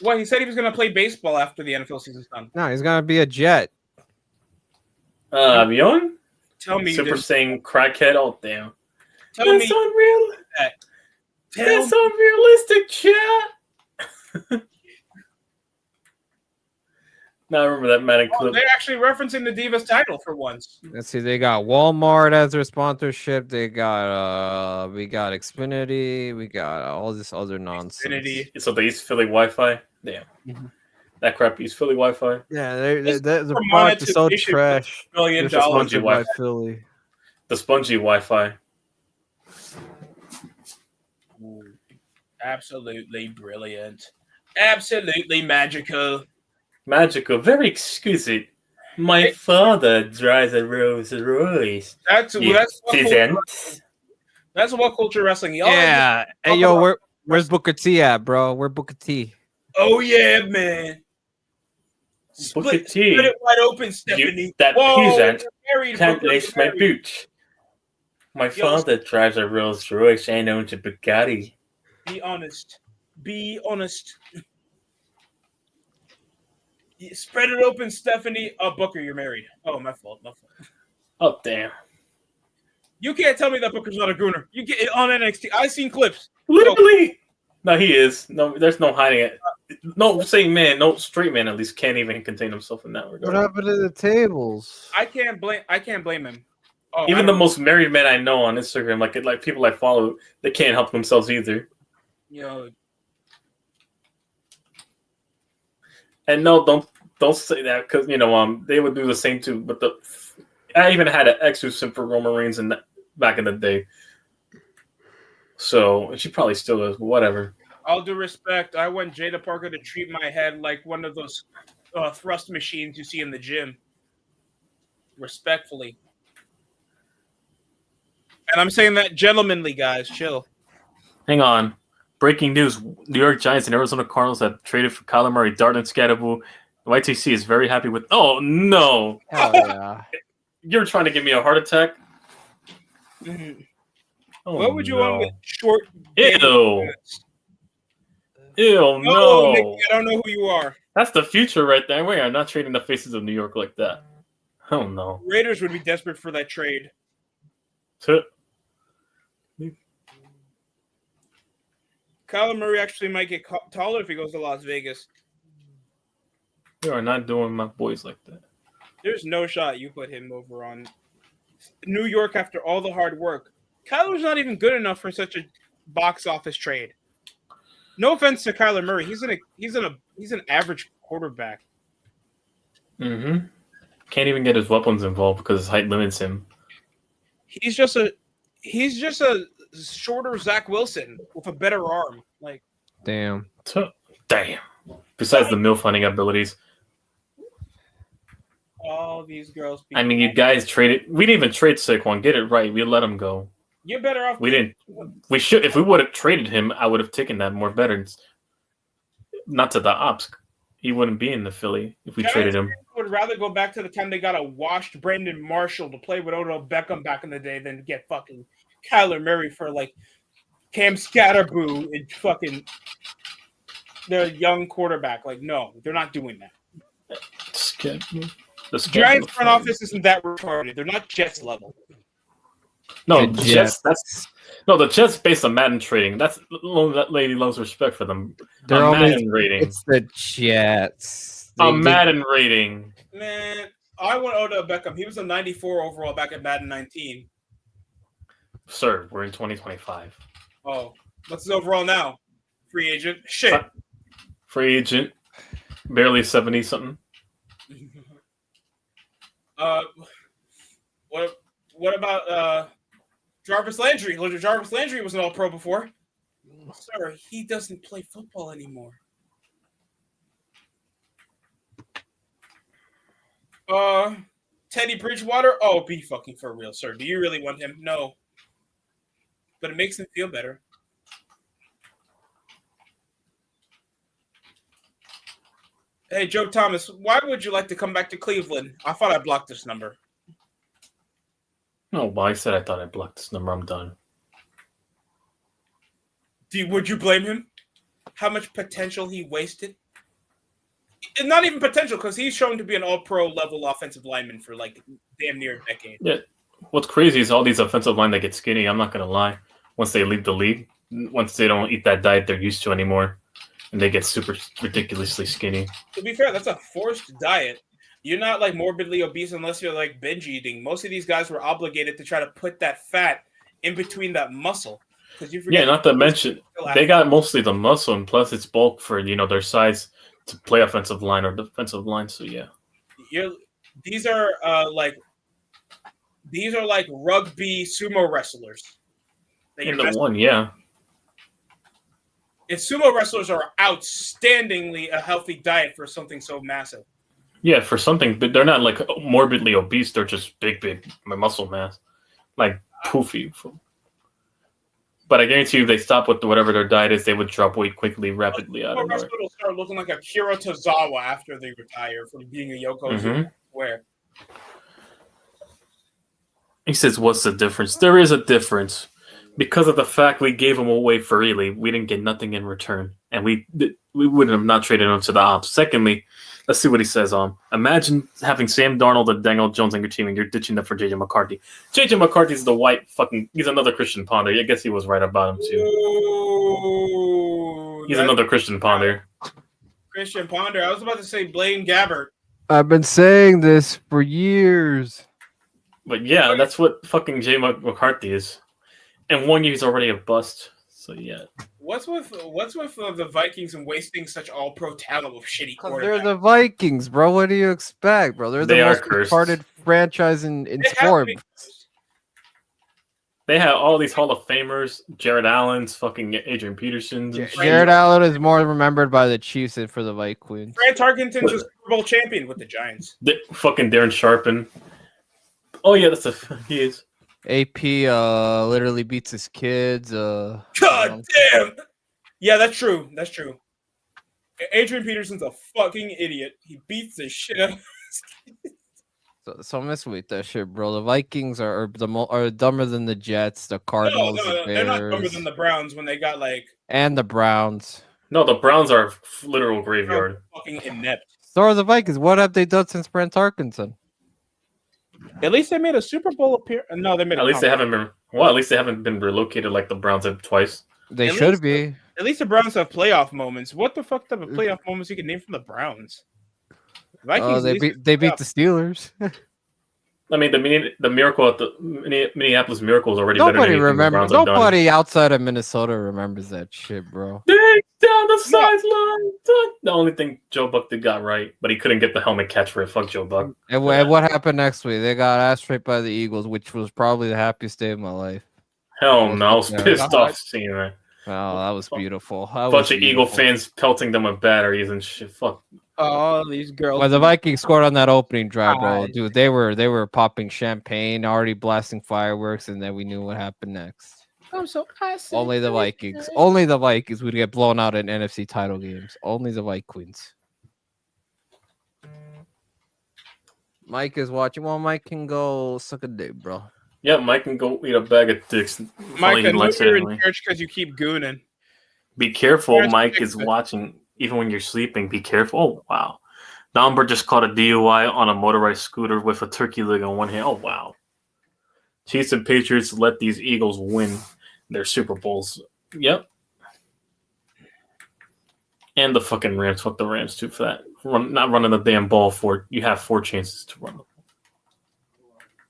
Well, he said he was going to play baseball after the NFL season's done. No, he's gonna be a Jet. Young? Tell me, Super Saiyan crackhead. Oh damn! That's unreal. That's unrealistic, chat. Now I remember that Madden clip. They're actually referencing the Divas title for once. Let's see. They got Walmart as their sponsorship. They got we got Xfinity. We got all this other nonsense. Xfinity. So the East Philly Wi-Fi. Damn. Mm-hmm. That crap East Philly Wi-Fi. Yeah, the product is so trash. $1 billion Wi-Fi. Philly. The spongy Wi-Fi. Absolutely brilliant. Absolutely magical. Magical, very exquisite. My father drives a Rolls Royce. That's what culture wrestling. Y'all Hey, yo, where's Booker T at, bro? Where Booker T? Oh yeah, man. Booker T. Split it wide open, Stephanie. That peasant can't lace my boots. My father drives a Rolls Royce and owns a Bugatti. Be honest. Be honest. Spread it open, Stephanie. Oh, Booker, you're married. Oh, my fault. Oh, damn. You can't tell me that Booker's not a gooner. You get it on NXT. I've seen clips. Literally. No, he is. No, there's no hiding it. no straight man at least can't even contain himself in that regard. What happened to the tables? I can't blame him. Oh, even the most married men I know on Instagram, like people I follow, they can't help themselves either. Yo. And no, don't say that because they would do the same too. But I even had an ex who simp for Roman Reigns back in the day. So she probably still is. Whatever. All due respect, I want Jada Parker to treat my head like one of those thrust machines you see in the gym. Respectfully. And I'm saying that gentlemanly, guys. Chill. Hang on. Breaking news. New York Giants and Arizona Cardinals have traded for Kyler Murray, Darden Scadaboo. The YTC is very happy with... Oh, no. Hell yeah. You're trying to give me a heart attack? Mm-hmm. Oh, what would you want with short... Ew. No. No. Nick, I don't know who you are. That's the future right there. We are not trading the faces of New York like that. Oh, no. Raiders would be desperate for that trade. Kyler Murray actually might get taller if he goes to Las Vegas. You are not doing my boys like that. There's no shot you put him over on New York after all the hard work. Kyler's not even good enough for such a box office trade. No offense to Kyler Murray, he's an average quarterback. Mm-hmm. Can't even get his weapons involved because his height limits him. He's just a shorter Zach Wilson with a better arm. Like, damn. Besides the MILF hunting abilities. All these girls. I mean, you guys traded. We didn't even trade Saquon. Get it right. We let him go. You're better off. We didn't. We should. If we would have traded him, I would have taken that more better. Not to the ops. He wouldn't be in the Philly if we traded him. I would rather go back to the time they got a washed Brandon Marshall to play with Odell Beckham back in the day than get fucking Kyler Murray for like Cam Scatterboo and fucking their young quarterback. Like, no, they're not doing that. The Giants front office isn't that retarded. They're not Jets level. No, the Jets. The Jets based on Madden trading. That lady loves respect for them. They're Madden rating. It's the Jets. Madden rating. Man, I want Odell Beckham. He was a 94 overall back at Madden 19. Sir, we're in 2025. Oh, what's his overall now? Free agent. Shit. Free agent. Barely 70 something. What about Jarvis Landry? Jarvis Landry was an All-Pro before. Sir, he doesn't play football anymore. Teddy Bridgewater? Oh, be fucking for real, sir. Do you really want him? No. But it makes him feel better. Hey, Joe Thomas, why would you like to come back to Cleveland? I thought I blocked this number. No, well, I said I thought I blocked this number. I'm done. Would you blame him? How much potential he wasted? And not even potential, because he's shown to be an all-pro level offensive lineman for like damn near a decade. Yeah. What's crazy is all these offensive line that get skinny. I'm not going to lie. Once they leave the league, once they don't eat that diet they're used to anymore, and they get super ridiculously skinny. To be fair, that's a forced diet. You're not like morbidly obese unless you're like binge eating. Most of these guys were obligated to try to put that fat in between that muscle. Yeah, not to mention they got mostly the muscle, and plus it's bulk for their size to play offensive line or defensive line. So yeah, these are like rugby sumo wrestlers. In the one, yeah. And sumo wrestlers are outstandingly a healthy diet for something so massive. Yeah, for something, but they're not like morbidly obese. They're just big muscle mass, like poofy. But I guarantee you, if they stop with whatever their diet is, they would drop weight quickly, rapidly. Out of nowhere. Will start looking like a Kira Tozawa after they retire from being a Yokozuna. Where he says, "What's the difference?" There is a difference. Because of the fact we gave him away freely, we didn't get nothing in return, and we wouldn't have not traded him to the ops. Secondly, let's see what he says. Imagine having Sam Darnold and Daniel Jones on your team, and you're ditching them for JJ McCarthy. JJ McCarthy's the white fucking. He's another Christian Ponder. I guess he was right about him too. Ooh, he's another Christian Ponder. Christian Ponder. I was about to say Blaine Gabbert. I've been saying this for years. But yeah, that's what fucking J. McCarthy is. And 1 year he's already a bust. So yeah. What's with the Vikings and wasting such all pro talent with shitty quarterbacks? They're the Vikings, bro. What do you expect, bro? They're the most retarded franchise in sport. They have all these Hall of Famers, Jared Allen's, fucking Adrian Peterson's. Jared Allen is more remembered by the Chiefs than for the Vikings. Fran Tarkenton's a Super Bowl champion with the Giants. Fucking Darren Sharpen. Oh yeah, he is. AP literally beats his kids. God damn. Yeah, that's true. That's true. Adrian Peterson's a fucking idiot. He beats the shit out of his kids. So I'm messing with that shit, bro. The Vikings are dumber than the Jets, the Cardinals, no, they're not dumber than the Browns when they got and the Browns. No, the Browns are literal graveyard. Fucking inept. So are the Vikings. What have they done since Brent Tarkenton? At least they made a Super Bowl appearance. No, they made. At least they haven't been. Well, at least they haven't been relocated like the Browns have twice. They should be. At least the Browns have playoff moments. What the fuck type of playoff moments you can name from the Browns? Vikings. They beat the Steelers. I mean, the miracle at the Minneapolis Miracle is already nobody better than remembers. Nobody outside of Minnesota remembers that shit, bro. Dig down the sideline. The only thing Joe Buck got right, but he couldn't get the helmet catch for it. Fuck Joe Buck. And what happened next week? They got ass raped by the Eagles, which was probably the happiest day of my life. Hell no, I was pissed off seeing that. Oh, that was beautiful. Bunch of Eagle fans pelting them with batteries and shit. Fuck. Oh, these girls. When the Vikings scored on that opening drive, bro, dude, they were popping champagne, already blasting fireworks, and then we knew what happened next. I'm so Only the Vikings. Only the Vikings would get blown out in NFC title games. Only the Vikings. Mike is watching. Well, Mike can go suck a dick, bro. Yeah, Mike can go eat a bag of dicks. Mike, I know you're in church because you keep gooning. Be careful, Mike is watching. Even when you're sleeping, be careful. Oh, wow. Domber just caught a DUI on a motorized scooter with a turkey leg on one hand. Oh, wow. Chiefs and Patriots let these Eagles win their Super Bowls. Yep. And the fucking Rams. Fuck the Rams, too, for that. Not running the damn ball for you have 4 chances to run.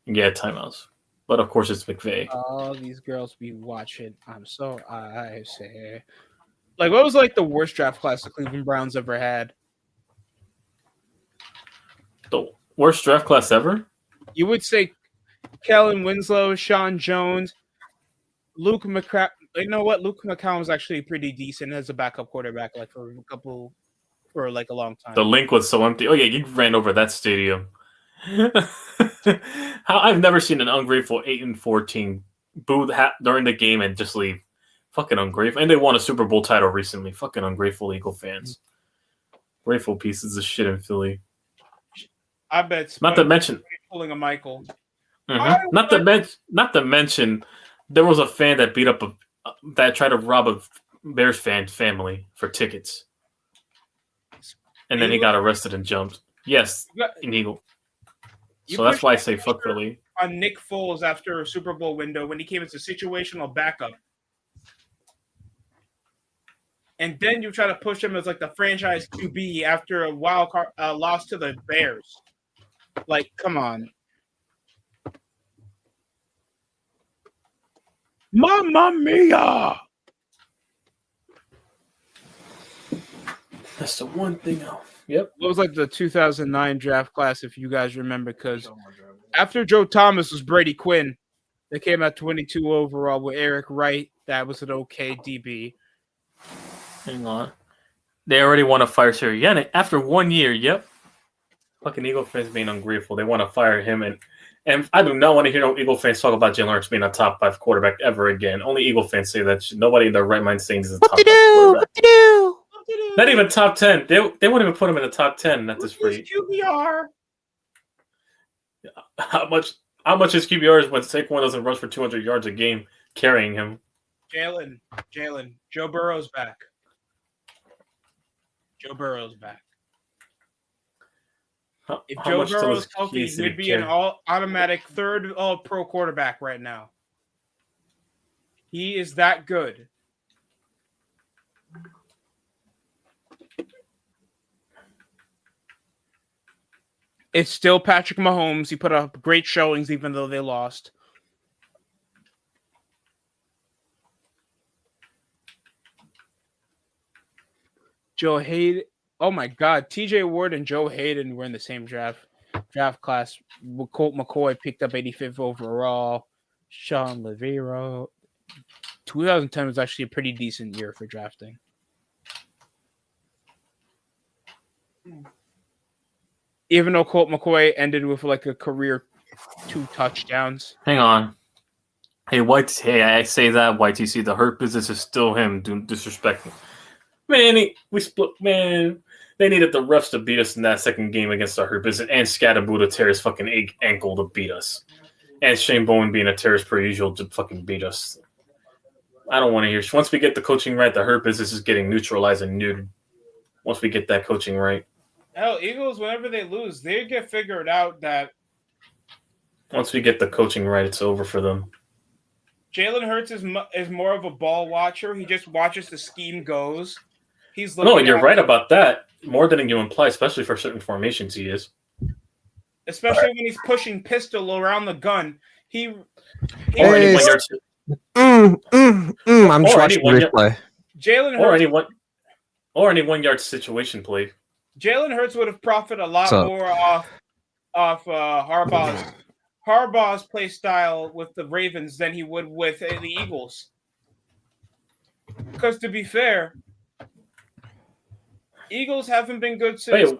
Yeah, timeouts. But, of course, it's McVay. All these girls be watching. I'm so I say. Like, what was the worst draft class the Cleveland Browns ever had? The worst draft class ever? You would say Kellen Winslow, Sean Jones, Luke McCown. You know what? Luke McCown was actually pretty decent as a backup quarterback, for a long time. The link was so empty. Oh yeah, you ran over that stadium. I've never seen an ungrateful 8-4 team boo during the game and just leave. Fucking ungrateful. And they won a Super Bowl title recently. Fucking ungrateful Eagle fans. Grateful pieces of shit in Philly. I bet. Not to mention pulling a Michael. Mm-hmm. Not to mention, there was a fan that beat up that tried to rob a Bears fan family for tickets, and then he got arrested and jumped. Yes, in Eagle. So that's why I say fuck Philly. On Nick Foles after a Super Bowl window when he came as a situational backup. And then you try to push him as the franchise QB after a wild card loss to the Bears. Come on. Mamma mia! That's the one thing. Yep. It was the 2009 draft class, if you guys remember, because after Joe Thomas was Brady Quinn. They came at 22 overall with Eric Wright. That was an okay DB. Hang on. They already want to fire Sirianni after 1 year. Yep. Fucking Eagle fans being ungrateful. They want to fire him, and I do not want to hear no Eagle fans talk about Jalen Hurts being a top 5 quarterback ever again. Only Eagle fans say that shit. Nobody in their right mind saying he's a top 5 quarterback. What to do? Not even top 10. They won't even put him in the top 10 at this rate. QBR. How much is QBR is when Saquon doesn't rush for 200 yards a game carrying him? Jalen. Joe Burrow's back. If Joe Burrow's healthy, he would be an automatic third all-pro quarterback right now. He is that good. It's still Patrick Mahomes. He put up great showings even though they lost. Joe Hayden. Oh my God. TJ Ward and Joe Hayden were in the same draft class. Colt McCoy picked up 85th overall. Sean Levero. 2010 was actually a pretty decent year for drafting. Even though Colt McCoy ended with like a career 2 touchdowns. Hang on. Hey, I say that, YTC, the Hurt Business is still him doing disrespecting. Man, we split. Man, they needed the refs to beat us in that second game against the Hurt Business, and Scatterbuda to tear his fucking ankle to beat us, and Shane Bowen being a terrorist per usual to fucking beat us. I don't want to hear. Once we get the coaching right, the Hurt Business is getting neutralized and neutered. Once we get that coaching right. Hell, Eagles, whenever they lose, they get figured out that once we get the coaching right, it's over for them. Jalen Hurts is more of a ball watcher. He just watches the scheme goes. No, you're right about that. More than you imply, especially for certain formations, he is. Especially when he's pushing pistol around the gun. I'm just watching replay. Jalen Hurts or any 1 yard situation play. Jalen Hurts would have profited a lot more off Harbaugh's play style with the Ravens than he would with the Eagles. Because to be fair, Eagles haven't been good since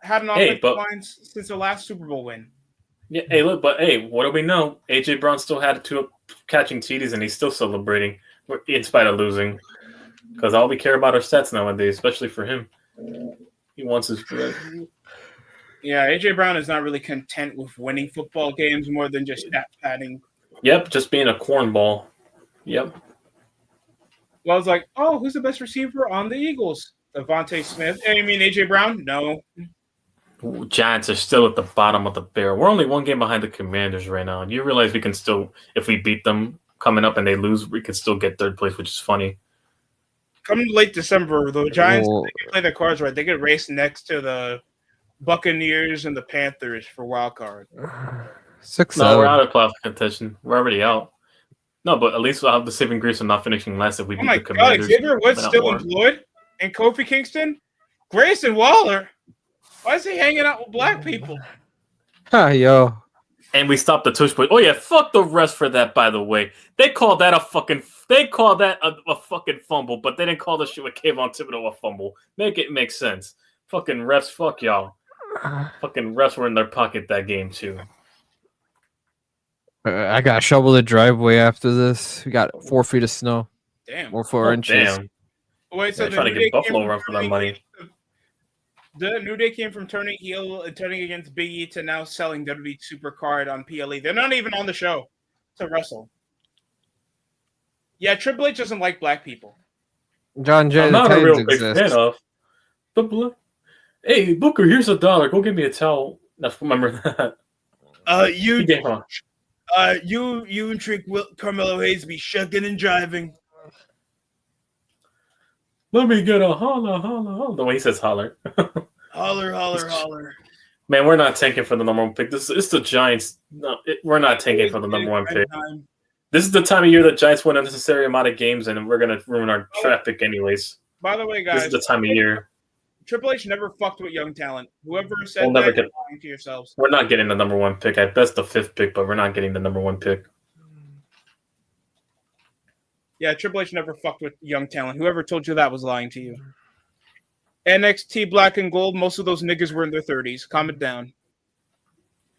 had an offensive line since their last Super Bowl win. Yeah, look, but what do we know? AJ Brown still had 2 catching TDs and he's still celebrating in spite of losing. Because all we care about are stats nowadays, especially for him. He wants his bread. Yeah, AJ Brown is not really content with winning football games more than just stat padding. Yep, just being a cornball. Yep. Well, I was like, oh, who's the best receiver on the Eagles? Devontae Smith. I mean, AJ Brown? No. Giants are still at the bottom of the barrel. We're only 1 game behind the Commanders right now. You realize we can still, if we beat them coming up and they lose, we can still get 3rd place, which is funny. Come late December, the Giants, they can play their cards right. They get raced next to the Buccaneers and the Panthers for wild card. 6-7. No, we're out of playoff contention. We're already out. No, but at least we'll have the saving grace of not finishing last if we beat the Commanders. God, Xavier Woods still employed? And Kofi Kingston? Grayson Waller? Why is he hanging out with black people? Yo. And we stopped the tush, but oh yeah, fuck the refs for that. By the way, they called that a fucking fumble, but they didn't call the shit with Kayvon Thibodeau a fumble. Make it make sense. Fucking refs, fuck y'all. Fucking refs were in their pocket that game too. I got to shovel the driveway after this. We got 4 feet of snow. Damn. Or 4 inches. Damn. Wait, so trying to get Buffalo run for that money. The New Day came from turning heel and turning against Big E to now selling WWE Supercard on PLE. They're not even on the show to wrestle. Yeah, Triple H doesn't like black people. John Jay, I'm not a real big fan of the black. Hey, Booker, here's $1. Go get me a towel. Remember that. You and Trick Carmelo Hayes be shucking and driving. Let me get a holler, holler, holler. The way he says holler. Holler. Man, we're not tanking for the number 1 pick. It's the Giants. No, we're not tanking for the number 1 pick. This is the time of year that Giants win a necessary amount of games, and we're going to ruin our traffic anyways. By the way, guys. This is the time of year. Triple H never fucked with young talent. Whoever said that, you're lying to yourselves. We're not getting the number 1 pick. I bet the 5th pick, but we're not getting the number 1 pick. Yeah, Triple H never fucked with young talent. Whoever told you that was lying to you. NXT Black and Gold, most of those niggas were in their 30s. Calm it down.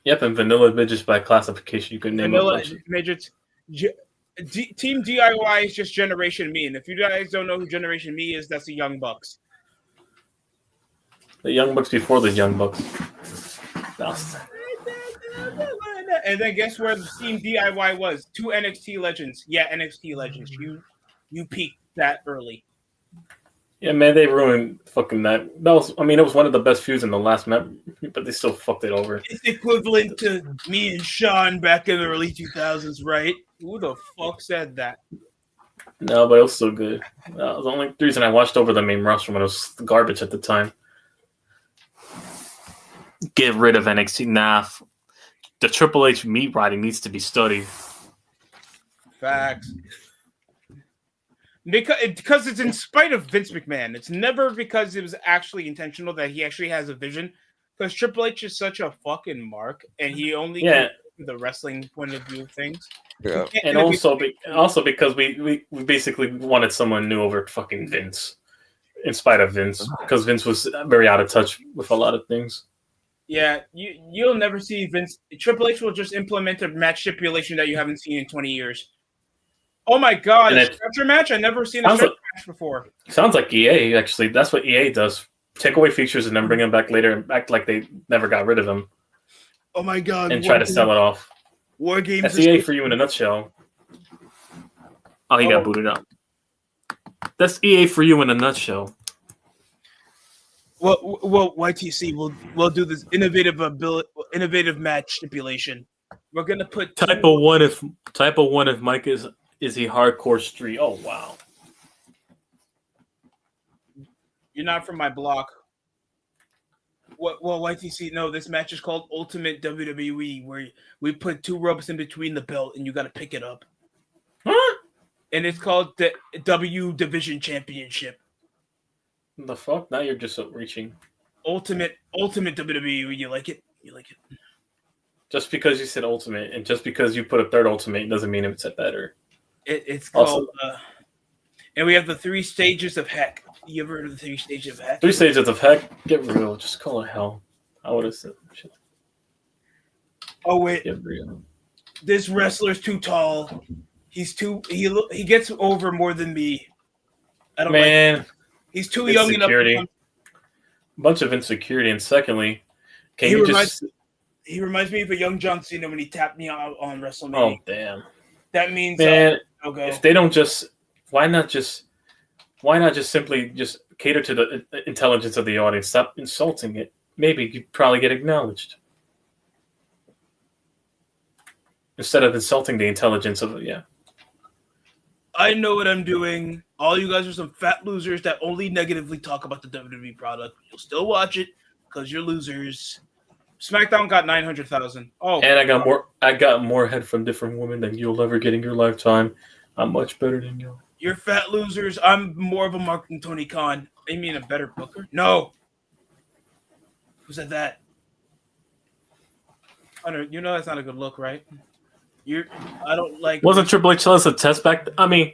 Yep, and Vanilla Midgets by classification. You could name Vanilla Midgets. Team DIY is just Generation Me. And if you guys don't know who Generation Me is, that's the Young Bucks. The Young Bucks before the Young Bucks. And then guess where the Team DIY was? 2 NXT legends. Yeah, NXT legends. You peaked that early. Yeah, man, they ruined fucking that. It was one of the best feuds in the last map, but they still fucked it over. It's equivalent to me and Sean back in the early 2000s, right? Who the fuck said that? No, but it was still good. That was the only reason I watched over the main roster when it was garbage at the time. Get rid of NXT. Nah, the Triple H meat riding needs to be studied. Facts. Because it's in spite of Vince McMahon. It's never because it was actually intentional that he actually has a vision. Because Triple H is such a fucking mark, and he only can the wrestling point of view of things. Yeah, and also because we basically wanted someone new over fucking Vince, in spite of Vince, because Vince was very out of touch with a lot of things. Yeah, you'll never see Vince. Triple H will just implement a match stipulation that you haven't seen in 20 years. Oh my god, a stretcher match? I've never seen a stretcher match before. Sounds like EA, actually. That's what EA does. Take away features and then bring them back later and act like they never got rid of them. Oh my god. And try to sell it off. War Games. That's EA for you in a nutshell. Oh, he got booted out. That's EA for you in a nutshell. Well, YTC, we'll do this innovative match stipulation. We're gonna put type of one if Mike is he hardcore street. Oh wow. You're not from my block. Well, YTC, no, this match is called Ultimate WWE, where we put 2 ropes in between the belt and you got to pick it up. Huh? And it's called the W Division Championship. The fuck? Now you're just reaching. Ultimate WWE. You like it? Just because you said ultimate and just because you put a third ultimate doesn't mean it's better. It's called. And we have the 3 stages of heck. You ever heard of the 3 stages of heck? 3 stages of heck? Get real. Just call it hell. I would have said shit. Oh wait. Get real. This wrestler's too tall. He gets over more than me. I don't like. He's too young enough. Bunch of insecurity, and secondly, he reminds me of a young John Cena when he tapped me out on WrestleMania. Oh damn! That means if they don't just, why not just simply just cater to the intelligence of the audience? Stop insulting it. Maybe you'd probably get acknowledged instead of insulting the intelligence of it. Yeah. I know what I'm doing. All you guys are some fat losers that only negatively talk about the WWE product. You'll still watch it because you're losers. SmackDown got 900,000. Oh, and I got more head from different women than you'll ever get in your lifetime. I'm much better than you. You're fat losers. I'm more of a mark than Tony Khan. You mean a better booker? No. Who said that? Hunter, you know that's not a good look, right? I don't like. Wasn't Triple H telling us a test back? I mean,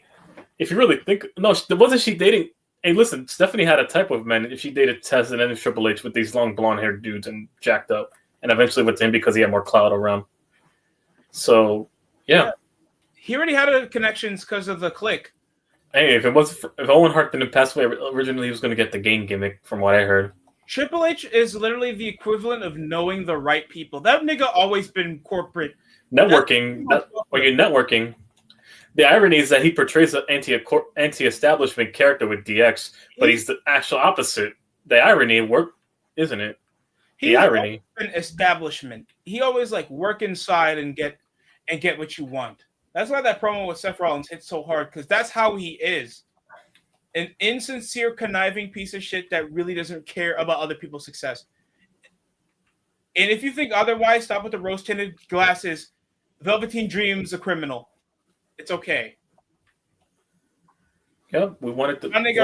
if you really think, no, wasn't she dating? Hey, listen, Stephanie had a type of men. If she dated Tess and then Triple H with these long blonde haired dudes and jacked up, and eventually with him because he had more clout around. So, yeah. He already had connections because of the clique. Hey, if Owen Hart didn't pass away originally, he was going to get the game gimmick, from what I heard. Triple H is literally the equivalent of knowing the right people. That nigga always been corporate. Networking, when you're networking, the irony is that he portrays an anti-establishment character with DX, but he's the actual opposite. The irony isn't it? The irony. An establishment. He always work inside and get what you want. That's why that promo with Seth Rollins hits so hard, because that's how he is. An insincere, conniving piece of shit that really doesn't care about other people's success. And if you think otherwise, stop with the rose-tinted glasses. Velveteen Dream's a criminal. It's okay. Yeah, we wanted to. Johnny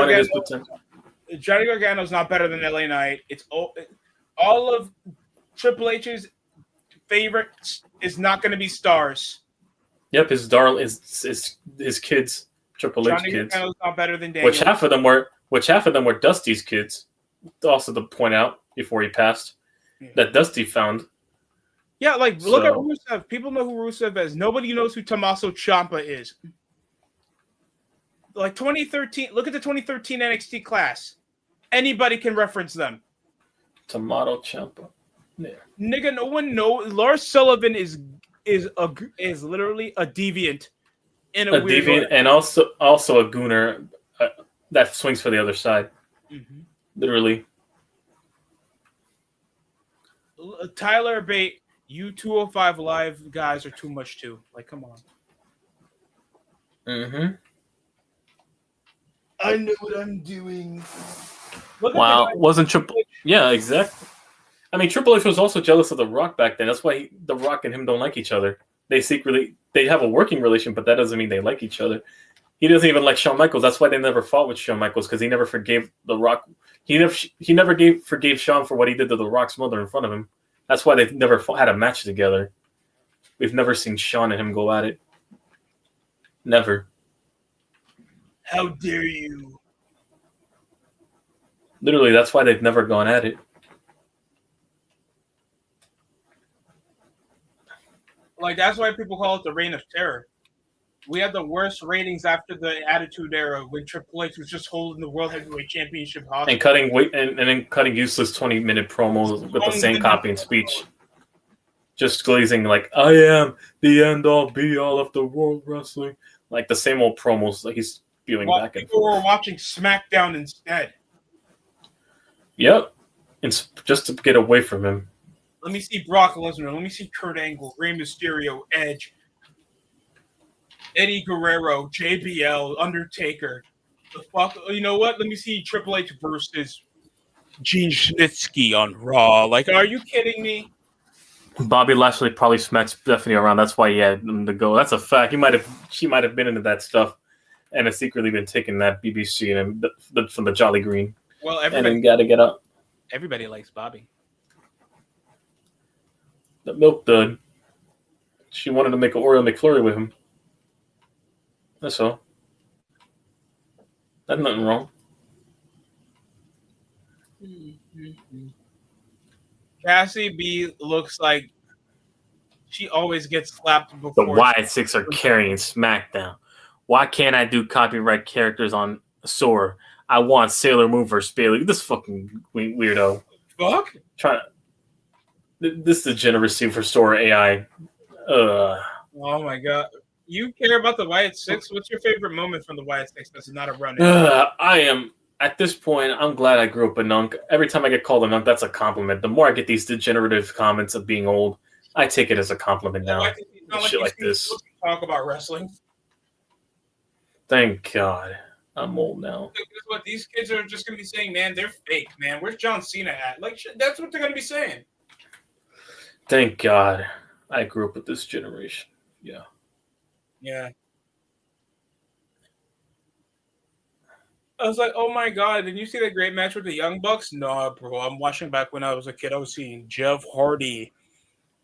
Gargano's not better than LA Knight. It's all of Triple H's favorites is not going to be stars. Yep, his kids, Triple H kids. Johnny Gargano's not better than Daniel. Which half of them were Dusty's kids. Also to point out before he passed, that Dusty found. Yeah, look at Rusev. People know who Rusev is. Nobody knows who Tommaso Ciampa is. 2013. Look at the 2013 NXT class. Anybody can reference them. Tommaso Ciampa. Yeah. Nigga, no one knows. Lars Sullivan is literally a deviant. In a weird deviant, way. And also a gooner that swings for the other side. Mm-hmm. Literally. Tyler Bate. You 205 Live guys are too much too. Come on. Mm-hmm. I know what I'm doing. Wow, wasn't Triple? Yeah, exactly. I mean, Triple H was also jealous of The Rock back then. That's why The Rock and him don't like each other. They have a working relation, but that doesn't mean they like each other. He doesn't even like Shawn Michaels. That's why they never fought with Shawn Michaels, because he never forgave The Rock. He never forgave Shawn for what he did to The Rock's mother in front of him. That's why they never had a match together. We've never seen Shawn and him go at it. Never. How dare you? Literally, that's why they've never gone at it. Like, that's why people call it the Reign of Terror. We had the worst ratings after the Attitude Era when Triple H was just holding the World Heavyweight Championship hostage. And then cutting useless 20-minute promos with the same copy and speech. Just glazing like, I am the end-all, be-all of the world wrestling. Like the same old promos like he's spewing back and forth. People were watching SmackDown instead. Yep. And just to get away from him. Let me see Brock Lesnar. Let me see Kurt Angle, Rey Mysterio, Edge, Eddie Guerrero, JBL, Undertaker. The fuck? You know what? Let me see Triple H versus Gene Snitsky on Raw. Like, are you kidding me? Bobby Lashley probably smacked Stephanie around. That's why he had him to go. That's a fact. She might have been into that stuff and has secretly been taking that BBC and from the Jolly Green. Well, and then got to get up. Everybody likes Bobby. The milk dud. She wanted to make an Oreo McFlurry with him. That's all. That's nothing wrong. Cassie B looks like she always gets slapped before. The Wyatt Six are carrying SmackDown. Why can't I do copyright characters on SOAR? I want Sailor Moon versus Bailey. This fucking weirdo. Fuck? This degeneracy for SOAR AI. Oh my god. You care about the Wyatt Six? What's your favorite moment from the Wyatt Six that's not a run-in? I am, at this point, I'm glad I grew up a nunk. Every time I get called a nunk, that's a compliment. The more I get these degenerative comments of being old, I take it as a compliment now. Shit like this. Talk about wrestling. Thank God. I'm old now. What these kids are just going to be saying, man, they're fake, man. Where's John Cena at? Like, that's what they're going to be saying. Thank God I grew up with this generation. Yeah. Yeah. I was like, oh my God, did you see that great match with the Young Bucks? No, bro. I'm watching back when I was a kid. I was seeing Jeff Hardy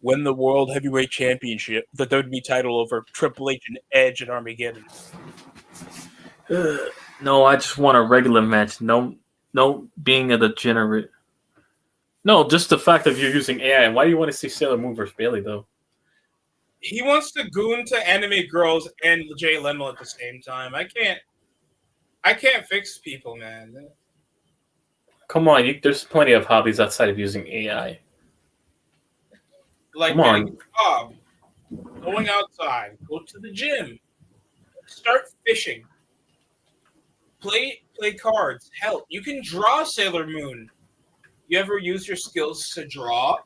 win the World Heavyweight Championship, the WWE title over Triple H and Edge at Armageddon. No, I just want a regular match. No being a degenerate. No, just the fact that you're using AI. And why do you want to see Sailor Moon versus Bailey, though? He wants to goon to anime girls and Jay Leno at the same time. I can't fix people, man. Come on, there's plenty of hobbies outside of using AI. Like getting a job, going outside, go to the gym, start fishing, play cards. Hell, you can draw Sailor Moon. You ever use your skills to draw?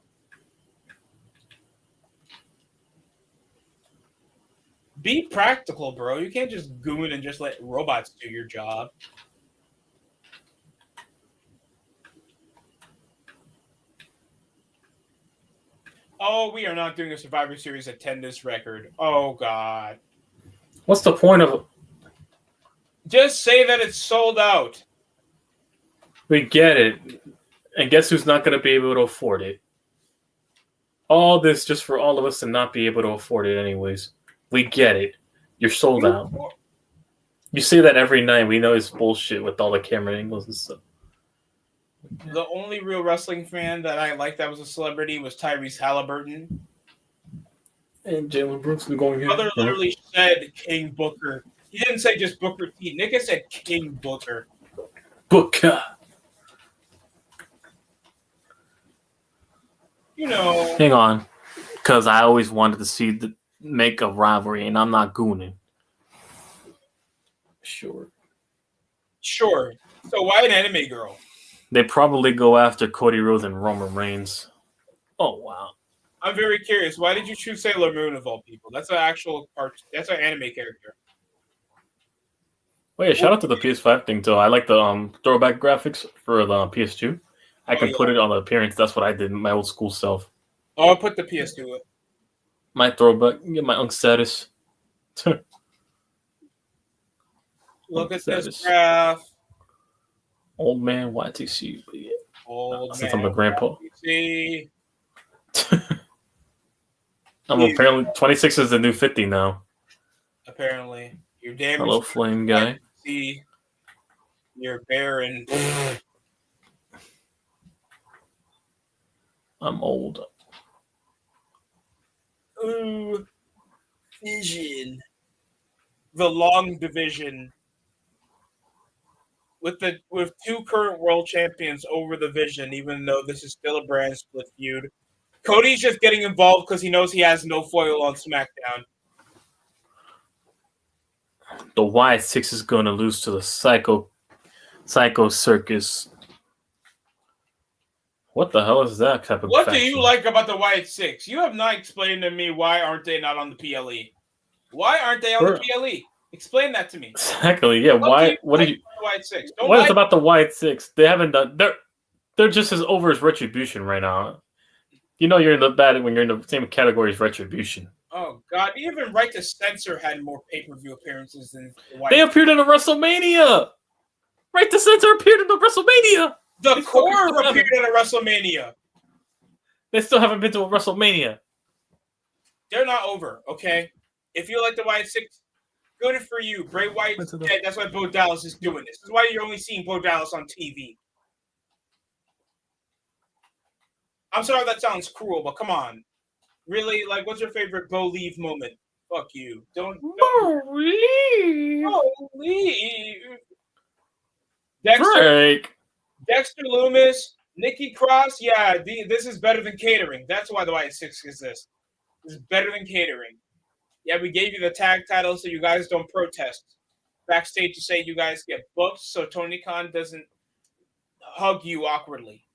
Be practical, bro. You can't just goon and just let robots do your job. Oh, we are not doing a Survivor Series attendance record. Oh, God. What's the point of it? Just say that it's sold out. We get it. And guess who's not going to be able to afford it? All this just for all of us to not be able to afford it anyways. We get it. You're sold out. You say that every night. We know it's bullshit with all the camera angles and stuff. The only real wrestling fan that I liked that was a celebrity was Tyrese Halliburton. And Jalen Brooks is going here. Mother literally said King Booker. He didn't say just Booker T. Nick said King Booker. Booker. You know. Hang on. Because I always wanted to see make a rivalry, and I'm not gooning. Sure. So why an anime girl? They probably go after Cody Rhodes and Roman Reigns. Oh, wow. I'm very curious. Why did you choose Sailor Moon of all people? That's an actual part. That's an anime character. Oh yeah, shout out to the PS5 thing too. I like the throwback graphics for the PS2. I can put it on the appearance. That's what I did. My old school self. Oh, I'll put the PS to it. My throwback. Get my unk status. Look at this graph. Old man YTC. Yeah. Old Since man I'm a grandpa. YTC. I'm apparently 26 is the new 50 now. Apparently, you're damaged. Hello, flame guy. See, you're barren. I'm old. Ooh, Vision. The long division. With two current world champions over the Vision, even though this is still a brand split feud. Cody's just getting involved because he knows he has no foil on SmackDown. The Y6 is going to lose to the Psycho Circus. What the hell is that type of What faction? do you like about the Y6? You have not explained to me why aren't they not on the PLE? Why aren't they on the PLE? Explain that to me. Exactly. Yeah. Why? What do you? Y6? What is about the Y6? They haven't done. They're just as over as Retribution right now. You know you're in the bad when you're in the same category as Retribution. Oh God! Even Right to Censor had more pay-per-view appearances than the Y6. They appeared in a WrestleMania. Right to Censor appeared in the WrestleMania. The Core appeared in a WrestleMania. They still haven't been to a WrestleMania. They're not over, okay? If you like the Y6, good for you. Bray Wyatt's dead. That's why Bo Dallas is doing this. This is why you're only seeing Bo Dallas on TV. I'm sorry that sounds cruel, but come on. Really? Like, what's your favorite Bo leave moment? Fuck you. Don't Bo leave. Bo leave. Dexter Lumis, Nikki Cross. Yeah, this is better than catering. That's why the Y6 is this. This is better than catering. Yeah, we gave you the tag title so you guys don't protest. Backstage to say you guys get booked so Tony Khan doesn't hug you awkwardly.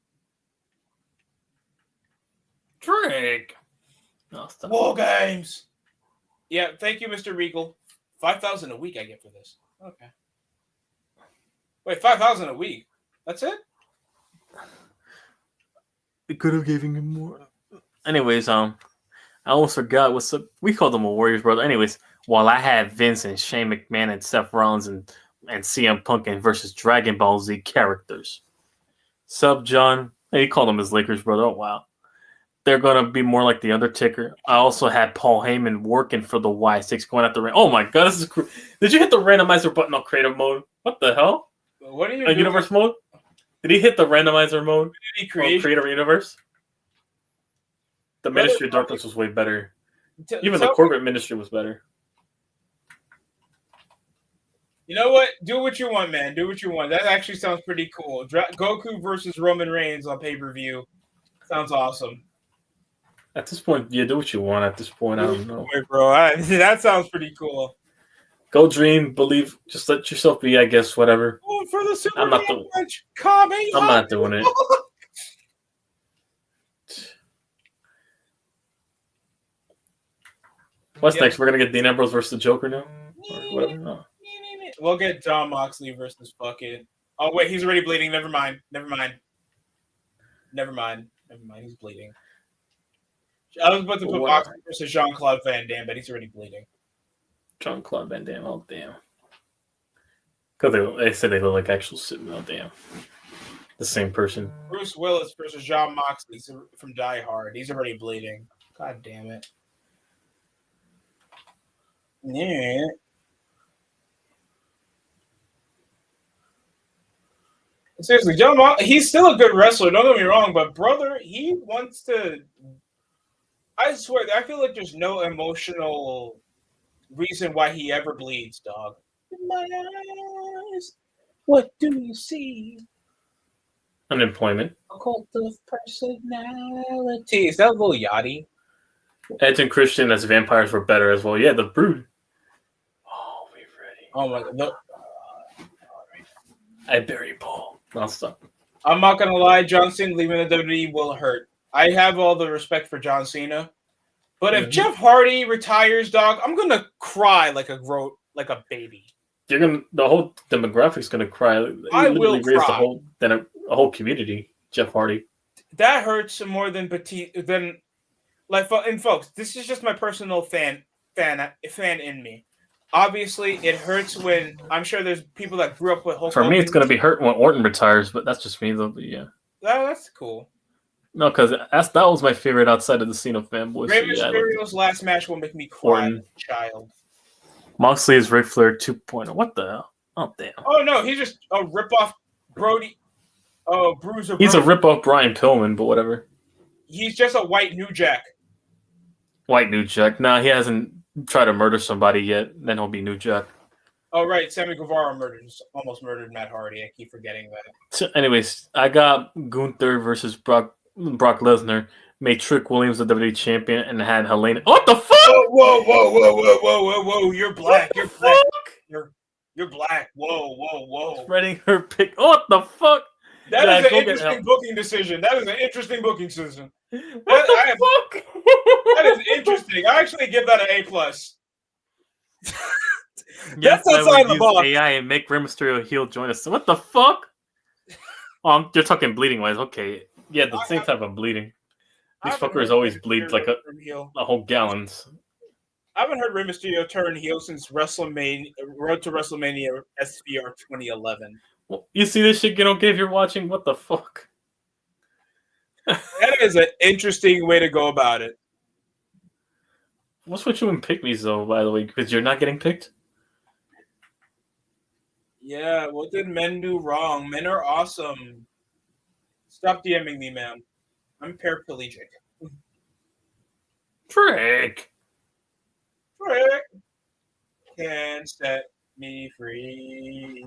Drake. War Games. Yeah, thank you, Mr. Regal. 5,000 a week I get for this. Okay. Wait, 5,000 a week? That's it? They could have given him more. Anyways, I almost forgot what's up. We called them a Warriors brother. Anyways, while I had Vince and Shane McMahon and Seth Rollins and CM Punk versus Dragon Ball Z characters. Sub John. He called him his Lakers brother. Oh wow. They're gonna be more like the Undertaker. I also had Paul Heyman working for the Y6 going at the ring. Oh my god, this is cool. Did you hit the randomizer button on creative mode? What the hell? What are you doing? Universe mode? Did he hit the randomizer mode? Did he create Creative Universe? The Ministry of Darkness was way better. Even the Corporate Ministry was better. You know what? Do what you want, man. Do what you want. That actually sounds pretty cool. Goku versus Roman Reigns on pay-per-view. Sounds awesome. At this point, yeah, do what you want. At this point, I don't know. Wait, bro, that sounds pretty cool. Go dream, believe, just let yourself be, I guess, whatever. Oh, for the Super I'm not doing it. What's next? We're going to get Dean Ambrose versus the Joker now? Or whatever? No. We'll get Jon Moxley versus fucking... Oh, wait, he's already bleeding. Never mind. He's bleeding. I was about to put Moxley versus Jean-Claude Van Damme, but he's already bleeding. Jean-Claude Van Damme, oh damn. Because they said they look like actual sitting, oh damn. The same person. Bruce Willis versus Jon Moxley from Die Hard. He's already bleeding. God damn it. Yeah. Seriously, he's still a good wrestler, don't get me wrong, but brother, he wants to... I swear, I feel like there's no emotional reason why he ever bleeds, dog. In my eyes, what do you see? Unemployment. A cult of personality. Is that a little Yachty? Edge and Christian as vampires were better as well. Yeah, the Brood. Oh, we're ready. Oh my god. No. I bury Paul. I'll stop. I'm not gonna lie, John Cena leaving the WWE will hurt. I have all the respect for John Cena, but if Jeff Hardy retires, dog, I'm gonna cry like a baby. The whole demographic's gonna cry. I will cry. A whole community. Jeff Hardy. That hurts more than and folks, this is just my personal fan in me. Obviously, it hurts when I'm sure there's people that grew up with Hulk For Hogan. me, it's going to be hurt when Orton retires, but that's just me, though. But yeah. That's cool. No, because that was my favorite outside of the Cena fanboy. Rey Mysterio's last match will make me cry like a child. Moxley is Ric Flair 2.0. What the hell? Oh, damn. Oh, no, he's just a ripoff Brody. Oh, Bruiser Brody. He's a ripoff Brian Pillman, but whatever. He's just a white New Jack. White New Jack. Nah, he hasn't tried to murder somebody yet. Then he'll be New Jack. Oh, right. Sammy Guevara almost murdered Matt Hardy. I keep forgetting that. So anyways, I got Gunther versus Brock Lesnar. Made Trick Williams the WWE champion and had Helena. What the fuck? Whoa! You're black. You're black. You're black. Whoa! Spreading her pick. What the fuck? That is an interesting booking decision. What the fuck? That is interesting. I actually give that an A+. Yes, that's outside the box. AI and make Rey Mysterio heel join us. What the fuck? Oh, you're talking bleeding wise. Okay, yeah, the same type of bleeding. These fuckers always bleed like a whole gallons. I haven't heard Rey Mysterio turn heel since WrestleMania, Road to WrestleMania SVR 2011. Well, you see this shit, if you're watching? What the fuck? That is an interesting way to go about it. What's with you and pick me's though, by the way? Because you're not getting picked? Yeah, what did men do wrong? Men are awesome. Stop DMing me, man. I'm paraplegic. Trick can set me free.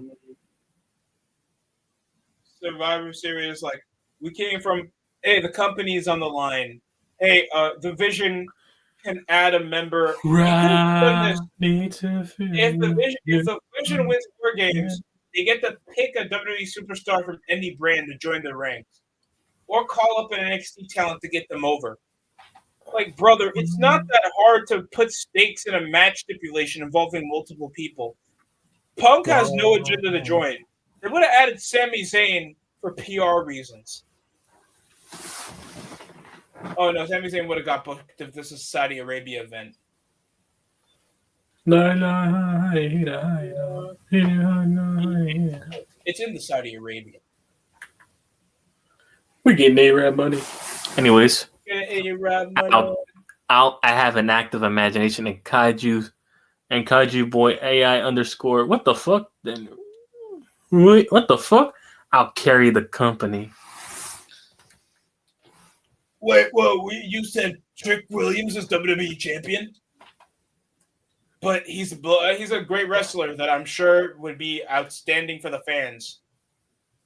Survivor Series, like, we came from, hey, the company is on the line. Hey, the Vision can add a member. If the Vision wins 4 games, they get to pick a WWE superstar from any brand to join their ranks. Or call up an NXT talent to get them over. Like, brother, it's not that hard to put stakes in a match stipulation involving multiple people. Punk has no agenda to join. They would have added Sami Zayn for PR reasons. Oh, no, Sami Zayn would have got booked if this is Saudi Arabia event. It's in the Saudi Arabia. We getting A-Rab money. Anyways, I have an active imagination and kaiju boy AI underscore. What the fuck? Then what the fuck? I'll carry the company. Wait, whoa! You said Trick Williams is WWE champion, but he's a great wrestler that I'm sure would be outstanding for the fans.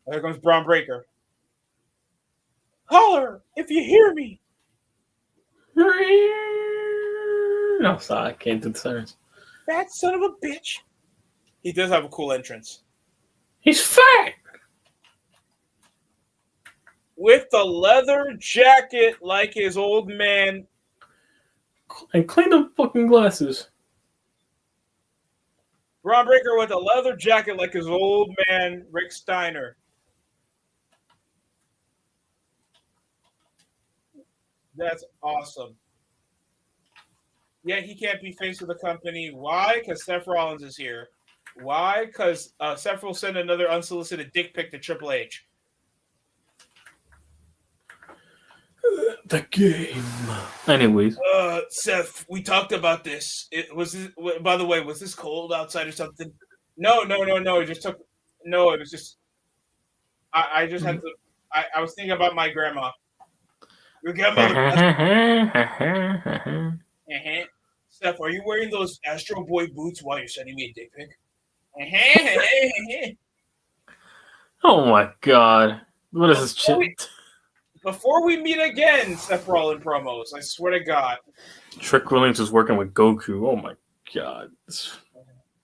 There comes Braun Breaker. Holler if you hear me. No, sorry, I can't do the sirens. That son of a bitch. He does have a cool entrance. He's fat. With the leather jacket like his old man. And clean the fucking glasses. Braun Breaker with a leather jacket like his old man, Rick Steiner. That's awesome. Yeah, he can't be face of the company. Why? Because Seth Rollins is here. Why? Because Seth will send another unsolicited dick pic to Triple H. The game. Anyways. Seth, we talked about this. By the way, was this cold outside or something? No. It just took. No, it was just. I just had to. I was thinking about my grandma. Your grandmother. Steph, are you wearing those Astro Boy boots while you're sending me a dick pic? Oh my god. What is this shit? Before we meet again, Seth Rollins promos. I swear to God. Trick Williams is working with Goku. Oh my god.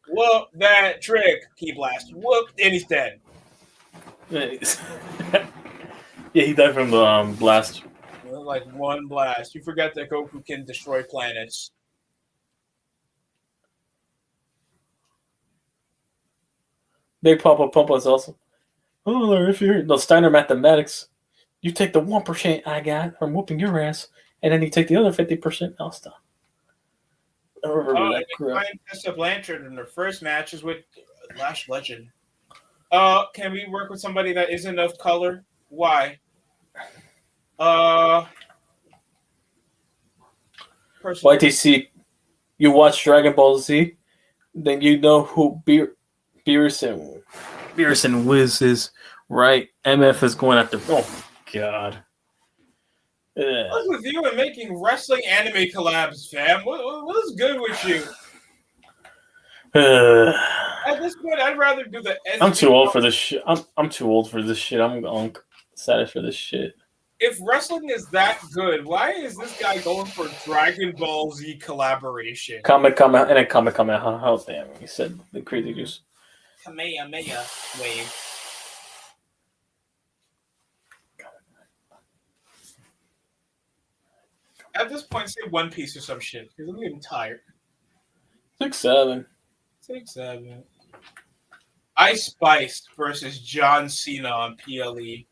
Whoop that trick. Key blast. Whoop. And he's dead. Yeah, he died from the blast. Like one blast. You forgot that Goku can destroy planets. Big Papa Pumpa is awesome. Oh, if you're no Steiner mathematics. You take the 1% I got from whooping your ass, and then you take the other 50%. I'll stop. I remember that crap. Tessa Blanchard in her first match is with Lash Legend. Can we work with somebody that isn't of color? Why? YTC, you watch Dragon Ball Z, then you know who Beerson Wiz is, right? MF is going after. Oh God. What's with you and making wrestling anime collabs, fam? What is good with you? At this point, I'd rather do the. I'm too old for this shit. I'm too old for this shit. I'm excited for this shit. If wrestling is that good, why is this guy going for Dragon Ball Z collaboration? Kamehameha. Oh damn! He said the crazy juice. Kamehameha wave. At this point, say One Piece or some shit, because I'm getting tired. 6-7. 6-7. Ice Spice versus John Cena on PLE.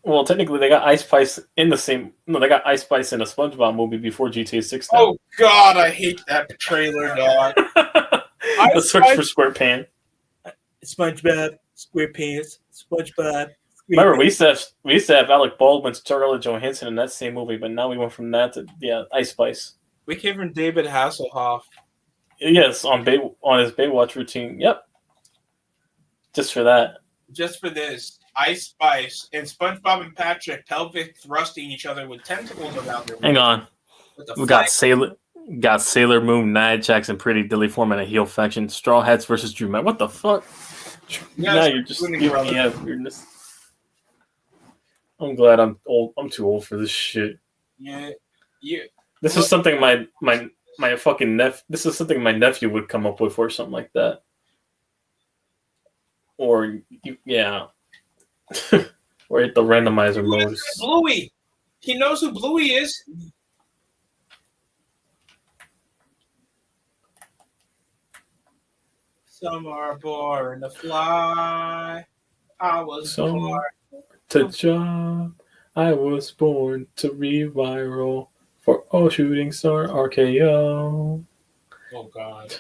Well, technically, they got Ice Spice in the same. No, they got Ice Spice in a SpongeBob movie before GTA 6. Now. Oh God, I hate that trailer, dog. Let's search for SquarePants. SpongeBob, SquarePants, SpongeBob. Remember, we used to have Alec Baldwin's Scarlett Johansson in that same movie, but now we went from that to Ice Spice. We came from David Hasselhoff. Yes, on his Baywatch routine. Yep. Just for that. Just for this, Ice Spice and SpongeBob and Patrick pelvic thrusting each other with tentacles around their. Hang on. We got Sailor Moon, Nia Jackson, Pretty Dilly forming a heel faction. Straw Hats versus Drew Matt. What the fuck? Now you're just giving me out weirdness. I'm glad I'm old. I'm too old for this shit. Yeah. This is something my fucking This is something my nephew would come up with or something like that. Or yeah. Or hit the randomizer mode. Bluey. He knows who Bluey is. Some are born to fly. I was born to jump. I was born to be viral for all shooting star RKO. Oh God.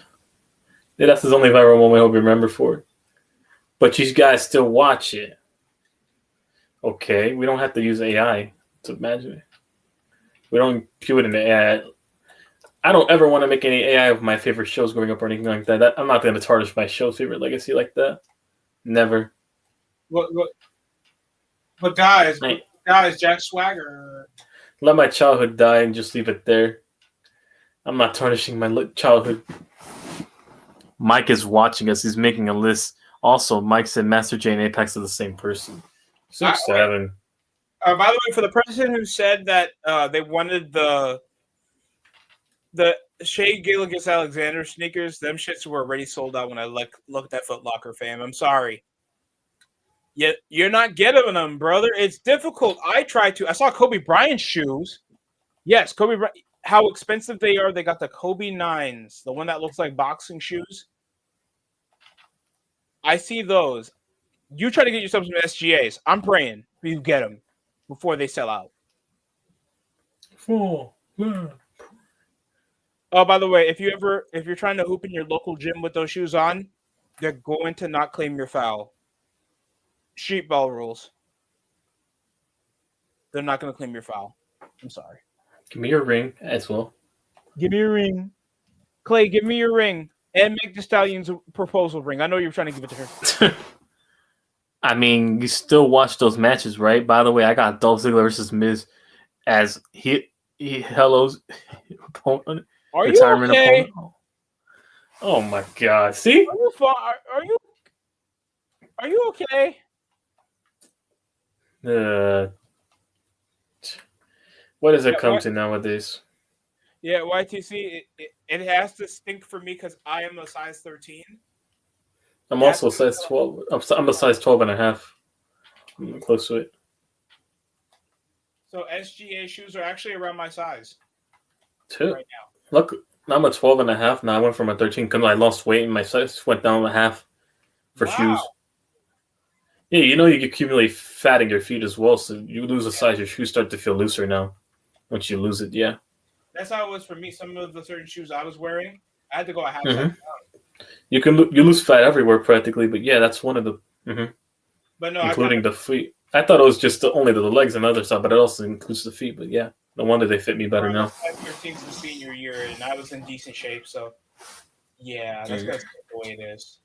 Yeah, that's his only viral moment he'll be remembered for. But you guys still watch it. Okay, we don't have to use AI to imagine it. We don't do it in the AI. I don't ever want to make any AI of my favorite shows going up or anything like that. I'm not going to tarnish my show's favorite legacy like that. Never. What? But guys, Jack Swagger. Let my childhood die and just leave it there. I'm not tarnishing my childhood. Mike is watching us. He's making a list. Also, Mike said Master J and Apex are the same person. 6-7. By the way, for the person who said that they wanted the Shea Gilgeous-Alexander sneakers, them shits were already sold out when I looked at Foot Locker, fam. I'm sorry. Yet you're not getting them, brother. It's difficult. I saw Kobe Bryant shoes. Yes, Kobe Bryant. How expensive they are. They got the Kobe 9s, the one that looks like boxing shoes. I see those. You try to get yourself some SGAs. I'm praying you get them before they sell out. Oh, by the way, if you're trying to hoop in your local gym with those shoes on, they're going to not claim your foul. Street ball rules. They're not going to claim your foul. I'm sorry. Give me your ring as well. Give me your ring. Clay, give me your ring. And make the Stallion's proposal ring. I know you're trying to give it to her. I mean, you still watch those matches, right? By the way, I got Dolph Ziggler versus Miz as he hellos opponent. Are you okay? Opponent. Oh my God! See? Are you okay? What does it come to nowadays? Yeah, YTC, it has to stink for me because I am a size 13. I'm also a size 12. I'm a size 12 and a half. I'm close to it. So SGA shoes are actually around my size. Too. Right now. Look, I'm a 12 and a half. Now I went from a 13 because I lost weight and my size went down a half for shoes. Yeah, you accumulate fat in your feet as well, so you lose a size. Your shoes start to feel looser now. Once you lose it, yeah. That's how it was for me. Some of the certain shoes I was wearing, I had to go a half size down. You lose fat everywhere practically, but yeah, that's one of the. But no, including the feet. I thought it was just only the legs and the other side, but it also includes the feet. But yeah, no wonder they fit me better now. 13th and senior year, and I was in decent shape, so yeah, that's the way it is.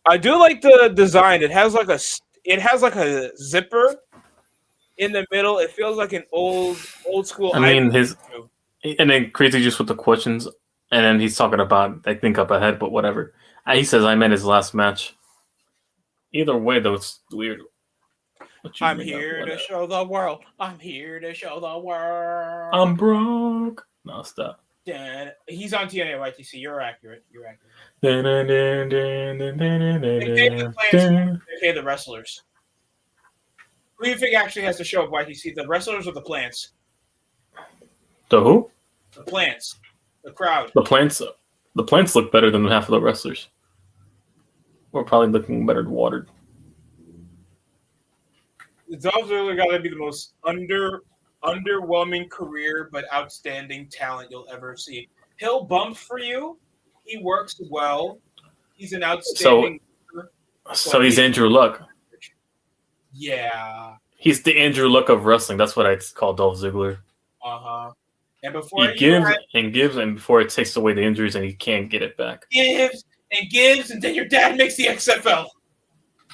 I do like the design. It has like a zipper in the middle. It feels like an old school. I mean, and then crazy just with the questions, and then he's talking about I think up ahead, but whatever. He says I meant his last match. Either way, though, it's weird. I'm here to show the world. I'm here to show the world. I'm broke. No, stop. He's on TNA YTC. You're accurate. They pay the wrestlers. Who do you think actually has to show up YTC? The wrestlers or the plants? The who? The plants. The crowd. The plants look better than half of the wrestlers. We're probably looking better watered. Dolph Ziggler got to be the most underwhelming career, but outstanding talent you'll ever see. He'll bump for you. He works well. He's an outstanding. So he's Andrew Luck. Yeah. He's the Andrew Luck of wrestling. That's what I call Dolph Ziggler. And before he gives, and before it takes away the injuries, and he can't get it back. Gives, and then your dad makes the XFL.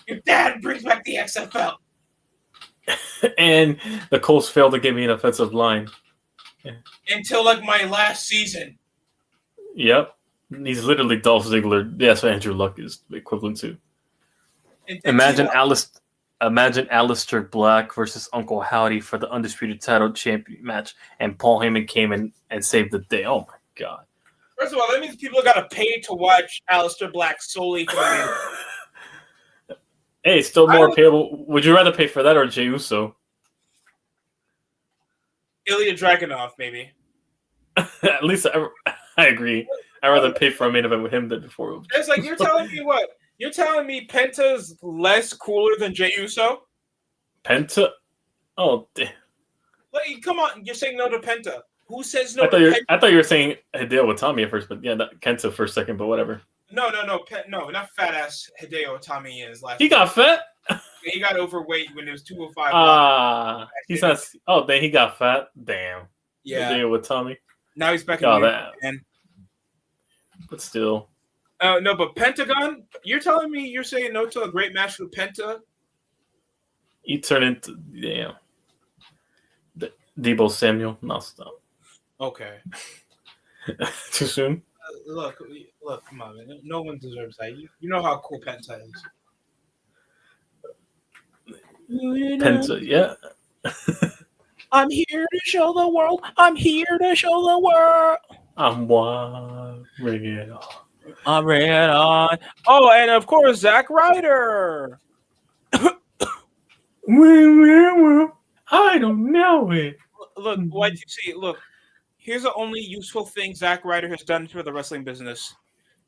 Your dad brings back the XFL. And the Colts failed to give me an offensive line. Until like my last season. Yep. He's literally Dolph Ziggler. That's what Andrew Luck is equivalent to. Imagine Aleister Black versus Uncle Howdy for the Undisputed Title Champion match, and Paul Heyman came in and saved the day. Oh my God. First of all, that means people got to pay to watch Aleister Black solely for the Hey, still more payable. Would you rather pay for that or Jey Uso? Ilya Dragunov, maybe. At least I agree. I'd rather pay for a main event with him than before. It's like, you're telling me what? You're telling me Penta's less cooler than Jey Uso? Penta? Oh, damn. Like, come on, you're saying no to Penta. Who says no to Penta? I thought you were saying Hideo Itami at first, but yeah, Kenta for a second, but whatever. No, not fat ass Hideo Itami is last. He got fat. He got overweight when it was 205. He's not. Oh, then he got fat. Damn. Yeah. Hideo Itami. Now he's back in that. But still. No, but Pentagon. You're telling me you're saying no to a great match with Penta? You turn into Debo Samuel. No, stop. Okay. Too soon. Look, come on, man. No one deserves that. You know how cool Penta is. Penta, yeah. I'm here to show the world. I'm here to show the world. I'm bring it on. I'm bring it on. Oh, and of course, Zack Ryder. I don't know it. Look, what you see? Look. Here's the only useful thing Zack Ryder has done for the wrestling business.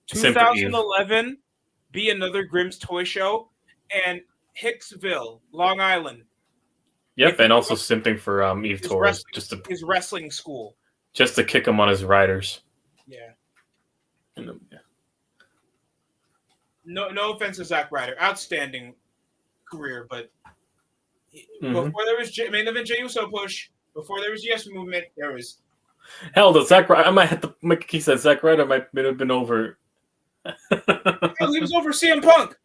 2011, be another Grimm's Toy Show, and Hicksville, Long Island. Yep, and also simping for Eve Torres, his wrestling school, just to kick him on his riders. Yeah. No offense to Zack Ryder, outstanding career, but before there was main event Jey Uso push, before there was Yes Movement, there was. Hell, the Zack Ryder. I might have to make a case that Zack Ryder might have been over. Hell, he was over CM Punk.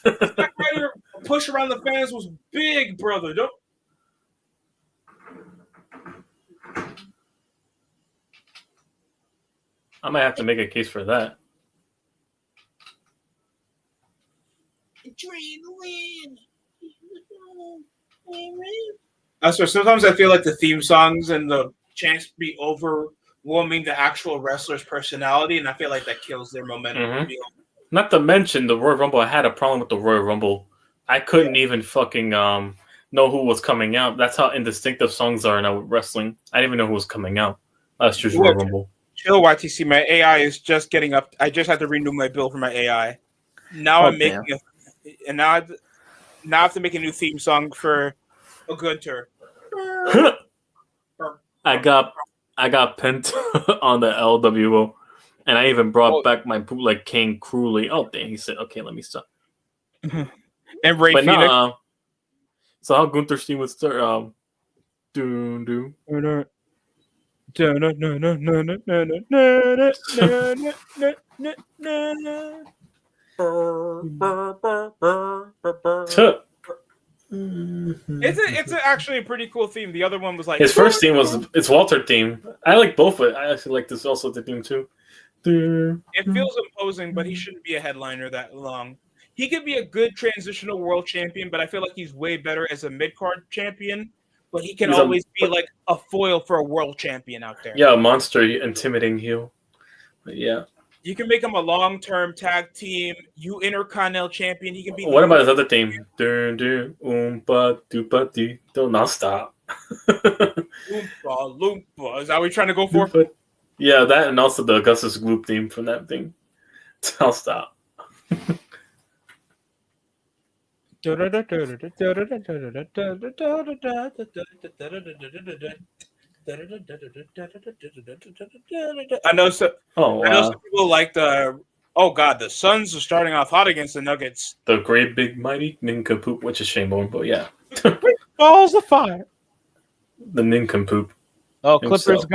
Zack Ryder push around the fans was big, brother. I might have to make a case for that. Adrenaline. I swear, sometimes I feel like the theme songs and the chants be overwhelming the actual wrestler's personality, and I feel like that kills their momentum. Mm-hmm. Not to mention the Royal Rumble. I had a problem with the Royal Rumble. I couldn't even fucking know who was coming out. That's how indistinctive songs are now with wrestling. I didn't even know who was coming out last year's Royal Rumble. Chill, YTC. My AI is just getting up. I just had to renew my bill for my AI. Now I'm making now I have to make a new theme song for a Gunter. I got pent on the LWO, and I even brought back my bootleg King Cruelly. Oh dang! He said, "Okay, let me stop." And Ray but Phoenix. So how Gunther's team would start? Do. It's actually a pretty cool theme. The other one was like his first theme was it's Walter theme. I like both, but I actually like this also the theme too. It feels imposing, but he shouldn't be a headliner that long. He could be a good transitional world champion, but I feel like he's way better as a mid-card champion. But he can always be like a foil for a world champion out there. Yeah, a monster, intimidating heel. But yeah. You can make him a long-term tag team, Intercontinental champion. He can be. What about his other theme? Don't not stop. Loompa, Loompa. Is that what you're trying to go for? Yeah, that and also the Augustus Gloop theme from that thing. I'll stop. I know some people like the. Oh God, the Suns are starting off hot against the Nuggets. The great big mighty nincompoop, which is Shaneborn, but yeah. Balls of fire. The nincompoop. Oh, Clippers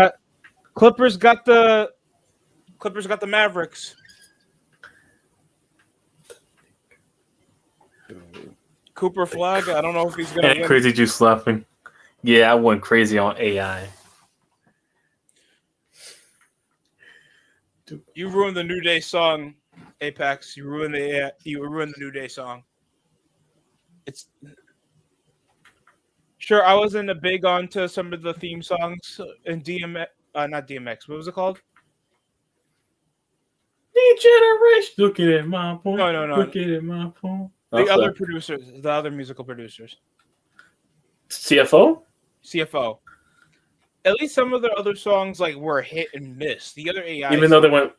got the Mavericks. Cooper Flag. I don't know if he's gonna. And Crazy Juice laughing. Yeah, I went crazy on AI. You ruined the New Day song, Apex. You ruined the New Day song. It's sure I wasn't a big onto some of the theme songs in DMX. Not DMX. What was it called? Degeneration. Looking at my phone. No. Looking at my phone. The other producers, the other musical producers. CFO. At least some of the other songs like were hit and miss. The other AI, even though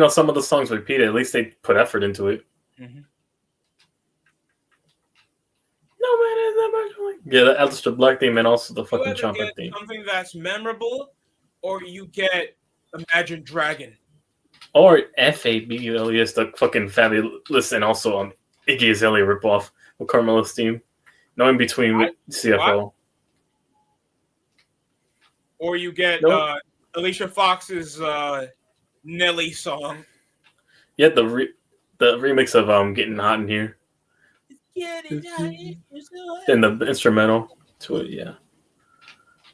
some of the songs repeated, at least they put effort into it. Mm-hmm. No man is that much. Yeah, the Alistair Black theme and also the fucking trumpet theme. Something that's memorable, or you get Imagine Dragon, or FAB alias the fucking Fabulous, and also Iggy Azalea ripoff with Carmelo's theme. No in between with CFO. What? Or you get Alicia Fox's Nelly song. Yeah, the remix of Getting Hot in Here. And the instrumental to it, yeah.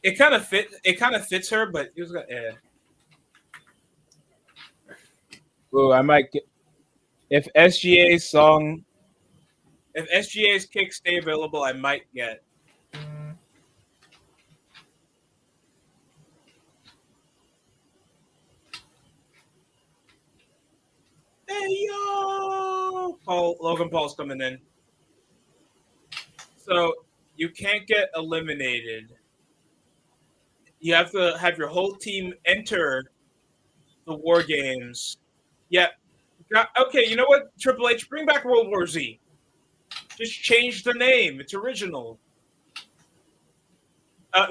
It kind of fits her, but it was Ooh, I might get if SGA's kicks stay available, I might get. Hey yo! Logan Paul's coming in. So you can't get eliminated. You have to have your whole team enter the War Games. Yeah. Okay, you know what? Triple H, bring back World War Z. Just change the name. It's original.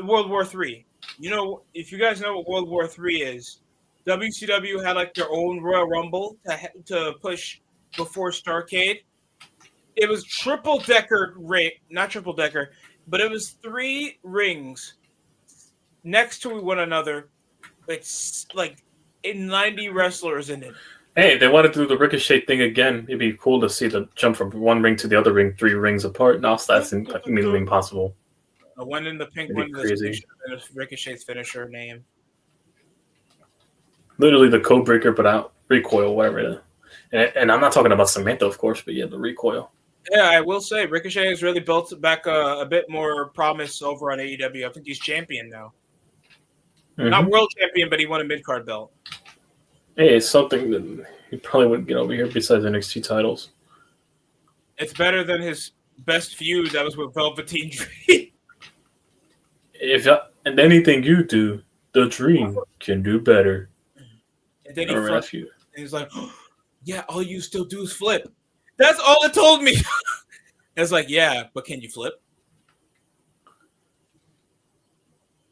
World War III. You know, if you guys know what World War III is, WCW had like their own Royal Rumble to push before Starrcade. It was not triple decker, but it was 3 rings next to one another. It's like 90 wrestlers in it. Hey, if they want to do the Ricochet thing again, it'd be cool to see the jump from one ring to the other ring, 3 rings apart. Now that's immediately impossible. One in the pink, it'd one in the finisher, and Ricochet's finisher name. Literally the code breaker, but out recoil, whatever. And I'm not talking about Samantha, of course, but yeah, the recoil. Yeah, I will say Ricochet has really built back a bit more promise over on AEW. I think he's champion now. Mm-hmm. Not world champion, but he won a mid-card belt. Hey, it's something that he probably wouldn't get over here besides NXT titles. It's better than his best feud that was with Velveteen Dream. and anything you do, the dream can do better. And then and he's like, oh, yeah, all you still do is flip. That's all it told me. It's like, yeah, but can you flip?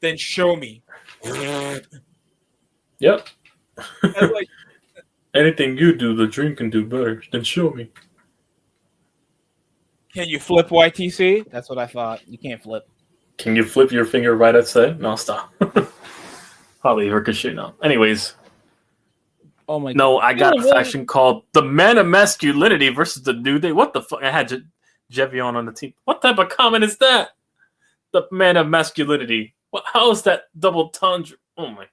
Then show me. Yep. Like, anything you do, the dream can do better. Then show me. Can you flip, YTC? That's what I thought. You can't flip. Can you flip your finger right outside? No, stop. Probably ricochet now. Anyways. Oh my god. No, I got a faction called the Man of Masculinity versus the New Day. What the fuck? I had Jevion on the team. What type of comment is that? The Man of Masculinity. What? How is that double tundra? Oh my.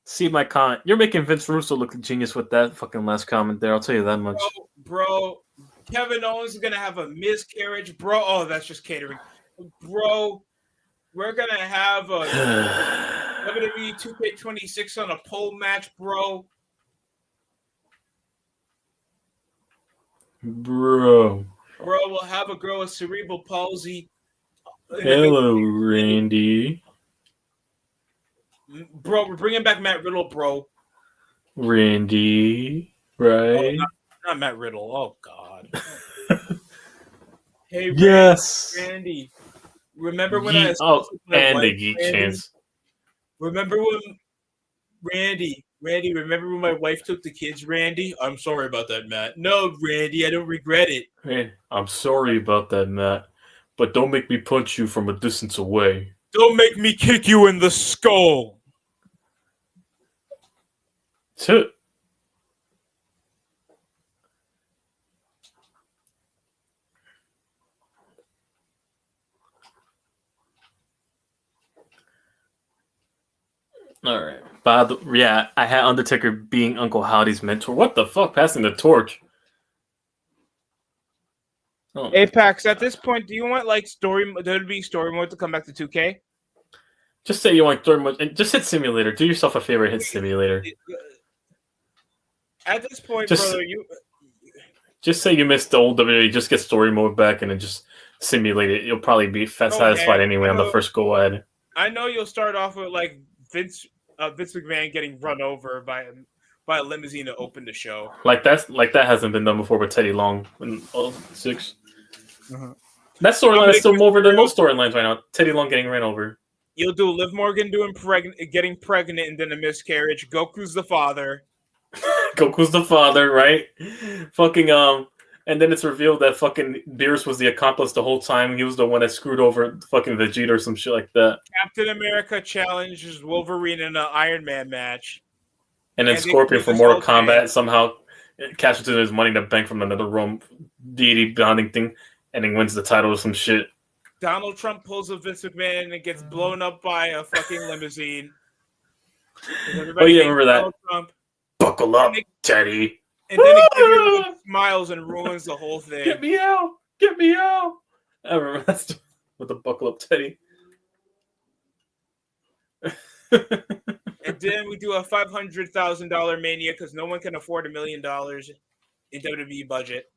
See my comment. You're making Vince Russo look genius with that fucking last comment there. I'll tell you that much. Bro, Kevin Owens is gonna have a miscarriage, bro. Oh, that's just catering, bro. We're gonna have a WWE 2K26 on a pole match, bro. Bro, we'll have a girl with cerebral palsy. Hello, Randy. Bro, we're bringing back Matt Riddle, bro. Randy, right? Oh, not Matt Riddle. Oh God. Hey, yes, Randy. Remember when and the Geek Chance. Remember when Randy? Remember when my wife took the kids, Randy? I'm sorry about that, Matt. No, Randy, I don't regret it. Man, I'm sorry about that, Matt. But don't make me punch you from a distance away. Don't make me kick you in the skull. Tip. All right. I had Undertaker being Uncle Howdy's mentor. What the fuck? Passing the torch. Oh. Apex, at this point, do you want like WWE story mode to come back to 2K? Just say you want story mode and just hit simulator. Do yourself a favor, hit simulator. At this point, brother, just say you missed the old WWE, just get story mode back and then just simulate it. You'll probably be satisfied anyway on the first go ahead. I know you'll start off with like Vince McMahon getting run over by a limousine to open the show. Like that hasn't been done before with Teddy Long in 06. That storyline is still more over than most storylines right now. Teddy Long getting ran over. You'll do Liv Morgan getting pregnant and then a miscarriage. Goku's the father. Goku's the father, right? Fucking and then it's revealed that fucking Beerus was the accomplice the whole time. He was the one that screwed over fucking Vegeta or some shit like that. Captain America challenges Wolverine in an Iron Man match. And then Scorpion from Mortal Kombat somehow cashes in his money in the bank from another Rome deity bonding thing, and he wins the title or some shit. Donald Trump pulls a Vince McMahon and gets blown up by a fucking limousine. Oh yeah, remember that? Trump. Buckle up, Teddy. And then he smiles and ruins the whole thing. Get me out! Get me out! I remember that with the buckle up, Teddy. And then we do a $500,000 Mania because no one can afford $1 million in WWE budget.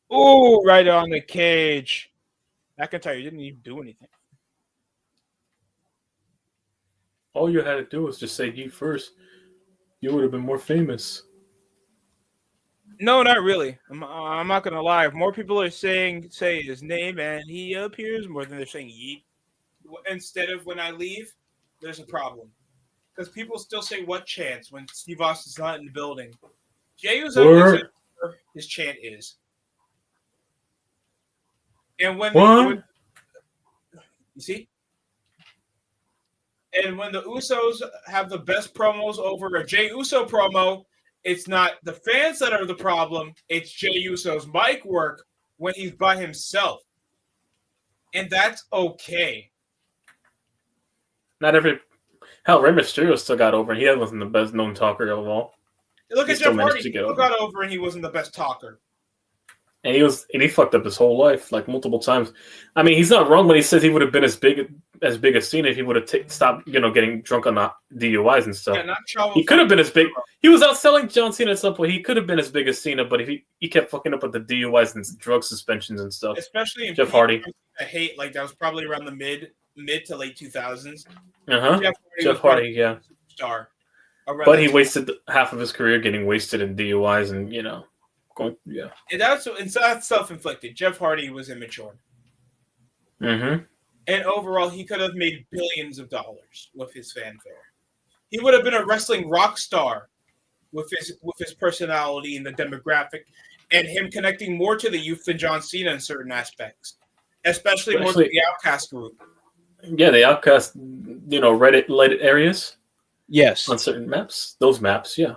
Oh, right on the cage. McIntyre, you didn't even do anything. All you had to do was just say he first. You would have been more famous. No, not really. I'm not gonna lie. If more people are say his name and he appears more than they're saying yeet instead of when I leave, there's a problem. Because people still say what chance when Steve Austin's not in the building. Jey Uso is his chant is. And when you see? And when the Usos have the best promos over a Jey Uso promo, it's not the fans that are the problem. It's Jey Uso's mic work when he's by himself. And that's okay. Not every... Hell, Rey Mysterio still got over, and he wasn't the best known talker of all. Look at Jeff Hardy. He still got over, and he wasn't the best talker. And he fucked up his whole life like multiple times. I mean, he's not wrong when he says he would have been as big as Cena if he would have stopped, getting drunk on the DUIs and stuff. Yeah, not Chavo. He could have been as big. He was outselling John Cena at some point. He could have been as big as Cena, but if he kept fucking up with the DUIs and drug suspensions and stuff. Especially in Jeff Hardy. I hate like that was probably around the mid to late 2000s. Jeff Hardy, yeah. Star. But he wasted half of his career getting wasted in DUIs and yeah. And that's self-inflicted. Jeff Hardy was immature. Mm-hmm. And overall, he could have made billions of dollars with his fanfare. He would have been a wrestling rock star with his personality and the demographic, and him connecting more to the youth than John Cena in certain aspects, especially more to the Outcast group. Yeah, the Outcast, Reddit areas. Yes, on certain maps. Those maps, yeah.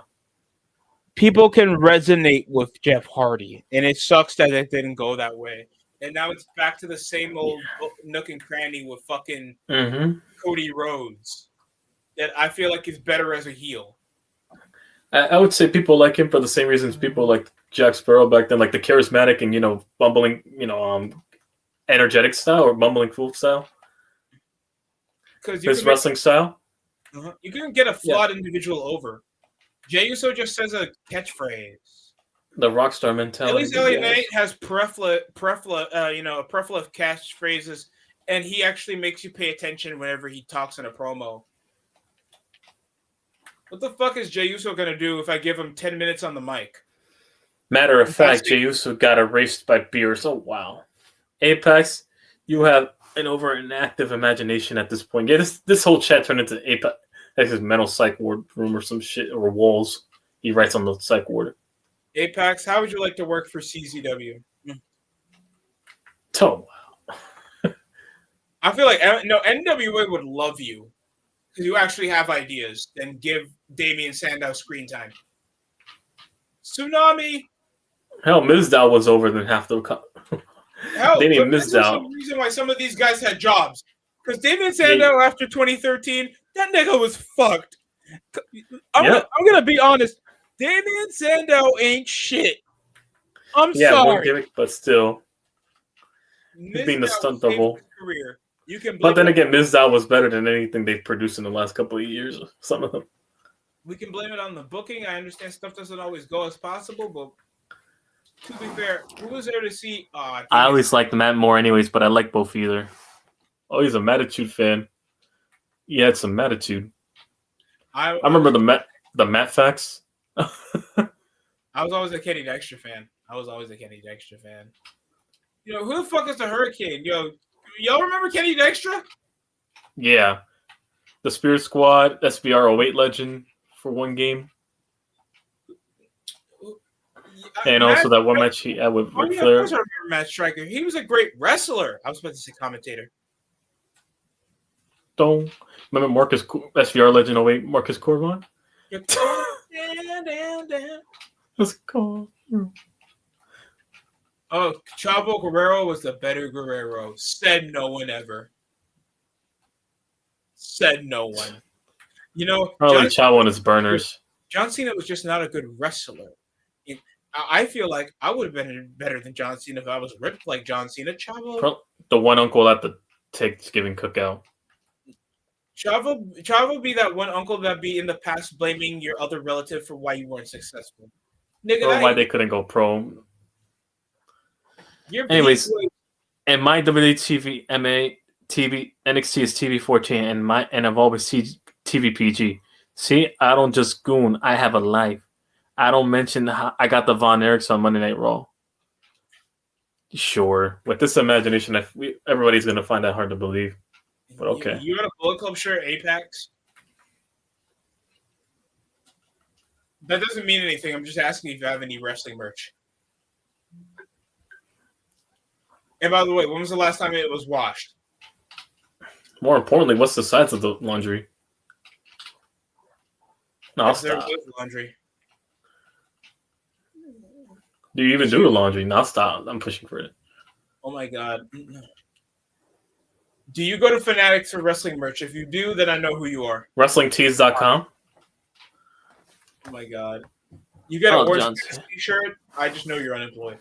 People can resonate with Jeff Hardy, and it sucks that it didn't go that way. And now it's back to the same old nook and cranny with fucking Cody Rhodes. That I feel like is better as a heel. I would say people like him for the same reasons people like Jack Sparrow back then, like the charismatic and bumbling, energetic style or bumbling fool style. Because his wrestling style. You can get a flawed individual over. Jey Uso just says a catchphrase. The rockstar mentality. At least LA Knight has plethora of catchphrases, and he actually makes you pay attention whenever he talks in a promo. What the fuck is Jey Uso gonna do if I give him 10 minutes on the mic? Matter of fact, Jey Uso got erased by Beers. Oh wow, Apex, you have an overactive imagination at this point. Yeah, this whole chat turned into Apex. That's his mental psych ward room or some shit or walls. He writes on the psych ward. Apex, how would you like to work for CZW? Oh wow. I feel like NWA would love you because you actually have ideas and give Damian Sandow screen time. Tsunami. Hell, Mizdow was over than half the. Hell, Damian Mizdow. That's the reason why some of these guys had jobs. Because Damian Sandow, after 2013, that nigga was fucked. I'm gonna be honest. Damian Sandow ain't shit. I'm sorry. Yeah, one gimmick, but still. Being the stunt double. Career. But then again, Mizdow was better than anything they've produced in the last couple of years. Some of them. We can blame it on the booking. I understand stuff doesn't always go as possible, but to be fair, who was there to see? I always liked Matt more anyways, but I like both either. Oh, he's a Mattitude fan. He had some Mattitude. I remember the Matt facts. I was always a Kenny Dexter fan. Who the fuck is the Hurricane? Y'all remember Kenny Dexter? Yeah. The Spirit Squad, SBR 08 legend for one game. And also that one match he had with Ric Flair. Of course I remember Matt Striker. He was a great wrestler. I was about to say commentator. Don't remember Marcus SVR Legend 08, Marcus Corvon? Let's go. Oh, Chavo Guerrero was the better Guerrero. Said no one ever. Said no one. Probably Chavo and his burners. John Cena was just not a good wrestler. I feel like I would have been better than John Cena if I was ripped like John Cena. Chavo, the one uncle at the Thanksgiving cookout. Chavo be that one uncle that be in the past blaming your other relative for why you weren't successful. Nigga, or why they couldn't go pro. Anyways, and my WWE MA TV NXT is TV 14 and I've always TV PG. See, I don't just goon. I have a life. I don't mention how I got the Von Erichs on Monday Night Raw. Sure, with this imagination, everybody's gonna find that hard to believe. But okay. You got a Bullet Club shirt, Apex? That doesn't mean anything. I'm just asking if you have any wrestling merch. And by the way, when was the last time it was washed? More importantly, what's the size of the laundry? No, I'll there stop. was laundry. Do you even do the laundry? No, I'll stop. I'm pushing for it. Oh my god. Do you go to Fanatics for wrestling merch? If you do, then I know who you are. WrestlingTees.com. Oh my god. You get an orange t-shirt, I just know you're unemployed.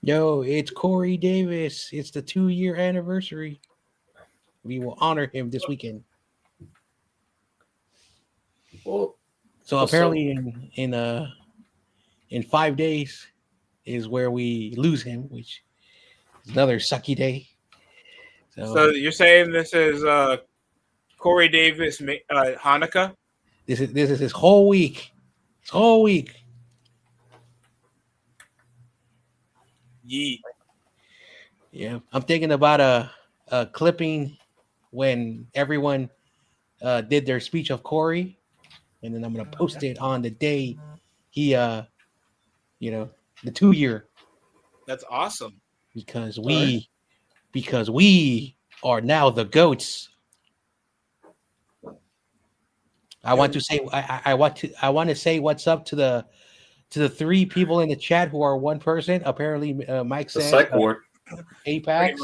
Yo, it's Corey Davis. It's the 2-year anniversary. We will honor him this weekend. Well, So apparently, in 5 days is where we lose him, which is another sucky day. So you're saying this is Corey Davis Hanukkah? This is his whole week. His whole week. Yeet. Yeah, I'm thinking about a clipping when everyone did their speech of Corey, and then I'm gonna post it on the day he the 2-year. That's awesome. Because we are now the GOATs. I want to say I want to say what's up to the 3 people in the chat who are one person. Apparently, Mike the says psych ward. Apex,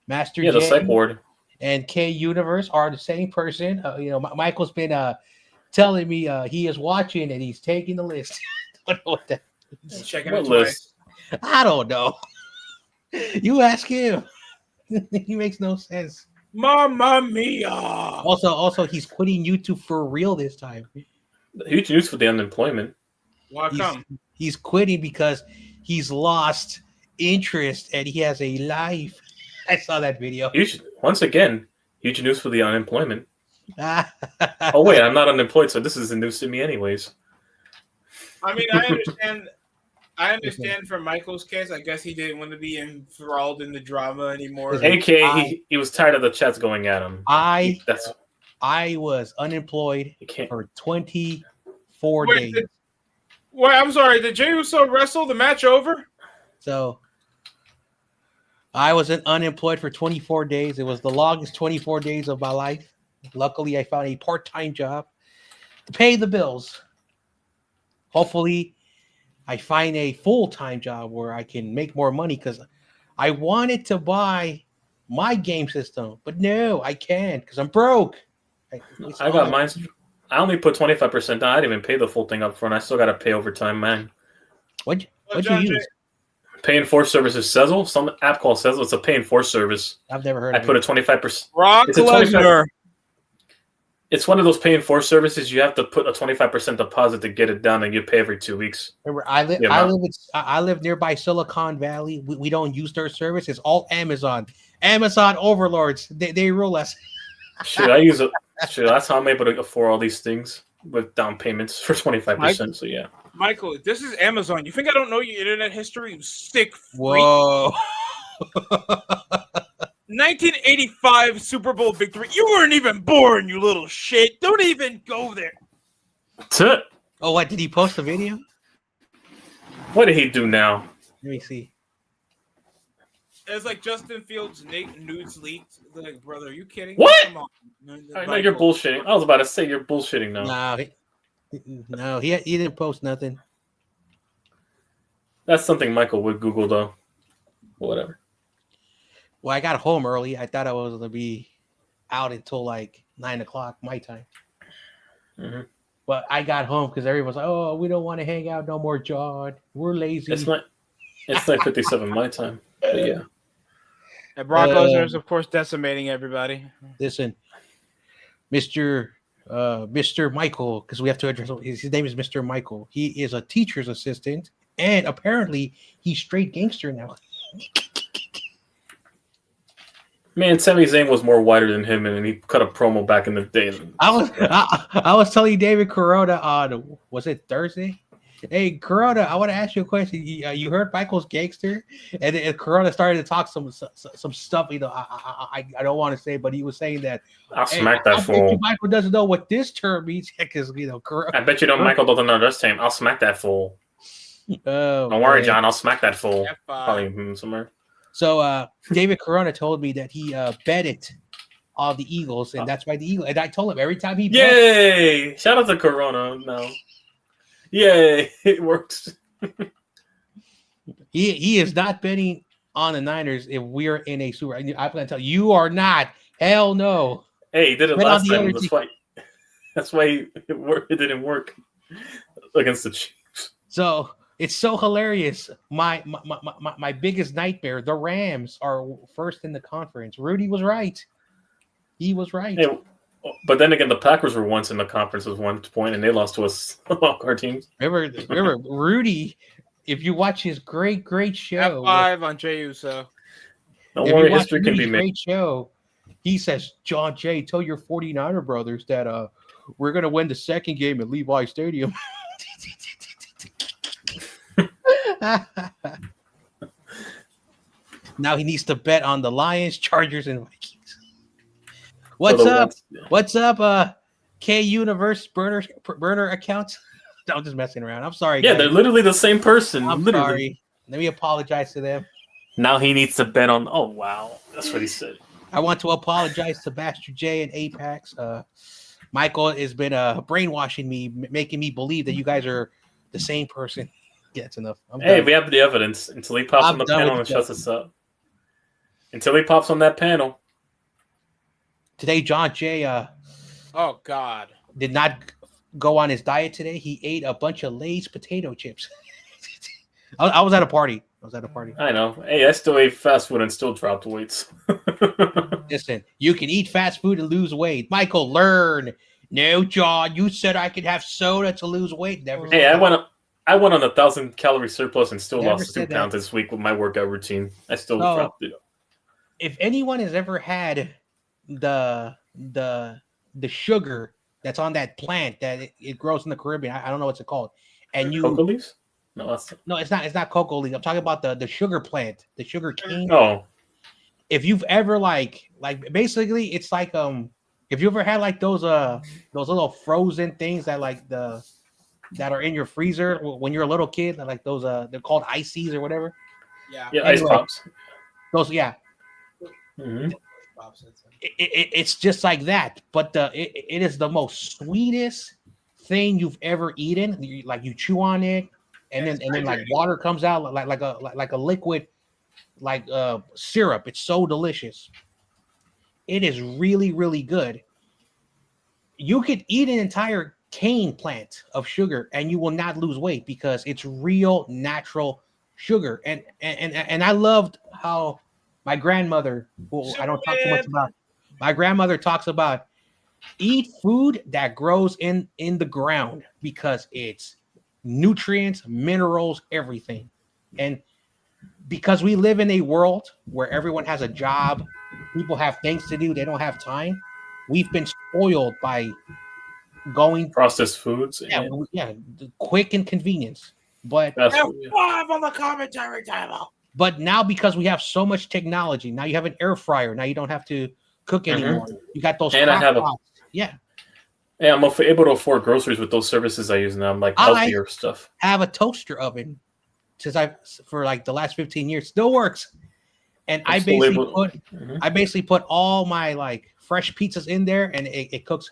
Master Yeah, J, the psych ward. and K Universe are the same person. Michael's been telling me he is watching and he's taking the list. I don't know what that is. Checking What it list? twice. I don't know. You ask him. He makes no sense. Mamma mia! Also, he's quitting YouTube for real this time. Huge news for the unemployment. Why come? He's quitting because he's lost interest and he has a life. I saw that video. Once again, huge news for the unemployment. Oh wait, I'm not unemployed, so this isn't news to me anyways. I mean, I understand from Michael's case. I guess he didn't want to be enthralled in the drama anymore. AKA, he was tired of the chats going at him. I was unemployed for 24 days. Wait, I'm sorry. Did Jey Uso wrestle the match over? So I was unemployed for 24 days. It was the longest 24 days of my life. Luckily, I found a part-time job to pay the bills. Hopefully, I find a full-time job where I can make more money because I wanted to buy my game system, but no, I can't because I'm broke. I got mine. I only put 25% down. I didn't even pay the full thing up front. I still got to pay overtime, man. What'd you use? Pay in force services. Sezzle? Some app called Sezzle. It's a pay in force service. I've never heard of it. I put a 25%. Brock Lesnar. It's one of those pay in force services. You have to put a 25% deposit to get it done, and you pay every 2 weeks. Remember, I live nearby Silicon Valley. We don't use their service. It's all Amazon. Amazon overlords. They rule us. Shit, I use it. Shit, that's how I'm able to afford all these things with down payments for 25%. So yeah. Michael, this is Amazon. You think I don't know your internet history? You sick freak. Whoa. 1985 Super Bowl victory. You weren't even born, you little shit. Don't even go there. That's it. Oh, what? Did he post a video? What did he do now? Let me see. It's like Justin Fields' nudes leaked. Like, brother, are you kidding? What? Come on. I know you're bullshitting. I was about to say you're bullshitting now. No, he didn't post nothing. That's something Michael would Google, though. Whatever. Well, I got home early. I thought I was going to be out until like 9 o'clock my time. Mm-hmm. But I got home because everyone's like, oh, we don't want to hang out no more, John. We're lazy. It's 9:57 my time. But yeah. And Brock Lesnar is, of course, decimating everybody. Listen, Mr. Michael, because we have to address his name is Mr. Michael. He is a teacher's assistant, and apparently he's straight gangster now. Man, Sami Zayn was more whiter than him, and he cut a promo back in the day. I was telling David Corona on, was it Thursday? Hey, Corona, I want to ask you a question. You heard Michael's gangster, and Corona started to talk some stuff. You know, I don't want to say, but he was saying that I'll smack that fool. Michael doesn't know what this term means because I bet you don't. Michael doesn't know this term. I'll smack that fool. Don't worry, John. I'll smack that fool. Probably somewhere. So David Corona told me that he betted on the Eagles, and that's why the Eagles. And I told him every time he bet, yay! Shout out to Corona. No. Yay, it works. he is not betting on the Niners if we're in a Super. I'm going to tell you are not. Hell no. Hey, he did it last time. That's why it didn't work against the Chiefs. So It's so hilarious. My biggest nightmare. The Rams are first in the conference. Rudy was right. He was right. Hey, but then again, the Packers were once in the conference at one point, and they lost to us our teams. Remember, Rudy. If you watch his great show, F5 on Jey Uso. Don't worry, history can be made. Great show. He says, John Jay, tell your 49er brothers that we're gonna win the second game at Levi Stadium. Now he needs to bet on the Lions, Chargers, and Vikings. What's up? What's up? K Universe burner account. I'm just messing around. I'm sorry. Yeah, guys. they're literally the same person. I'm sorry. Let me apologize to them. Now he needs to bet on. Oh wow, that's what he said. I want to apologize to Master J and Apex. Michael has been brainwashing me, making me believe that you guys are the same person. Yeah, that's enough. Hey, we have the evidence. Until he pops on the panel and shuts us up. Until he pops on that panel. Today, John Jay oh God, did not go on his diet today. He ate a bunch of Lay's potato chips. I was at a party. I know. Hey, I still ate fast food and still dropped weights. Listen, you can eat fast food and lose weight. Michael, learn. No, John, you said I could have soda to lose weight. Never. Hey, I went on 1,000-calorie surplus and still lost 2 pounds this week with my workout routine. I still dropped it. If anyone has ever had the sugar that's on that plant that it grows in the Caribbean, I don't know what's it called, and you cocoa leaves? No, it's not cocoa leaves. I'm talking about the sugar plant, the sugar cane. Oh, if you've ever like basically it's like if you ever had like those little frozen things that that are in your freezer when you're a little kid, like those they're called ices or whatever. Yeah, anyway, ice pops. Those Mm-hmm. It's just like that, but it is the most sweetest thing you've ever eaten. Like you chew on it, and then like water comes out like a liquid, like syrup. It's so delicious. It is really, really good. You could eat an entire cane plant of sugar and you will not lose weight because it's real natural sugar. And I loved how my grandmother, who I don't talk too much about, my grandmother talks about eat food that grows in the ground because it's nutrients, minerals, everything. And because we live in a world where everyone has a job, people have things to do, they don't have time. We've been spoiled by going processed foods. Yeah, quick and convenience. But F5 on the commentary table. But now because we have so much technology, now you have an air fryer. Now you don't have to cook anymore. You got those. And I have pots. Yeah, I'm able to afford groceries with those services I use now. I'm like healthier stuff. I have a toaster oven for like the last 15 years. Still works. And I basically put all my like fresh pizzas in there, and it cooks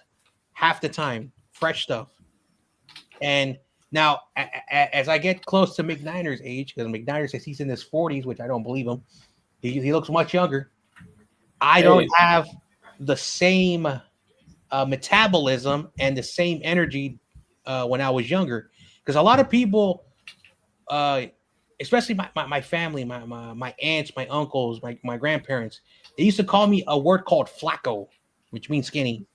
half the time, fresh stuff. And now, as I get close to McNiner's age, because McNiner says he's in his 40s, which I don't believe him. He looks much younger. I don't have the same metabolism and the same energy when I was younger. Because a lot of people, especially my family, my aunts, my uncles, my grandparents, they used to call me a word called flaco, which means skinny.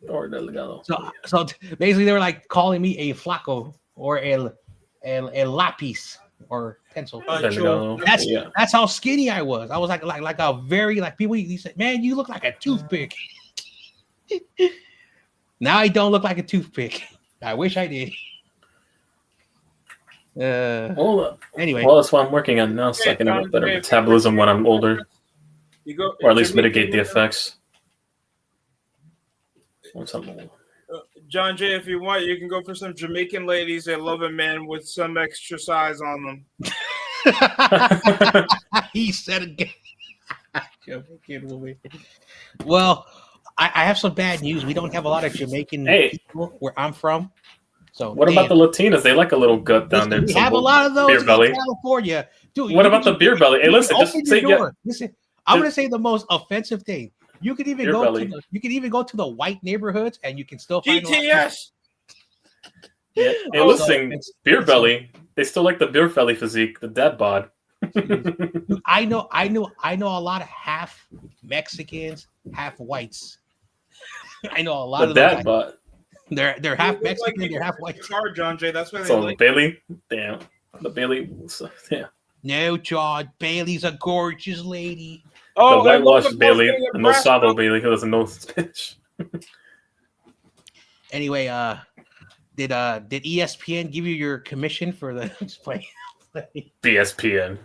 So basically, they were like calling me a flaco or a lapis or pencil. That's how skinny I was. I was like a very people. You said, man, you look like a toothpick. Now I don't look like a toothpick. I wish I did. Anyway, that's what I'm working on now, so I can have a better metabolism when I'm older, or at least mitigate the effects. John Jay, if you want, you can go for some Jamaican ladies that love a man with some extra size on them. He said again. Jamaican woman. Well, I have some bad news. We don't have a lot of Jamaican people where I'm from. So what about the Latinas? They like a little gut down there. We have a lot of those in California. Dude, what about the beer belly? Hey, listen, just say Listen, I'm going to say the most offensive thing. You could even go to the white neighborhoods and you can still find GTS. Hey, listen, beer belly. They still like the beer belly physique, the dad bod. I know a lot of half Mexicans, half whites. I know a lot of dad those. bod. They're half Mexican, they're half white. Hard, John Jay. That's why they So like Bailey, damn, the Bailey, yeah. No, John, Bailey's a gorgeous lady. Oh, The and whitewashed Logan Paul's Bailey, getting a the no brass sabo belt. Bailey who doesn't know Spanish. Anyway, did ESPN give you your commission for the play? BSPN.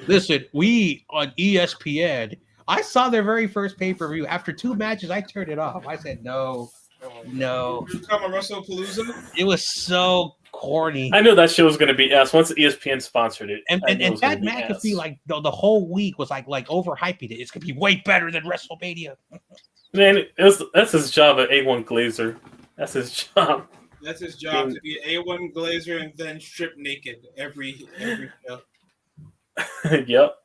Listen, we on ESPN. I saw their very first pay-per-view. After 2 matches, I turned it off. I said no. You come on WrestlePalooza? It was so corny. I knew that show was going to be ass once ESPN sponsored it. And Pat McAfee, like the whole week, was like overhyping it. It's gonna be way better than WrestleMania. Man, that's his job at A1 Glazer. That's his job. That's his job, to be A1 Glazer and then strip naked every show. Yep.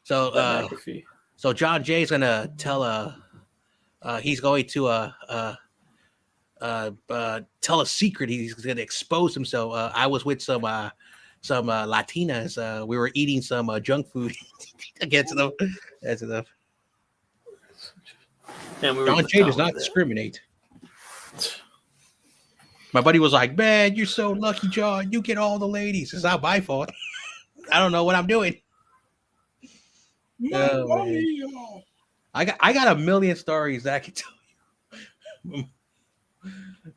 So John Jay's gonna tell he's going to tell a secret. He's gonna expose himself. I was with some Latinas. We were eating some junk food. Against them. That's enough. John Jay does not discriminate. My buddy was like, "Man, you're so lucky, John. You get all the ladies. It's not my fault. I don't know what I'm doing." I got a million stories that I can tell you.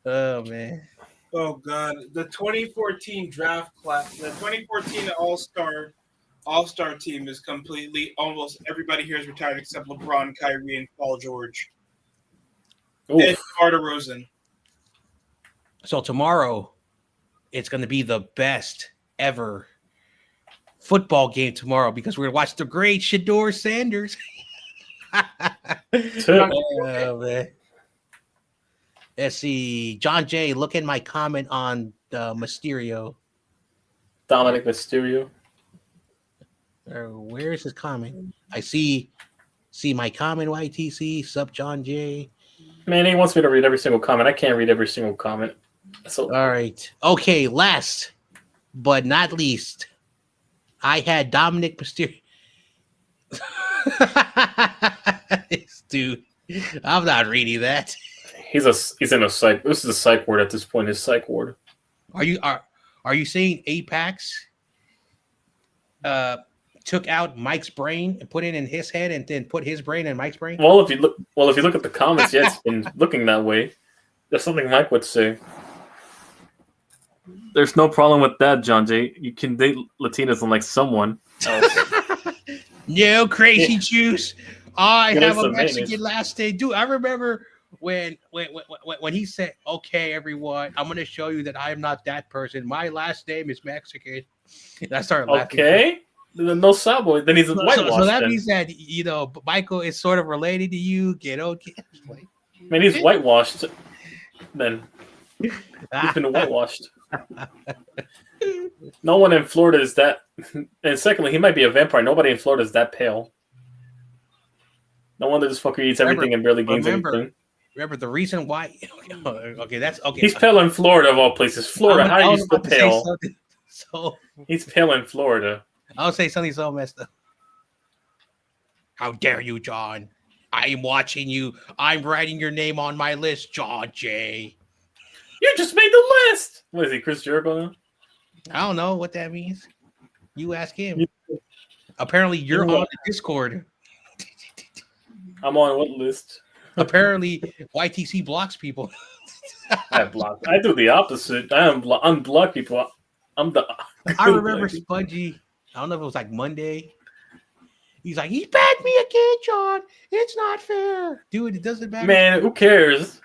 Oh man. Oh god, the 2014 draft class, the 2014 All-Star team is completely, almost everybody here is retired except LeBron, Kyrie, and Paul George. And Carter Rosen. So tomorrow, it's going to be the best ever football game tomorrow because we're going to watch the great Shedeur Sanders. Oh, man. Let's see. John Jay, look at my comment on Mysterio. Dominic Mysterio. Where is his comment? I see my comment, YTC, sup John Jay. Man, he wants me to read every single comment. I can't read every single comment. So all right. Okay, last but not least, I had Dominic Mysterio. Dude, I'm not reading that. He's in a psych. This is a psych ward at this point. His psych ward. Are you saying Apex took out Mike's brain and put it in his head and then put his brain in Mike's brain? Well, if you look at the comments, yeah, it's been looking that way. That's something Mike would say. There's no problem with that, John Jay. You can date Latinas unlike someone else. No crazy juice. I have a mayonnaise. Mexican last name. Dude, I remember when he said, "Okay, everyone, I'm going to show you that I am not that person. My last name is Mexican." And I started laughing. Okay, no sabo. Then he's whitewashed. So that means that Michael is sort of related to you. Get okay. Man, he's whitewashed. Then he's been whitewashed. No one in Florida is that. And secondly, he might be a vampire. Nobody in Florida is that pale. No wonder this fucker eats everything and barely gains anything. Remember the reason why? Okay, that's okay. He's pale in Florida of all places. Florida, how are you still pale? So he's pale in Florida. I'll say something so messed up. How dare you, John? I am watching you. I'm writing your name on my list, John Jay. You just made the list. What is he, Chris Jericho now? I don't know what that means. You ask him. Apparently, you're on the Discord. I'm on what list? Apparently, YTC blocks people. I do the opposite. I unblock people. I remember Spongy. I don't know if it was like Monday. He's like, he bagged me again, John. It's not fair, dude. It doesn't matter. Man, who cares?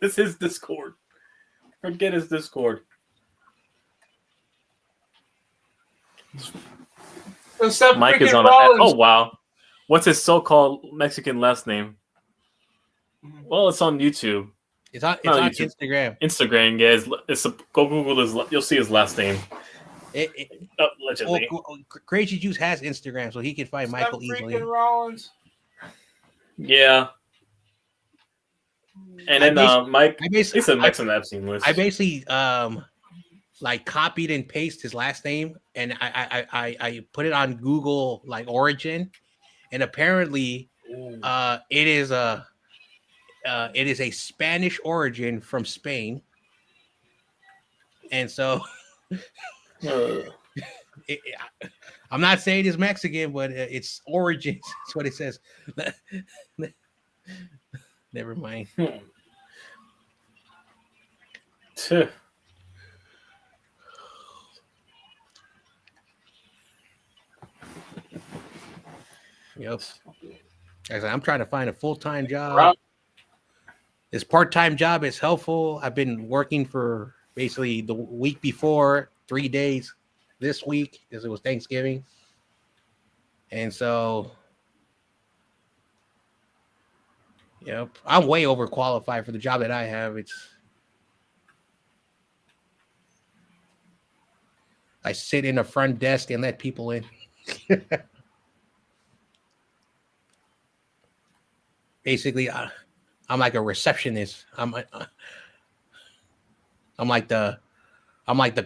This is Discord. Forget his Discord. Mike is on. Oh wow, what's his so-called Mexican last name? Well, it's on YouTube. It's on YouTube. Instagram. Instagram, yeah. Go Google his. You'll see his last name. Allegedly. Crazy Juice has Instagram, so he can find Michael easily. Rollins. Yeah. And then Mike, he's a Mexican Epstein list. I basically like copied and pasted his last name, and I put it on Google like origin, and apparently, it is a Spanish origin from Spain, and so I'm not saying it's Mexican, but it's origins. That's what it says. Never mind. Yep. I'm trying to find a full-time job. This part-time job is helpful. I've been working for basically the week before, 3 days this week because it was Thanksgiving. And so, yep, I'm way overqualified for the job that I have. I sit in a front desk and let people in. Basically, I'm like a receptionist. I'm like the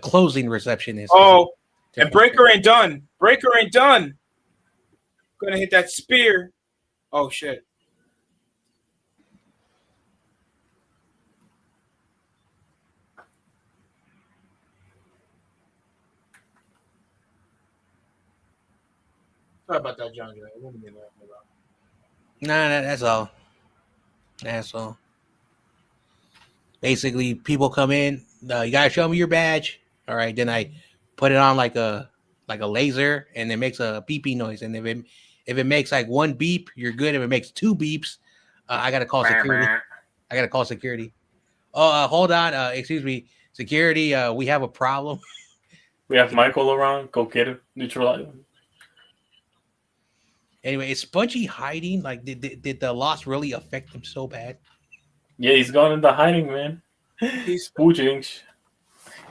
closing receptionist. Oh, and Breaker ain't done. Breaker ain't done. Gonna hit that spear. Oh shit. Sorry about that, John. Nah, that's all. That's all. Basically, people come in. You gotta show me your badge. All right, then I put it on like a laser, and it makes a beeping noise. And if it makes like one beep, you're good. If it makes two beeps, I gotta call security. Oh, hold on. Excuse me, security. We have a problem. We have Michael around. Go get him. Neutralize him. Anyway, is Spongy hiding? Like, did the loss really affect him so bad? Yeah, he's gone into hiding, man. He's spoojing.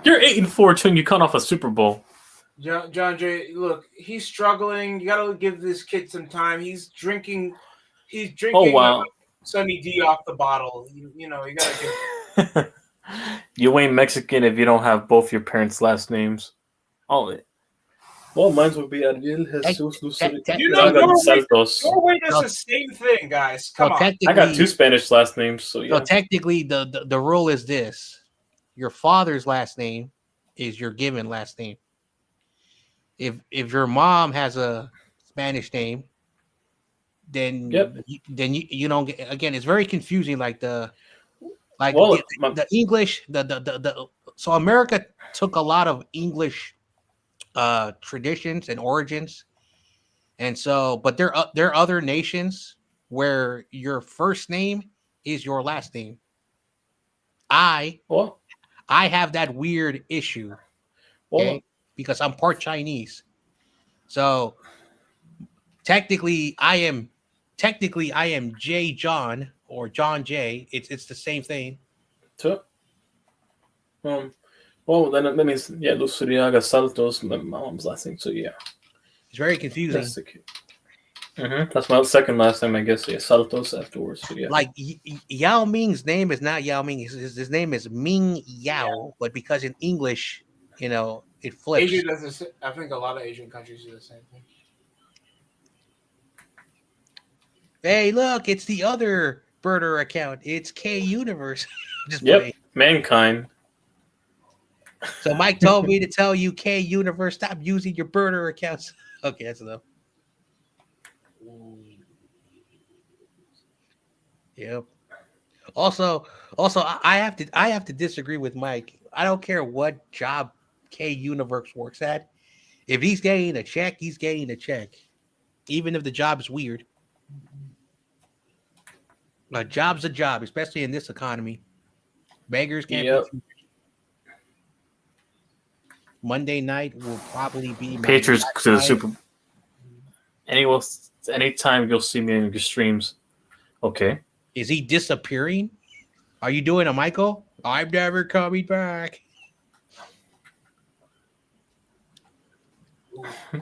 You're 8-4, Chung. You cut off a Super Bowl. John Jay, look, he's struggling. You gotta give this kid some time. He's drinking. Oh wow. Sunny D off the bottle. You know, you gotta give. You ain't Mexican if you don't have both your parents' last names. Oh. Well, mine would be Ariel Jesus Norway does the same thing, guys. Come on. I got 2 Spanish last names, so yeah. So technically, the rule is this: your father's last name is your given last name. If your mom has a Spanish name, then you don't get. Again, it's very confusing. Like the English, so America took a lot of English traditions and origins, and so, but there are other nations where your first name is your last name. I have that weird issue, okay, because I'm part Chinese. So technically I am J John or John J. It's the same thing. Well, then that means, yeah, Luceriaga Saltos, my mom's last name, so yeah. It's very confusing. That's my second last name, I guess. Yeah, Saltos afterwards, so yeah. Like, Yao Ming's name is not Yao Ming. His name is Ming Yao, but because in English, it flips. Asia does this. I think a lot of Asian countries do the same thing. Hey, look, it's the other birder account. It's K Universe. Mankind. So Mike told me to tell you, K Universe, stop using your birder accounts. Okay, that's enough. Yep. Also, I have to disagree with Mike. I don't care what job K Universe works at. If he's getting a check, he's getting a check, even if the job is weird. A job's a job, especially in this economy. Beggars can't be. Monday night will probably be Patriots to the Super Bowl. Anytime you'll see me in your streams. Okay. Is he disappearing? Are you doing a Michael? I'm never coming back. I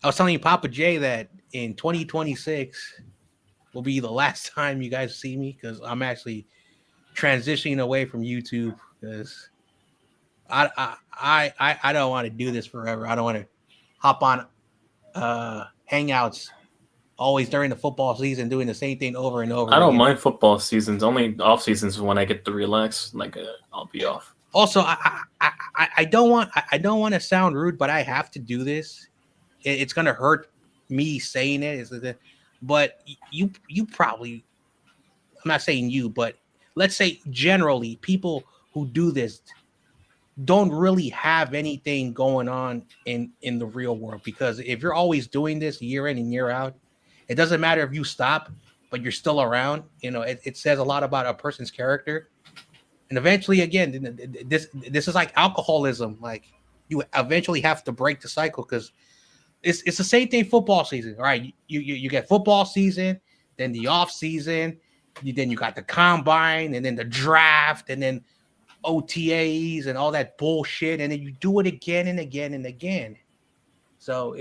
was telling Papa J that in 2026 will be the last time you guys see me because I'm actually transitioning away from YouTube because I don't want to do this forever. I don't want to hop on hangouts always during the football season doing the same thing over and over. I don't again. mind football seasons. Only off seasons when I get to relax. Like I'll be off. Also, I don't want to sound rude, but I have to do this. It's gonna hurt me saying it. But you probably, I'm not saying you, but let's say generally people who do this don't really have anything going on in the real world, because if you're always doing this year in and year out, it doesn't matter if you stop, but you're still around. It says a lot about a person's character. And eventually, again, this is like alcoholism. Like, you eventually have to break the cycle, because it's the same thing football season. All right, you get football season, then the off season, then you got the combine, and then the draft, and then OTAs and all that bullshit, and then you do it again and again and again. So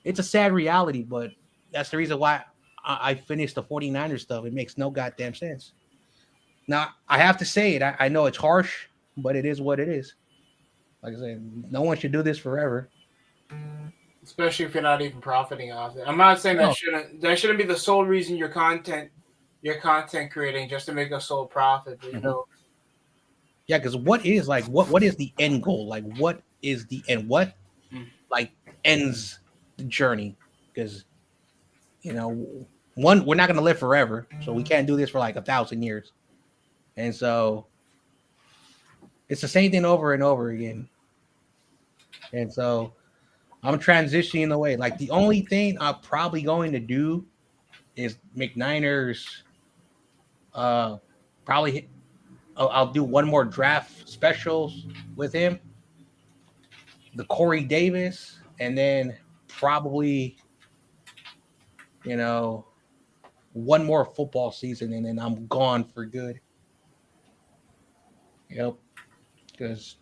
it's a sad reality, but that's the reason why I finished the 49ers stuff. It makes no goddamn sense. Now, I have to say it. I know it's harsh, but it is what it is. Like I said, no one should do this forever. Especially if you're not even profiting off it. I'm not saying that shouldn't be the sole reason you're content creating just to make a sole profit. But, Yeah, because what is the end goal? Like, what is the end? What like ends the journey? Because one, we're not going to live forever, so we can't do this for like 1,000 years. And so it's the same thing over and over again. And so I'm transitioning away. Like, the only thing I'm probably going to do is McNiners. Probably I'll do one more draft specials with him, the Corey Davis, and then probably one more football season, and then I'm gone for good. Yep, because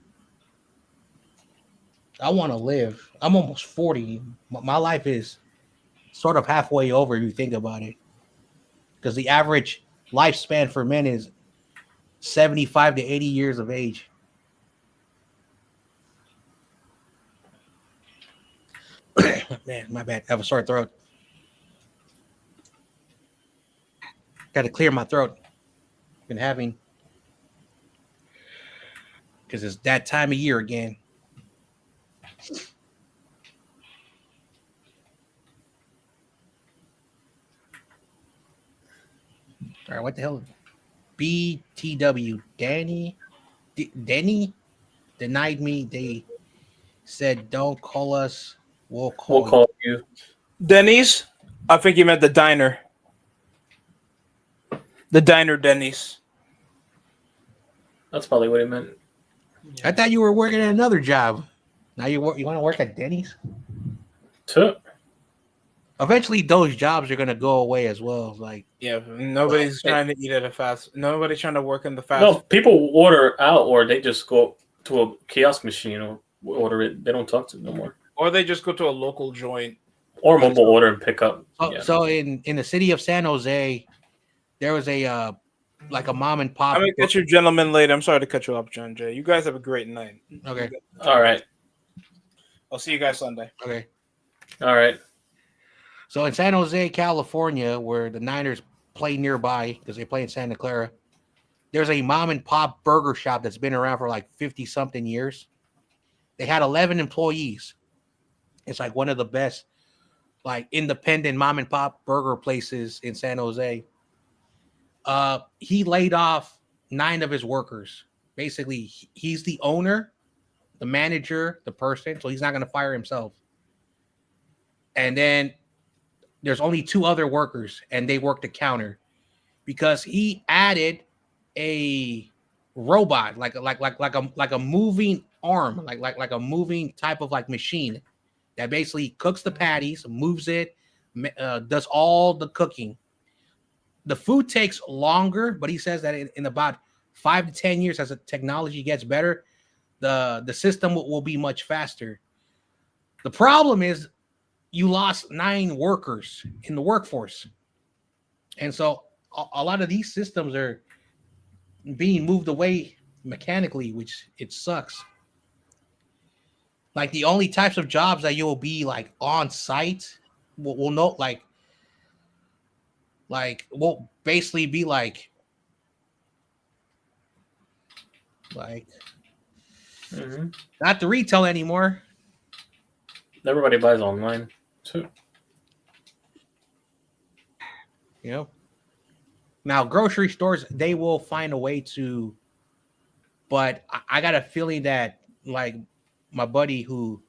I want to live. I'm almost 40. My life is sort of halfway over if you think about it, because the average lifespan for men is 75 to 80 years of age. Man, my bad. I have a sore throat. Got to clear my throat. Been having, because it's that time of year again. All right, what the hell? BTW. Denny denied me. They said, "Don't call us. We'll call you." Denny's? I think you meant the diner. The diner Denny's. That's probably what he meant. I thought you were working at another job. Now you want to work at Denny's? Eventually, those jobs are gonna go away as well. Like, yeah, nobody's trying to eat at a fast. Nobody's trying to work in the fast. No, people order out, or they just go to a kiosk machine or order it. They don't talk to it no more. Or they just go to a local joint or mobile order and pick up. So in the city of San Jose, there was a like a mom and pop. I'm gonna catch you gentlemen later. I'm sorry to cut you off, John Jay. You guys have a great night. Okay. All right. I'll see you guys Sunday. Okay. All right. So in San Jose, California, where the Niners play nearby because they play in Santa Clara, there's a mom and pop burger shop that's been around for like 50 something years. They had 11 employees. It's like one of the best, like, independent mom and pop burger places in San Jose. He laid off 9 of his workers. Basically, he's the owner, the manager, the person, so he's not going to fire himself. And then there's only 2 other workers, and they work the counter because he added a robot, like a moving arm, like a moving type of like machine that basically cooks the patties, moves it, does all the cooking. The food takes longer, but he says that in about 5 to 10 years, as the technology gets better, the system will be much faster. The problem is you lost 9 workers in the workforce. And so a lot of these systems are being moved away mechanically, which it sucks. Like the only types of jobs that you'll be like on site will know like will basically be like not the retail anymore. Everybody buys online too. You know. Now grocery stores, they will find a way to, but I got a feeling that like my buddy who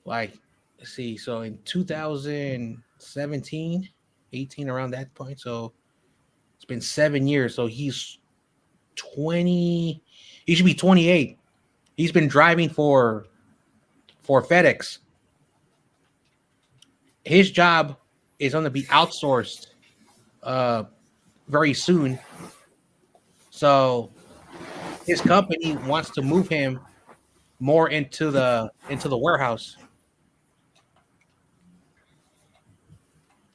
like let's see, so in 2017, 18 around that point, so it's been 7 years, so he's 20, he should be 28. He's been driving for FedEx. His job is going to be outsourced very soon. So his company wants to move him more into the warehouse.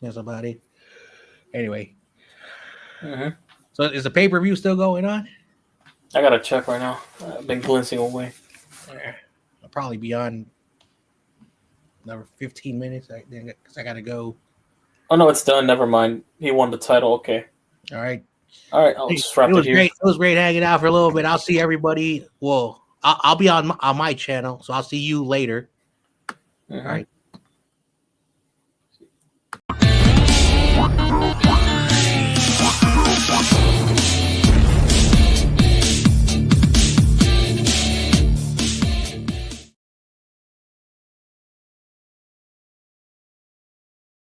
That's about it. Anyway. So is the pay-per-view still going on? I gotta check right now. I've been glancing away. I'll probably be on another 15 minutes because I gotta go. Oh no, it's done. Never mind. He won the title. Okay. All right. I'll just wrap it here. Great. It was great hanging out for a little bit. I'll see everybody. Well, I'll be on my channel, so I'll see you later. All right.